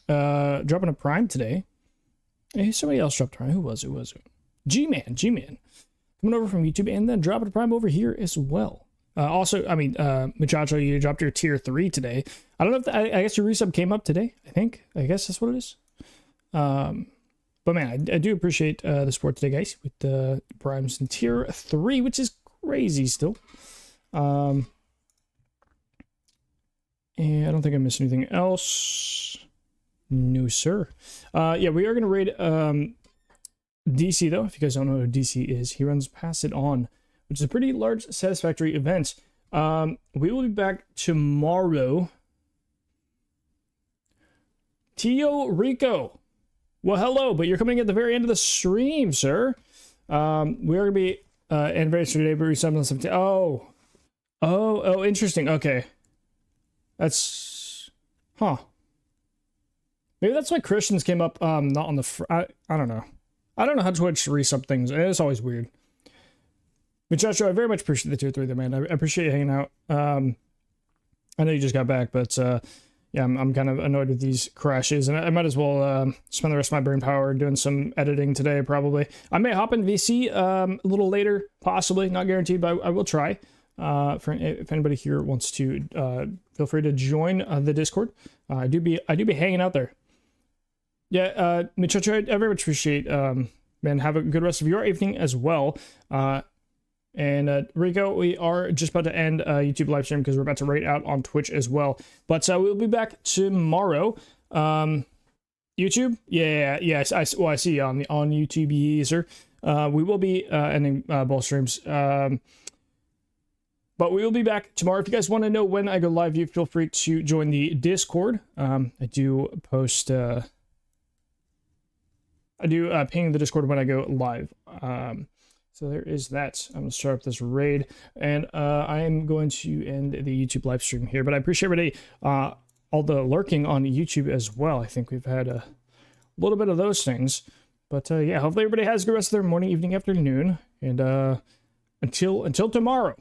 dropping a Prime today. Hey, somebody else dropped a Prime. Who was it? G-Man. Coming over from YouTube and then dropping a Prime over here as well. Also, I mean, Muchacho, you dropped your tier 3 today. I don't know if I guess your resub came up today. I guess that's what it is. But man, I do appreciate the support today, guys, with the Primes in tier 3, which is crazy still. And I don't think I missed anything else. No, sir. Yeah, we are going to raid DC, though. If you guys don't know who DC is, he runs Pass It On, which is a pretty large Satisfactory event. We will be back tomorrow. Tio Rico. Well, hello, but you're coming at the very end of the stream, sir. We are going to be anniversary today, but resubmit on 17. Oh, interesting. Okay. That's... Huh. Maybe that's why Christians came up not on the... I don't know. I don't know how Twitch resub things. It's always weird. But Joshua, I very much appreciate the tier 3 there, man. I appreciate you hanging out. I know you just got back, but yeah, I'm kind of annoyed with these crashes, and I might as well spend the rest of my brain power doing some editing today, probably. I may hop in VC a little later, possibly. Not guaranteed, but I will try. If anybody here wants to, feel free to join the Discord. I do be hanging out there. Yeah, Michocho, I very much appreciate and have a good rest of your evening as well. And Rico, we are just about to end YouTube live stream because we're about to rate out on Twitch as well. But we'll be back tomorrow. YouTube, yes, I see you on YouTube, user. We will be ending both streams. But we will be back tomorrow. If you guys want to know when I go live, you feel free to join the Discord. I do post. I do ping the Discord when I go live. So there is that. I'm going to start up this raid, and I am going to end the YouTube live stream here. But I appreciate everybody, all the lurking on YouTube as well. I think we've had a little bit of those things. But yeah, hopefully everybody has a good rest of their morning, evening, afternoon, and until tomorrow.